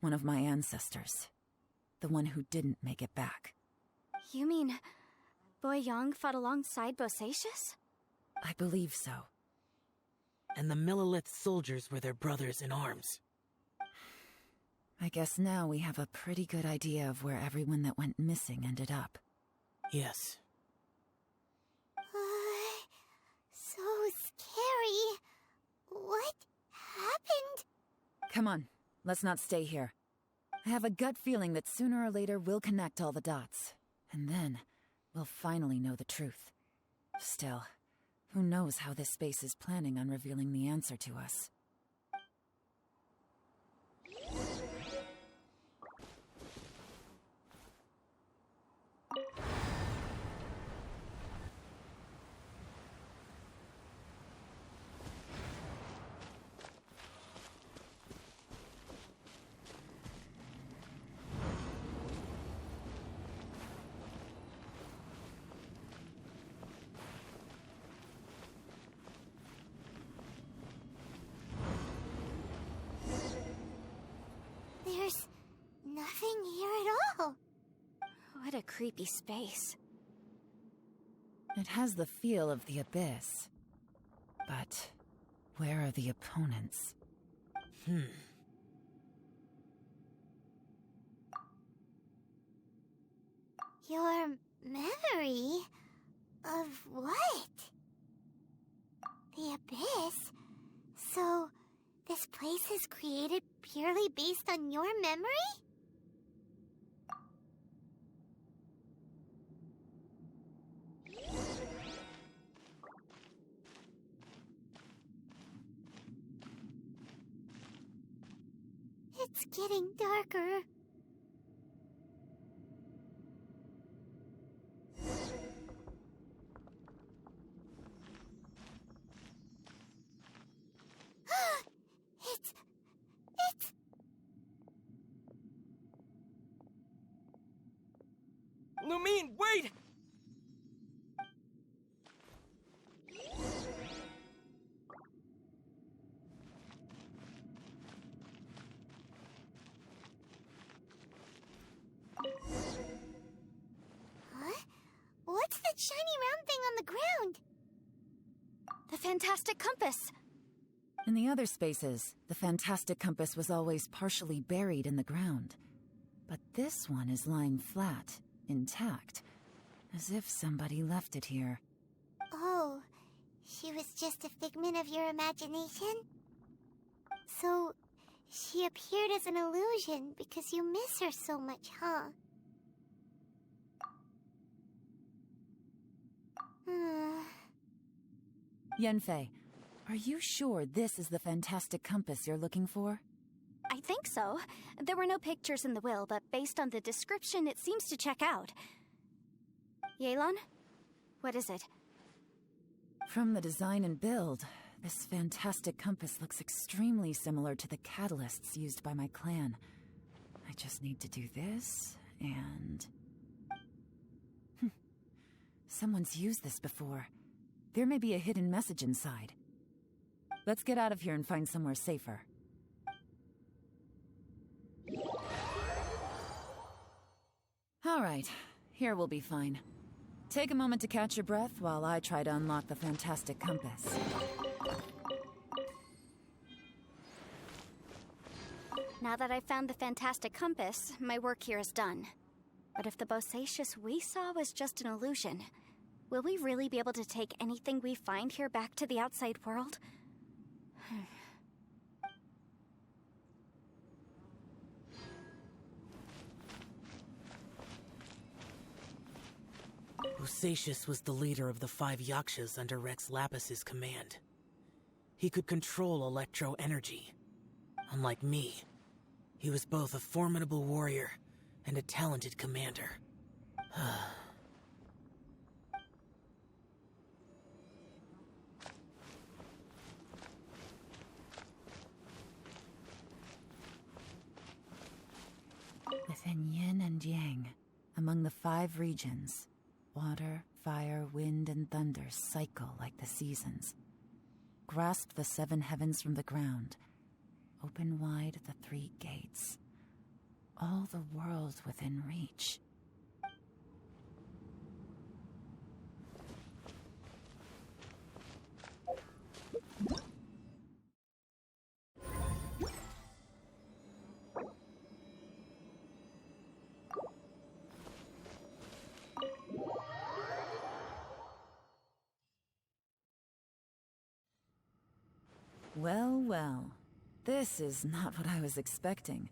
one of my ancestors. The one who didn't make it back. You mean Boyang fought alongside Bosacius? I believe so. And the Millilith soldiers were their brothers in arms. I guess now we have a pretty good idea of where everyone that went missing ended up. Yes. So scary. What happened? Come on, let's not stay here. I have a gut feeling that sooner or later we'll connect all the dots. And then, we'll finally know the truth. Still, who knows how this space is planning on revealing the answer to us. There's nothing here at all. What a creepy space. It has the feel of the abyss. But where are the opponents? Your memory of what? The abyss? So, this place is created purely based on your memory? It's getting darker. It's... Lumine, wait! Huh? What's that shiny round thing on the ground? The fantastic compass! In the other spaces, the fantastic compass was always partially buried in the ground. But this one is lying flat, intact, as if somebody left it here. Oh, she was just a figment of your imagination? So, she appeared as an illusion because you miss her so much, huh? Yanfei, are you sure this is the fantastic compass you're looking for? I think so. There were no pictures in the will, but based on the description, it seems to check out. Yelan? What is it? From the design and build, This fantastic compass looks extremely similar to the catalysts used by my clan. I just need to do this, and... Someone's used this before. There may be a hidden message inside. Let's get out of here and find somewhere safer. All right, here we'll be fine. Take a moment to catch your breath while I try to unlock the fantastic compass. Now that I've found the fantastic compass, my work here is done. But if the Bosacious we saw was just an illusion, will we really be able to take anything we find here back to the outside world? Bosacious was the leader of the 5 Yakshas under Rex Lapis's command. He could control electro energy. Unlike me, he was both a formidable warrior and a talented commander. Within yin and yang, among the 5 regions, water, fire, wind, and thunder cycle like the seasons. Grasp the 7 heavens from the ground. Open wide the 3 gates. All the world within reach. Well, well. This is not what I was expecting.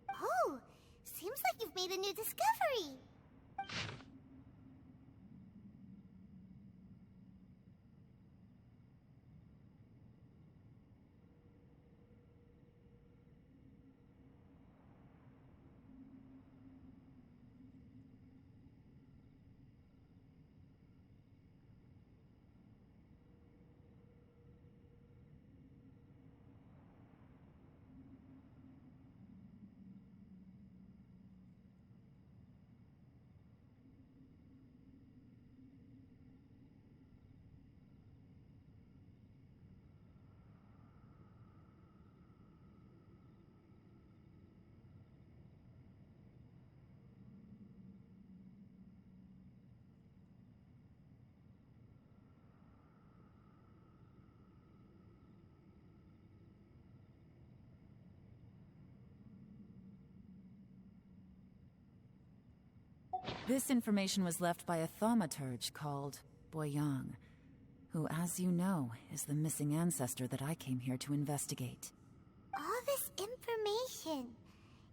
Oh, seems like you've made a new discovery. This information was left by a thaumaturge called Boyang, who, as you know, is the missing ancestor that I came here to investigate. All this information,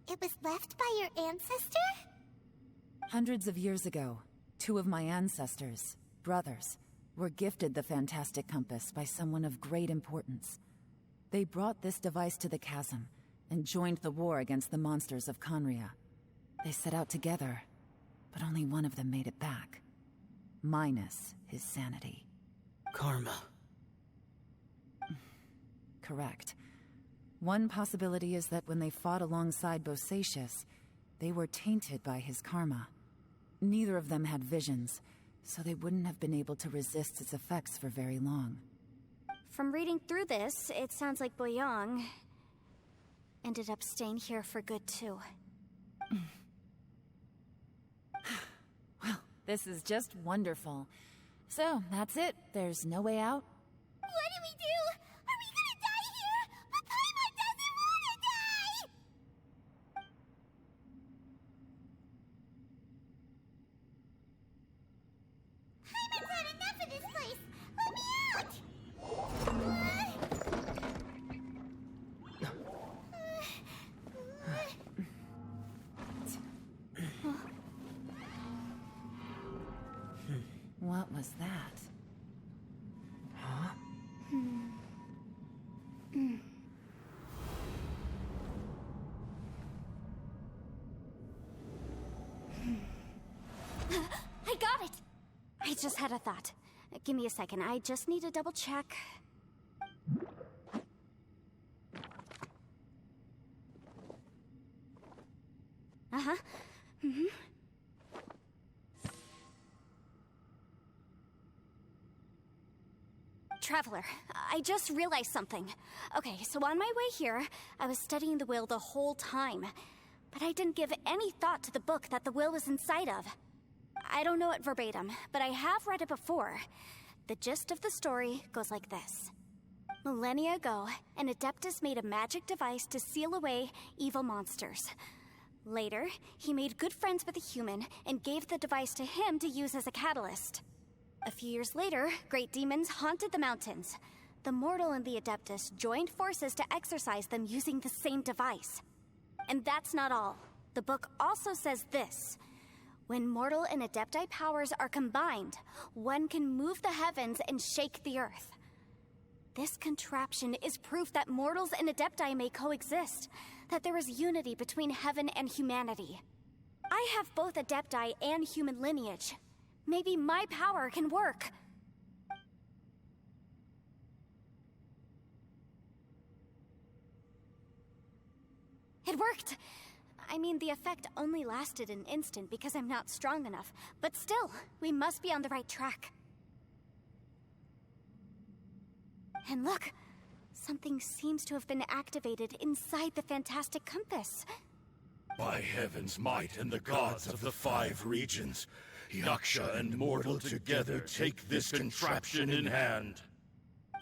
it was left by your ancestor? Hundreds of years ago, 2 of my ancestors, brothers, were gifted the fantastic compass by someone of great importance. They brought this device to the chasm and joined the war against the monsters of Conria. They set out together, but only one of them made it back. Minus his sanity. Karma. Correct. One possibility is that when they fought alongside Bosacious, they were tainted by his karma. Neither of them had visions, so they wouldn't have been able to resist its effects for very long. From reading through this, it sounds like Boyang ended up staying here for good too. Well, this is just wonderful. So, that's it. There's no way out? What do we do? Are we gonna die here? But Paimon doesn't wanna die! Paimon's had enough of this place! Let me out! What was that? Huh? I got it! I just had a thought. Give me a second, I just need to double check. Uh-huh. Mm-hmm. Traveler, I just realized something. Okay, so on my way here, I was studying the will the whole time. But I didn't give any thought to the book that the will was inside of. I don't know it verbatim, but I have read it before. The gist of the story goes like this. Millennia ago, an Adeptus made a magic device to seal away evil monsters. Later, he made good friends with a human and gave the device to him to use as a catalyst. A few years later, great demons haunted the mountains. The mortal and the Adeptus joined forces to exorcise them using the same device. And that's not all. The book also says this. When mortal and Adepti powers are combined, one can move the heavens and shake the earth. This contraption is proof that mortals and Adepti may coexist, that there is unity between heaven and humanity. I have both Adepti and human lineage. Maybe my power can work. It worked! I mean, the effect only lasted an instant because I'm not strong enough, but still, we must be on the right track. And look, something seems to have been activated inside the fantastic compass. By heaven's might and the gods of the 5 regions, Yaksha and mortal together take this contraption in hand.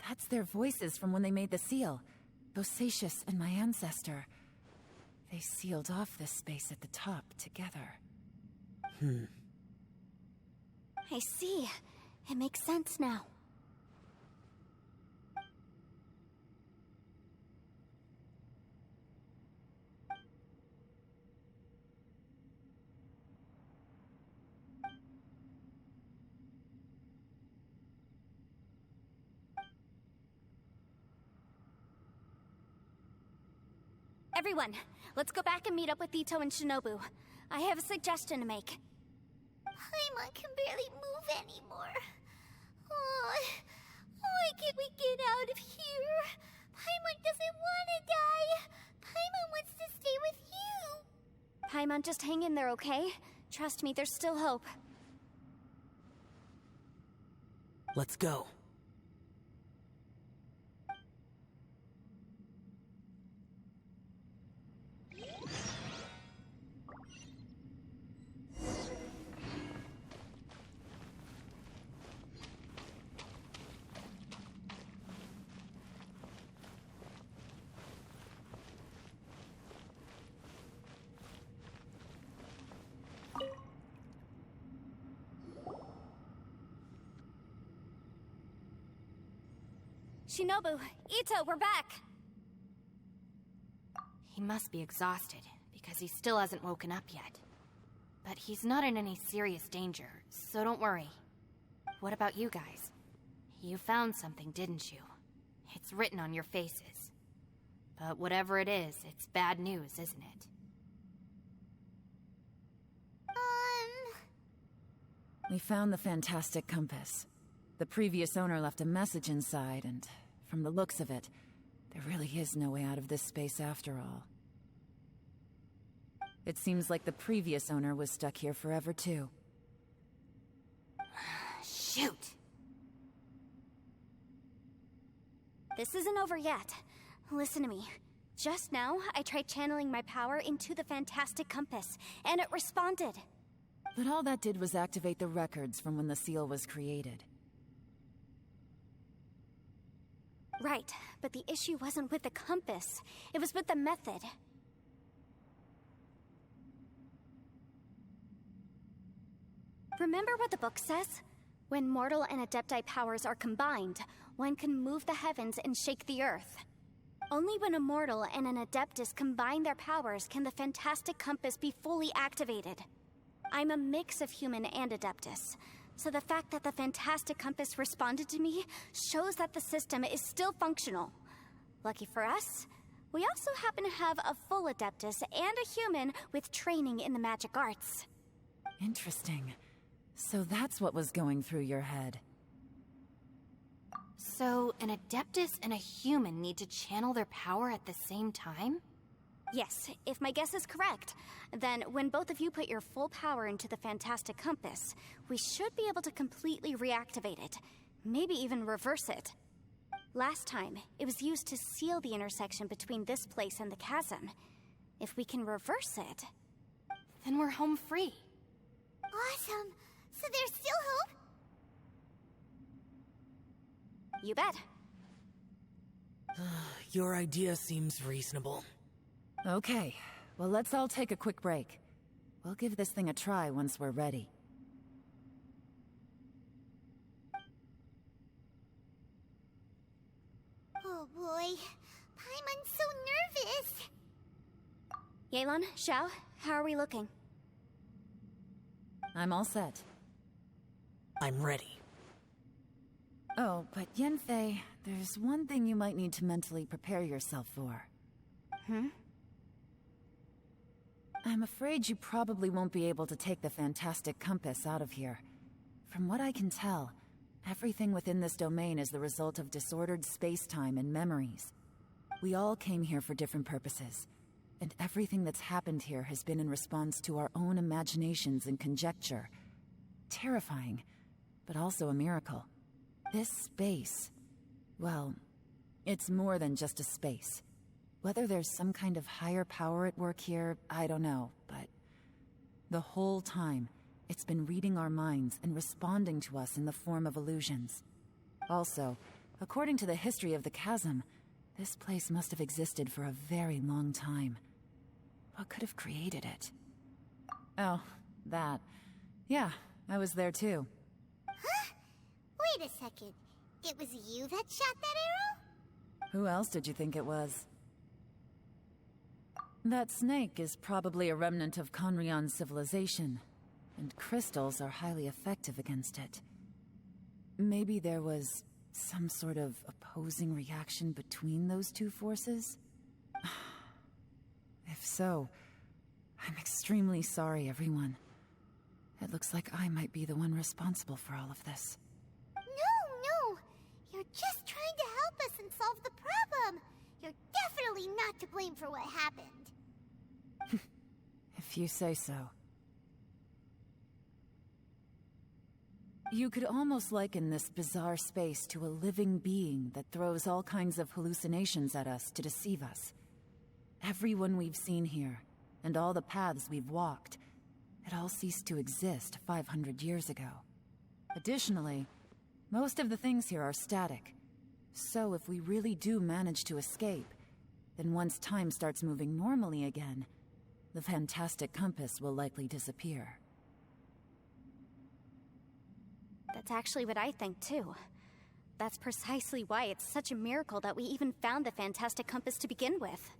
That's their voices from when they made the seal. Bosacius and my ancestor. They sealed off this space at the top together. I see. It makes sense now. Everyone, let's go back and meet up with Ito and Shinobu. I have a suggestion to make. Paimon can barely move anymore. Oh, why can't we get out of here? Paimon doesn't want to die. Paimon wants to stay with you. Paimon, just hang in there, okay? Trust me, there's still hope. Let's go. Shinobu, Ito, we're back! He must be exhausted, because he still hasn't woken up yet. But he's not in any serious danger, so don't worry. What about you guys? You found something, didn't you? It's written on your faces. But whatever it is, it's bad news, isn't it? We found the fantastic compass. The previous owner left a message inside, and from the looks of it, there really is no way out of this space after all. It seems like the previous owner was stuck here forever, too. Shoot! This isn't over yet. Listen to me. Just now, I tried channeling my power into the fantastic compass, and it responded. But all that did was activate the records from when the seal was created. Right, but the issue wasn't with the compass. It was with the method. Remember what the book says? When mortal and Adepti powers are combined, one can move the heavens and shake the earth. Only when a mortal and an Adeptus combine their powers can the fantastic compass be fully activated. I'm a mix of human and Adeptus. So the fact that the fantastic compass responded to me shows that the system is still functional. Lucky for us, we also happen to have a full Adeptus and a human with training in the magic arts. Interesting. So that's what was going through your head. So, an Adeptus and a human need to channel their power at the same time? Yes, if my guess is correct, then when both of you put your full power into the Fantastic Compass, we should be able to completely reactivate it. Maybe even reverse it. Last time, it was used to seal the intersection between this place and the chasm. If we can reverse it, then we're home free. Awesome! So there's still hope? You bet. Your idea seems reasonable. Okay, well let's all take a quick break. We'll give this thing a try once we're ready. Oh boy, Paimon's so nervous. Yelan, Xiao, how are we looking? I'm all set. I'm ready. Oh, but Yanfei, there's one thing you might need to mentally prepare yourself for. I'm afraid you probably won't be able to take the Fantastic Compass out of here. From what I can tell, everything within this domain is the result of disordered space-time and memories. We all came here for different purposes, and everything that's happened here has been in response to our own imaginations and conjecture. Terrifying, but also a miracle. This space, well, it's more than just a space. Whether there's some kind of higher power at work here, I don't know, but the whole time, it's been reading our minds and responding to us in the form of illusions. Also, according to the history of the chasm, this place must have existed for a very long time. What could have created it? Oh, that. Yeah, I was there too. Huh? Wait a second. It was you that shot that arrow? Who else did you think it was? That snake is probably a remnant of Conrion's civilization, and crystals are highly effective against it. Maybe there was some sort of opposing reaction between those two forces? If so, I'm extremely sorry, everyone. It looks like I might be the one responsible for all of this. No! You're just trying to help us and solve the problem! You're definitely not to blame for what happened. If you say so. You could almost liken this bizarre space to a living being that throws all kinds of hallucinations at us to deceive us. Everyone we've seen here, and all the paths we've walked, it all ceased to exist 500 years ago. Additionally, most of the things here are static. So if we really do manage to escape, then once time starts moving normally again, the Fantastic Compass will likely disappear. That's actually what I think too. That's precisely why it's such a miracle that we even found the Fantastic Compass to begin with.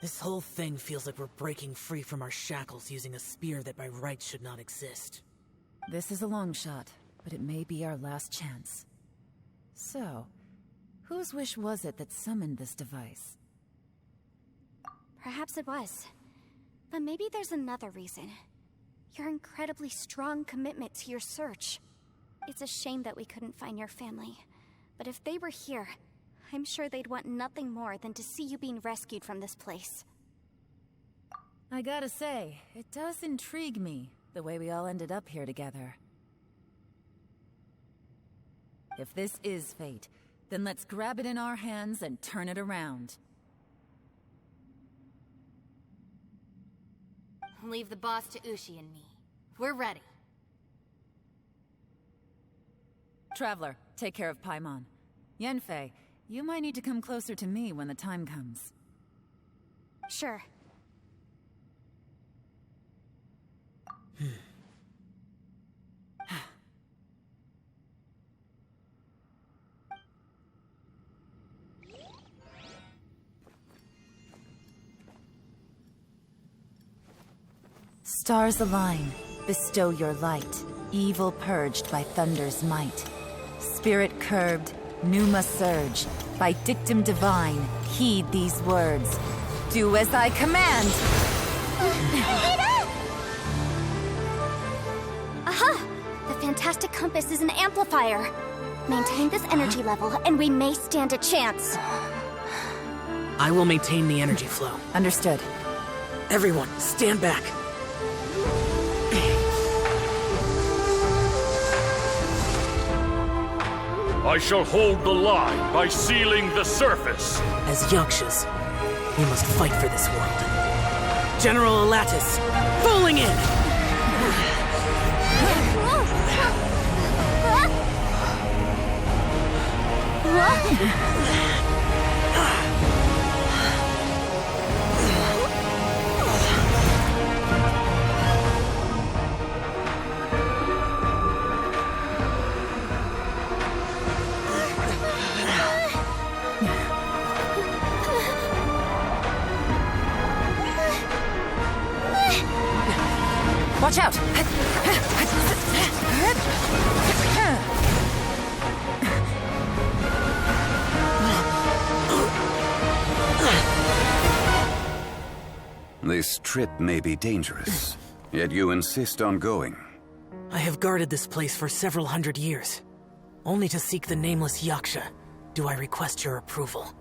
This whole thing feels like we're breaking free from our shackles using a spear that by rights should not exist. This is a long shot, but it may be our last chance. So, whose wish was it that summoned this device? Perhaps it was. But maybe there's another reason. Your incredibly strong commitment to your search. It's a shame that we couldn't find your family. But if they were here, I'm sure they'd want nothing more than to see you being rescued from this place. I gotta say, it does intrigue me, the way we all ended up here together. If this is fate, then let's grab it in our hands and turn it around. Leave the boss to Ushi and me. We're ready. Traveler, take care of Paimon. Yanfei, you might need to come closer to me when the time comes. Sure. Stars align, bestow your light, evil purged by thunder's might. Spirit curbed, pneuma surge, by dictum divine, heed these words. Do as I command! Aha! The Fantastic Compass is an amplifier! Maintain this energy level, and we may stand a chance. I will maintain the energy flow. Understood. Everyone, stand back. I shall hold the line by sealing the surface. As Yakshas, we must fight for this world. General Alatus, falling in! Watch out! This trip may be dangerous, yet you insist on going. I have guarded this place for several hundred years. Only to seek the nameless Yaksha do I request your approval.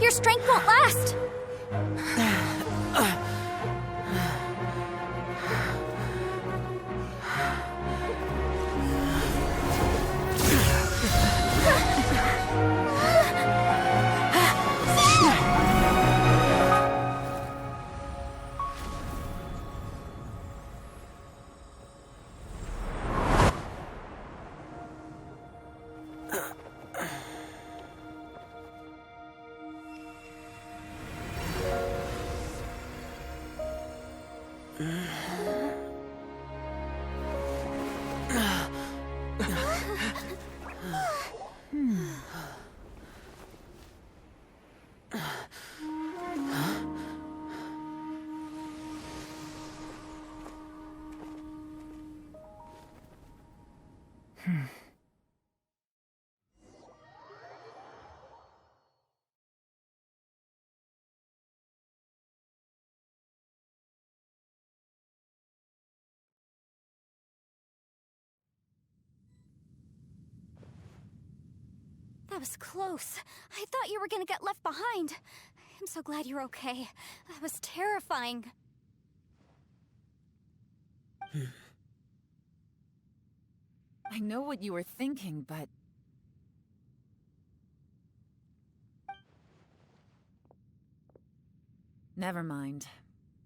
Your strength won't last! That was close. I thought you were gonna get left behind. I'm so glad you're okay. That was terrifying. I know what you were thinking, but... Never mind.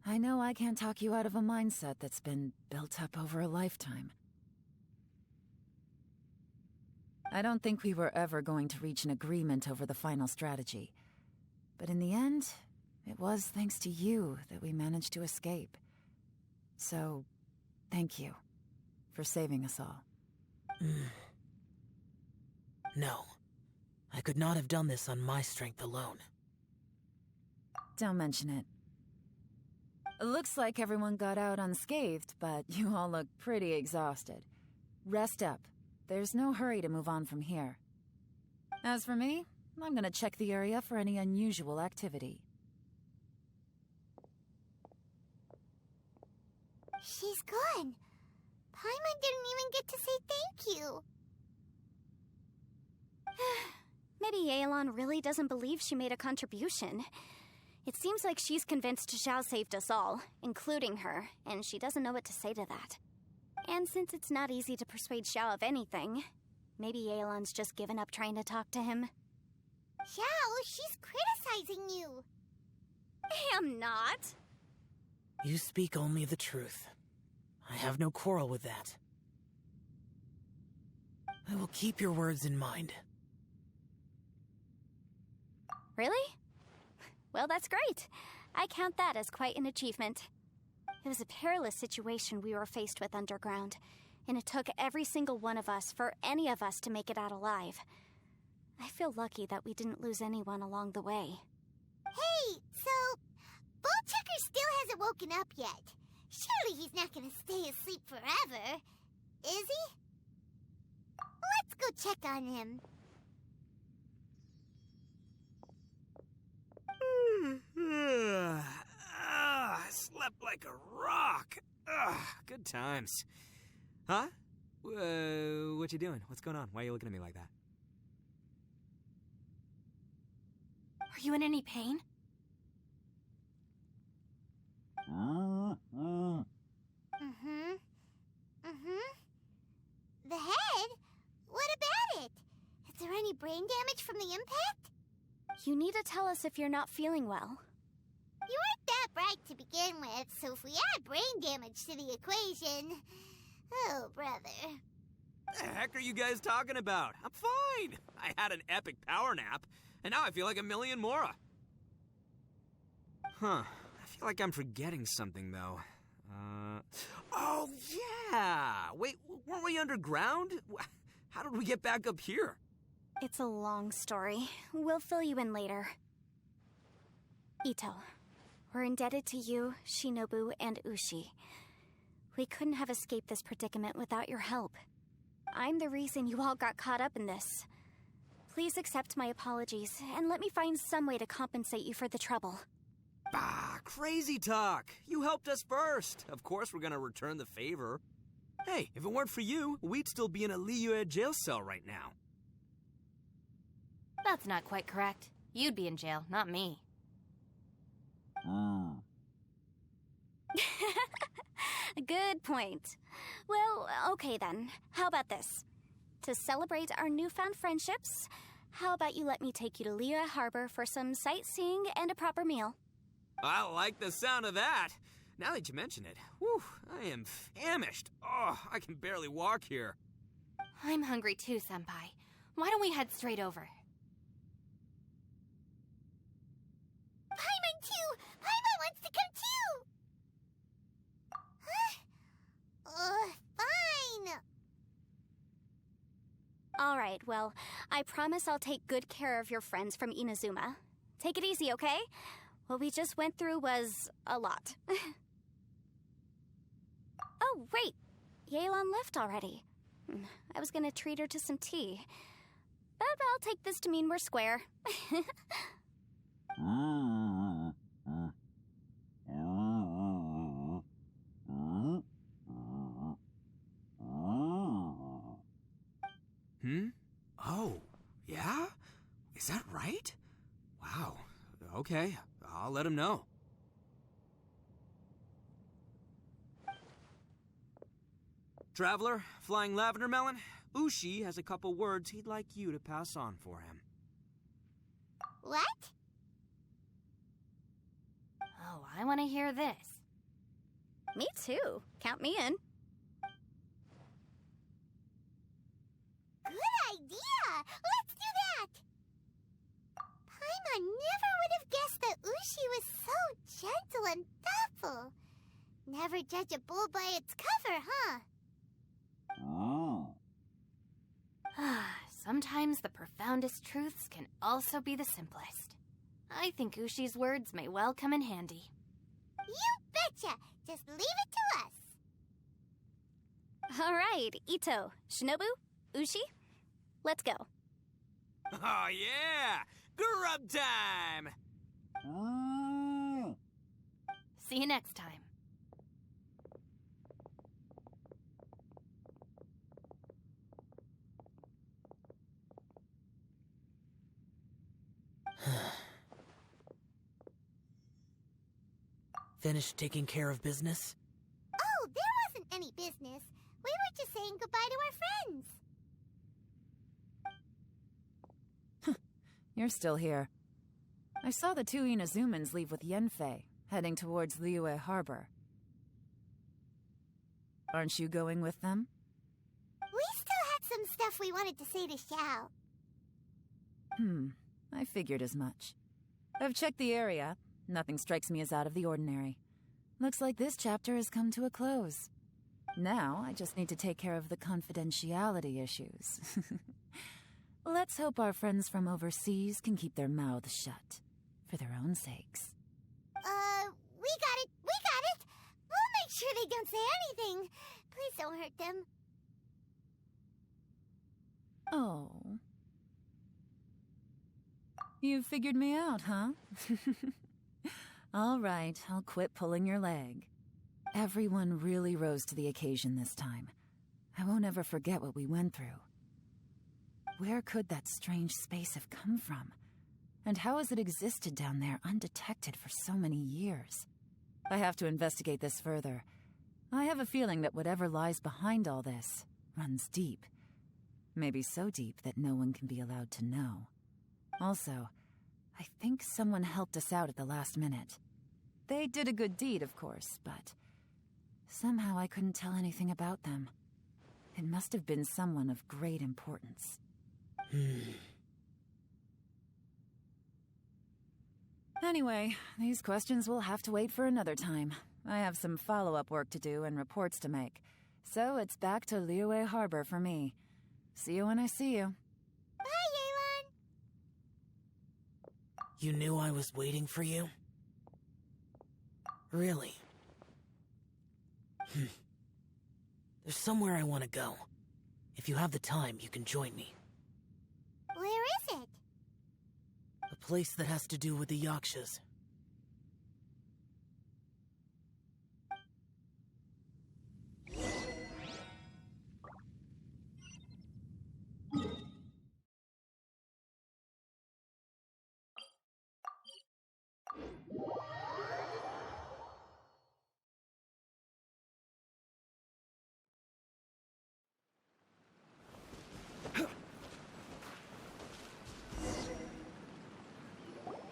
I know I can't talk you out of a mindset that's been built up over a lifetime. I don't think we were ever going to reach an agreement over the final strategy. But in the end, it was thanks to you that we managed to escape. So, thank you for saving us all. No. I could not have done this on my strength alone. Don't mention it. Looks like everyone got out unscathed, but you all look pretty exhausted. Rest up. There's no hurry to move on from here. As for me, I'm gonna check the area for any unusual activity. She's gone. Paimon didn't even get to say thank you. Maybe Yelan really doesn't believe she made a contribution. It seems like she's convinced Xiao saved us all, including her, and she doesn't know what to say to that. And since it's not easy to persuade Xiao of anything, maybe Yelan's just given up trying to talk to him. Xiao, she's criticizing you. I'm not. You speak only the truth. I have no quarrel with that. I will keep your words in mind. Really? Well, that's great. I count that as quite an achievement. It was a perilous situation we were faced with underground, and it took every single one of us for any of us to make it out alive. I feel lucky that we didn't lose anyone along the way. Hey, so Bullchecker still hasn't woken up yet. Surely he's not gonna stay asleep forever, is he? Let's go check on him. I slept like a rock. Good times. Huh? What you doing? What's going on? Why are you looking at me like that? Are you in any pain? The head? What about it? Is there any brain damage from the impact? You need to tell us if you're not feeling well. You weren't that bright to begin with, so if we add brain damage to the equation... Oh, brother. What the heck are you guys talking about? I'm fine. I had an epic power nap, and now I feel like a million more. Huh. I feel like I'm forgetting something, though. Oh, yeah! Wait, weren't we underground? How did we get back up here? It's a long story. We'll fill you in later. Ito, we're indebted to you, Shinobu, and Ushi. We couldn't have escaped this predicament without your help. I'm the reason you all got caught up in this. Please accept my apologies, and let me find some way to compensate you for the trouble. Bah, crazy talk. You helped us first. Of course we're gonna return the favor. Hey, if it weren't for you, we'd still be in a Liyue jail cell right now. That's not quite correct. You'd be in jail, not me. Good point. Well, okay then. How about this? To celebrate our newfound friendships, how about you let me take you to Liyue Harbor for some sightseeing and a proper meal? I like the sound of that. Now that you mention it, whew, I am famished. Oh, I can barely walk here. I'm hungry too, Senpai. Why don't we head straight over? Paimon too! Paimon wants to come too! Fine! Alright, well, I promise I'll take good care of your friends from Inazuma. Take it easy, okay? What we just went through was a lot. Oh, wait! Yelan left already. I was gonna treat her to some tea. But I'll take this to mean we're square. Oh, yeah? Is that right? Wow. Okay, I'll let him know. Traveler, Flying Lavender Melon, Ushi has a couple words he'd like you to pass on for him. What? Oh, I want to hear this. Me too. Count me in. Good idea! Let's do that! Paimon never would have guessed that Ushi was so gentle and thoughtful. Never judge a bull by its cover, huh? Sometimes the profoundest truths can also be the simplest. I think Ushi's words may well come in handy. You betcha! Just leave it to us! Alright, Ito, Shinobu, Ushi, let's go. Oh yeah! Grub time! See you next time. Finished taking care of business? Oh, there wasn't any business. We were just saying goodbye to our friends. You're still here. I saw the two Inazumans leave with Yanfei, heading towards Liyue Harbor. Aren't you going with them? We still had some stuff we wanted to say to Xiao. I figured as much. I've checked the area. Nothing strikes me as out of the ordinary. Looks like this chapter has come to a close. Now, I just need to take care of the confidentiality issues. Let's hope our friends from overseas can keep their mouths shut. For their own sakes. We got it! We got it! We'll make sure they don't say anything. Please don't hurt them. Oh. You figured me out, huh? All right, I'll quit pulling your leg. Everyone really rose to the occasion this time. I won't ever forget what we went through. Where could that strange space have come from? And how has it existed down there undetected for so many years? I have to investigate this further. I have a feeling that whatever lies behind all this runs deep. Maybe so deep that no one can be allowed to know. Also, I think someone helped us out at the last minute. They did a good deed, of course, but somehow I couldn't tell anything about them. It must have been someone of great importance. Anyway, these questions will have to wait for another time. I have some follow-up work to do and reports to make. So it's back to Liyue Harbor for me. See you when I see you. Bye, Yelan! You knew I was waiting for you? Really? There's somewhere I want to go. If you have the time, you can join me. Where is it? A place that has to do with the Yakshas.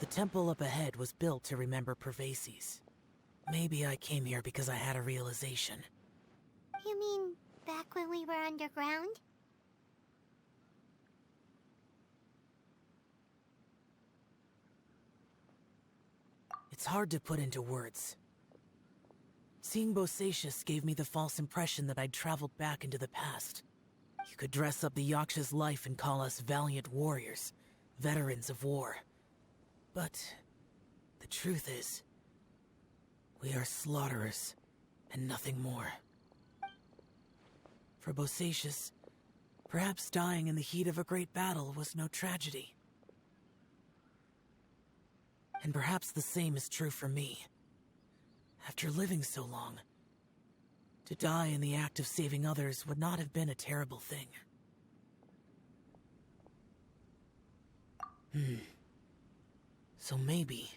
The temple up ahead was built to remember Pervases. Maybe I came here because I had a realization. You mean back when we were underground? It's hard to put into words. Seeing Bosacius gave me the false impression that I'd traveled back into the past. You could dress up the Yaksha's life and call us valiant warriors, veterans of war. But the truth is, we are slaughterers and nothing more. For Bosacius, perhaps dying in the heat of a great battle was no tragedy. And perhaps the same is true for me. After living so long, to die in the act of saving others would not have been a terrible thing. So maybe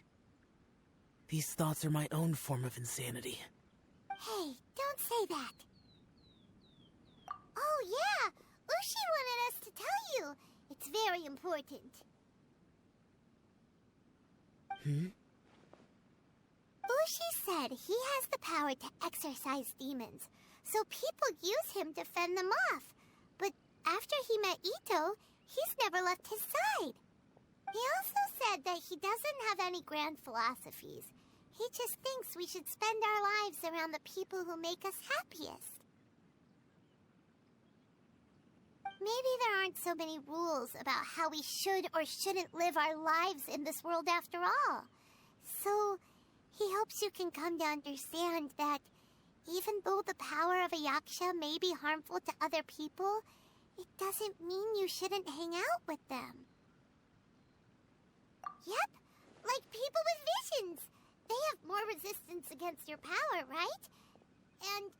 these thoughts are my own form of insanity. Hey, don't say that. Oh yeah, Ushi wanted us to tell you. It's very important. Ushi said he has the power to exorcise demons, so people use him to fend them off. But after he met Ito, he's never left his side. He also said that he doesn't have any grand philosophies. He just thinks we should spend our lives around the people who make us happiest. Maybe there aren't so many rules about how we should or shouldn't live our lives in this world after all. So, he hopes you can come to understand that even though the power of a Yaksha may be harmful to other people, it doesn't mean you shouldn't hang out with them. Yep, like people with visions. They have more resistance against your power, right? And...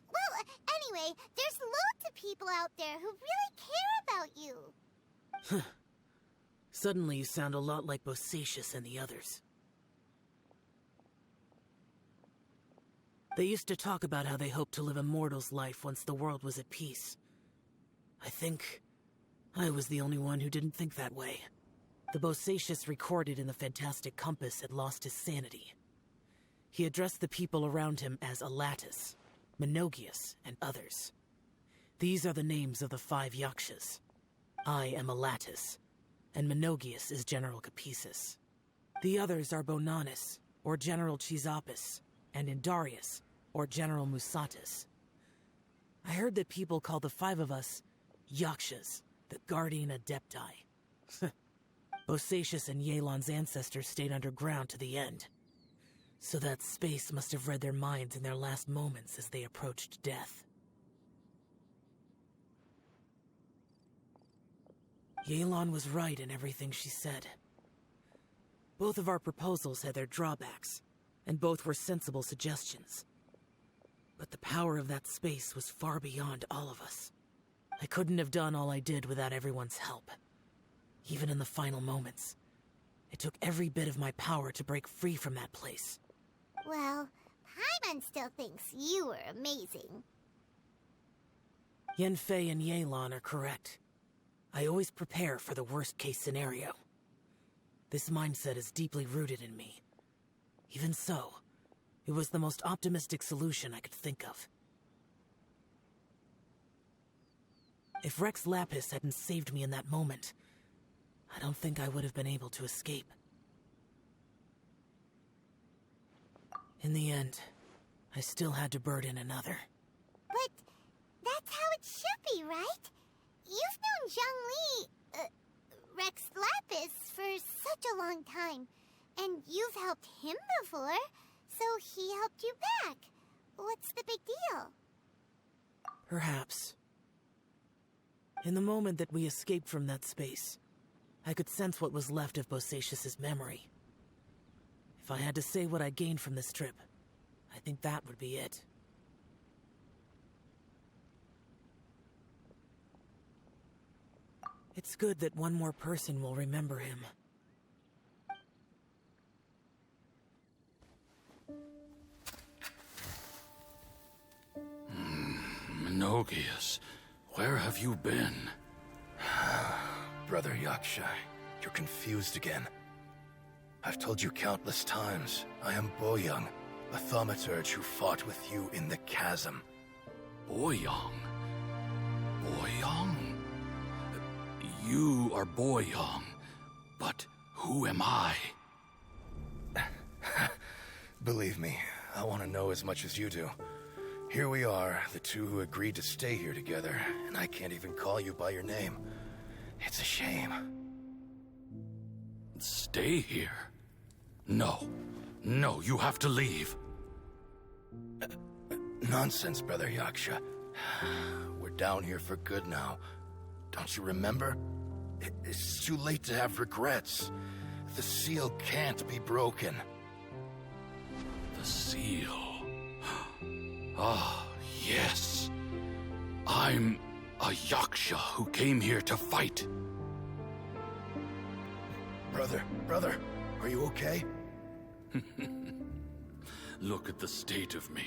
Well, anyway, there's loads of people out there who really care about you. Suddenly you sound a lot like Bosacius and the others. They used to talk about how they hoped to live a mortal's life once the world was at peace. I think I was the only one who didn't think that way. The Bosacius recorded in the Fantastic Compass had lost his sanity. He addressed the people around him as Alatus, Menogius, and others. These are the names of the 5 Yakshas. I am Alatus, and Menogius is General Capesus. The others are Bonanis, or General Chisapis, and Indarius, or General Musatus. I heard that people call the 5 of us Yakshas, the Guardian Adepti. Bosacius and Yelan's ancestors stayed underground to the end. So that space must have read their minds in their last moments as they approached death. Yelan was right in everything she said. Both of our proposals had their drawbacks, and both were sensible suggestions. But the power of that space was far beyond all of us. I couldn't have done all I did without everyone's help. Even in the final moments, it took every bit of my power to break free from that place. Well, Paimon still thinks you were amazing. Yenfei and Yelan are correct. I always prepare for the worst-case scenario. This mindset is deeply rooted in me. Even so, it was the most optimistic solution I could think of. If Rex Lapis hadn't saved me in that moment, I don't think I would have been able to escape. In the end, I still had to burden another. But that's how it should be, right? You've known Zhang Li, Rex Lapis, for such a long time. And you've helped him before, so he helped you back. What's the big deal? Perhaps. In the moment that we escaped from that space, I could sense what was left of Bosacius's memory. If I had to say what I gained from this trip, I think that would be it. It's good that one more person will remember him. Menogius, where have you been? Brother Yaksha, you're confused again. I've told you countless times, I am Boyoung, a thaumaturge who fought with you in the chasm. Boyoung? Boyoung? You are Boyoung, but who am I? Believe me, I want to know as much as you do. Here we are, the two who agreed to stay here together, and I can't even call you by your name. It's a shame. Stay here? No. No, you have to leave. Nonsense, Brother Yaksha. We're down here for good now. Don't you remember? It's too late to have regrets. The seal can't be broken. The seal. Ah, yes. I'm a Yaksha who came here to fight. Brother, are you okay? Look at the state of me.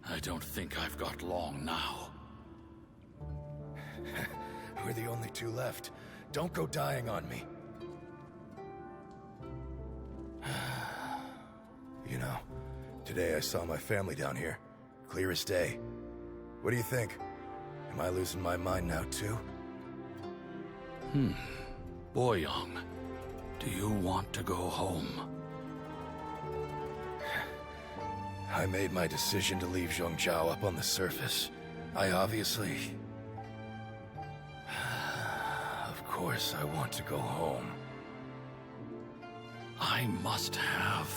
I don't think I've got long now. We're the only two left. Don't go dying on me. You know, today I saw my family down here. Clear as day. What do you think? Am I losing my mind now, too? Boyoung, do you want to go home? I made my decision to leave Zhongzhou up on the surface. I obviously... Of course I want to go home. I must have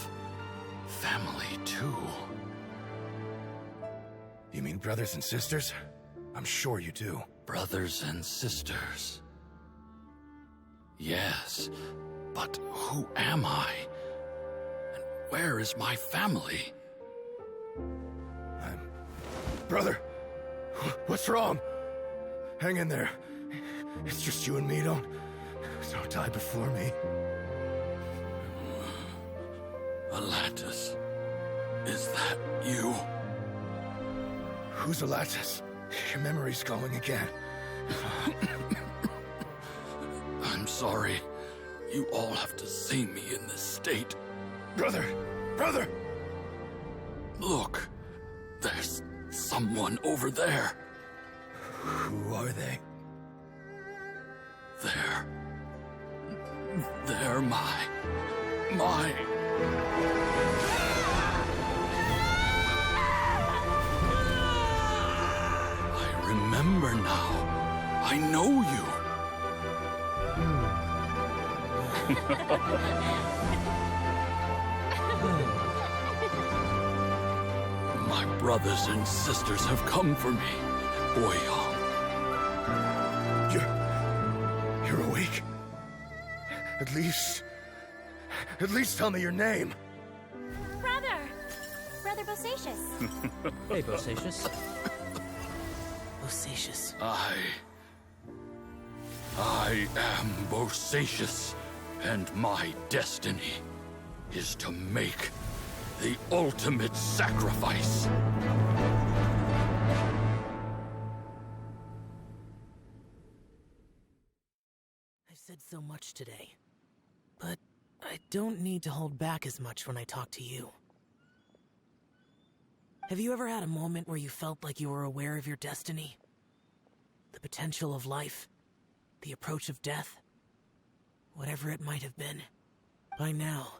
family, too. You mean brothers and sisters? I'm sure you do. Brothers and sisters. Yes, but who am I? And where is my family? Brother! What's wrong? Hang in there. It's just you and me, don't die before me. Alatus, is that you? Kuzalatas, your memory's going again. I'm sorry. You all have to see me in this state. Brother! Brother! Look, there's someone over there. Who are they? They're my... I remember now. I know you. My brothers and sisters have come for me, Boyong. You're awake? At least tell me your name. Brother Bosacious. Hey, Bosacious. Bosacious. I am Bosacious, and my destiny is to make the ultimate sacrifice. I've said so much today, but I don't need to hold back as much when I talk to you. Have you ever had a moment where you felt like you were aware of your destiny? The potential of life? The approach of death? Whatever it might have been. By now,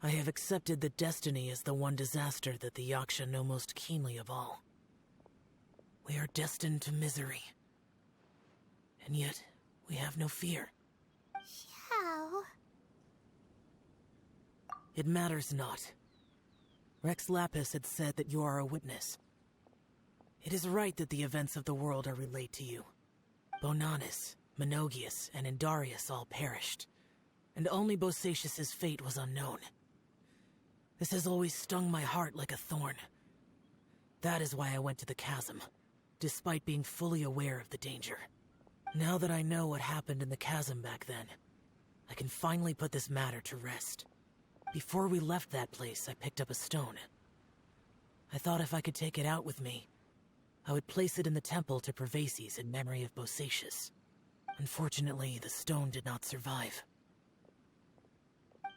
I have accepted that destiny is the one disaster that the Yaksha know most keenly of all. We are destined to misery. And yet, we have no fear. How? It matters not. Rex Lapis had said that you are a witness. It is right that the events of the world are relayed to you. Bonanis, Menogius, and Indarius all perished, and only Bosacious's fate was unknown. This has always stung my heart like a thorn. That is why I went to the chasm, despite being fully aware of the danger. Now that I know what happened in the chasm back then, I can finally put this matter to rest. Before we left that place, I picked up a stone. I thought if I could take it out with me, I would place it in the temple to Pervases in memory of Bosacious. Unfortunately, the stone did not survive.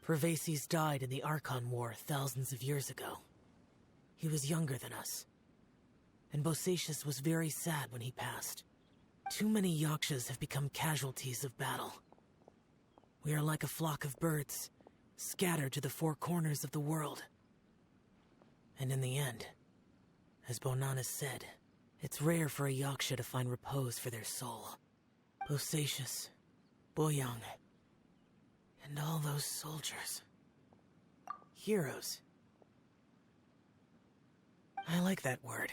Pervases died in the Archon War thousands of years ago. He was younger than us, and Bosacious was very sad when he passed. Too many Yakshas have become casualties of battle. We are like a flock of birds, scattered to the four corners of the world. And in the end, as Bonanis said, it's rare for a Yaksha to find repose for their soul. Bosacious, Boyong, and all those soldiers. Heroes. I like that word.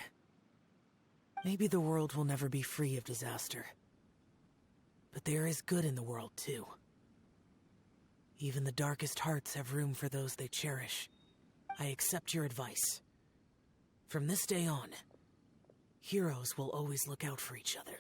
Maybe the world will never be free of disaster. But there is good in the world, too. Even the darkest hearts have room for those they cherish. I accept your advice. From this day on, heroes will always look out for each other.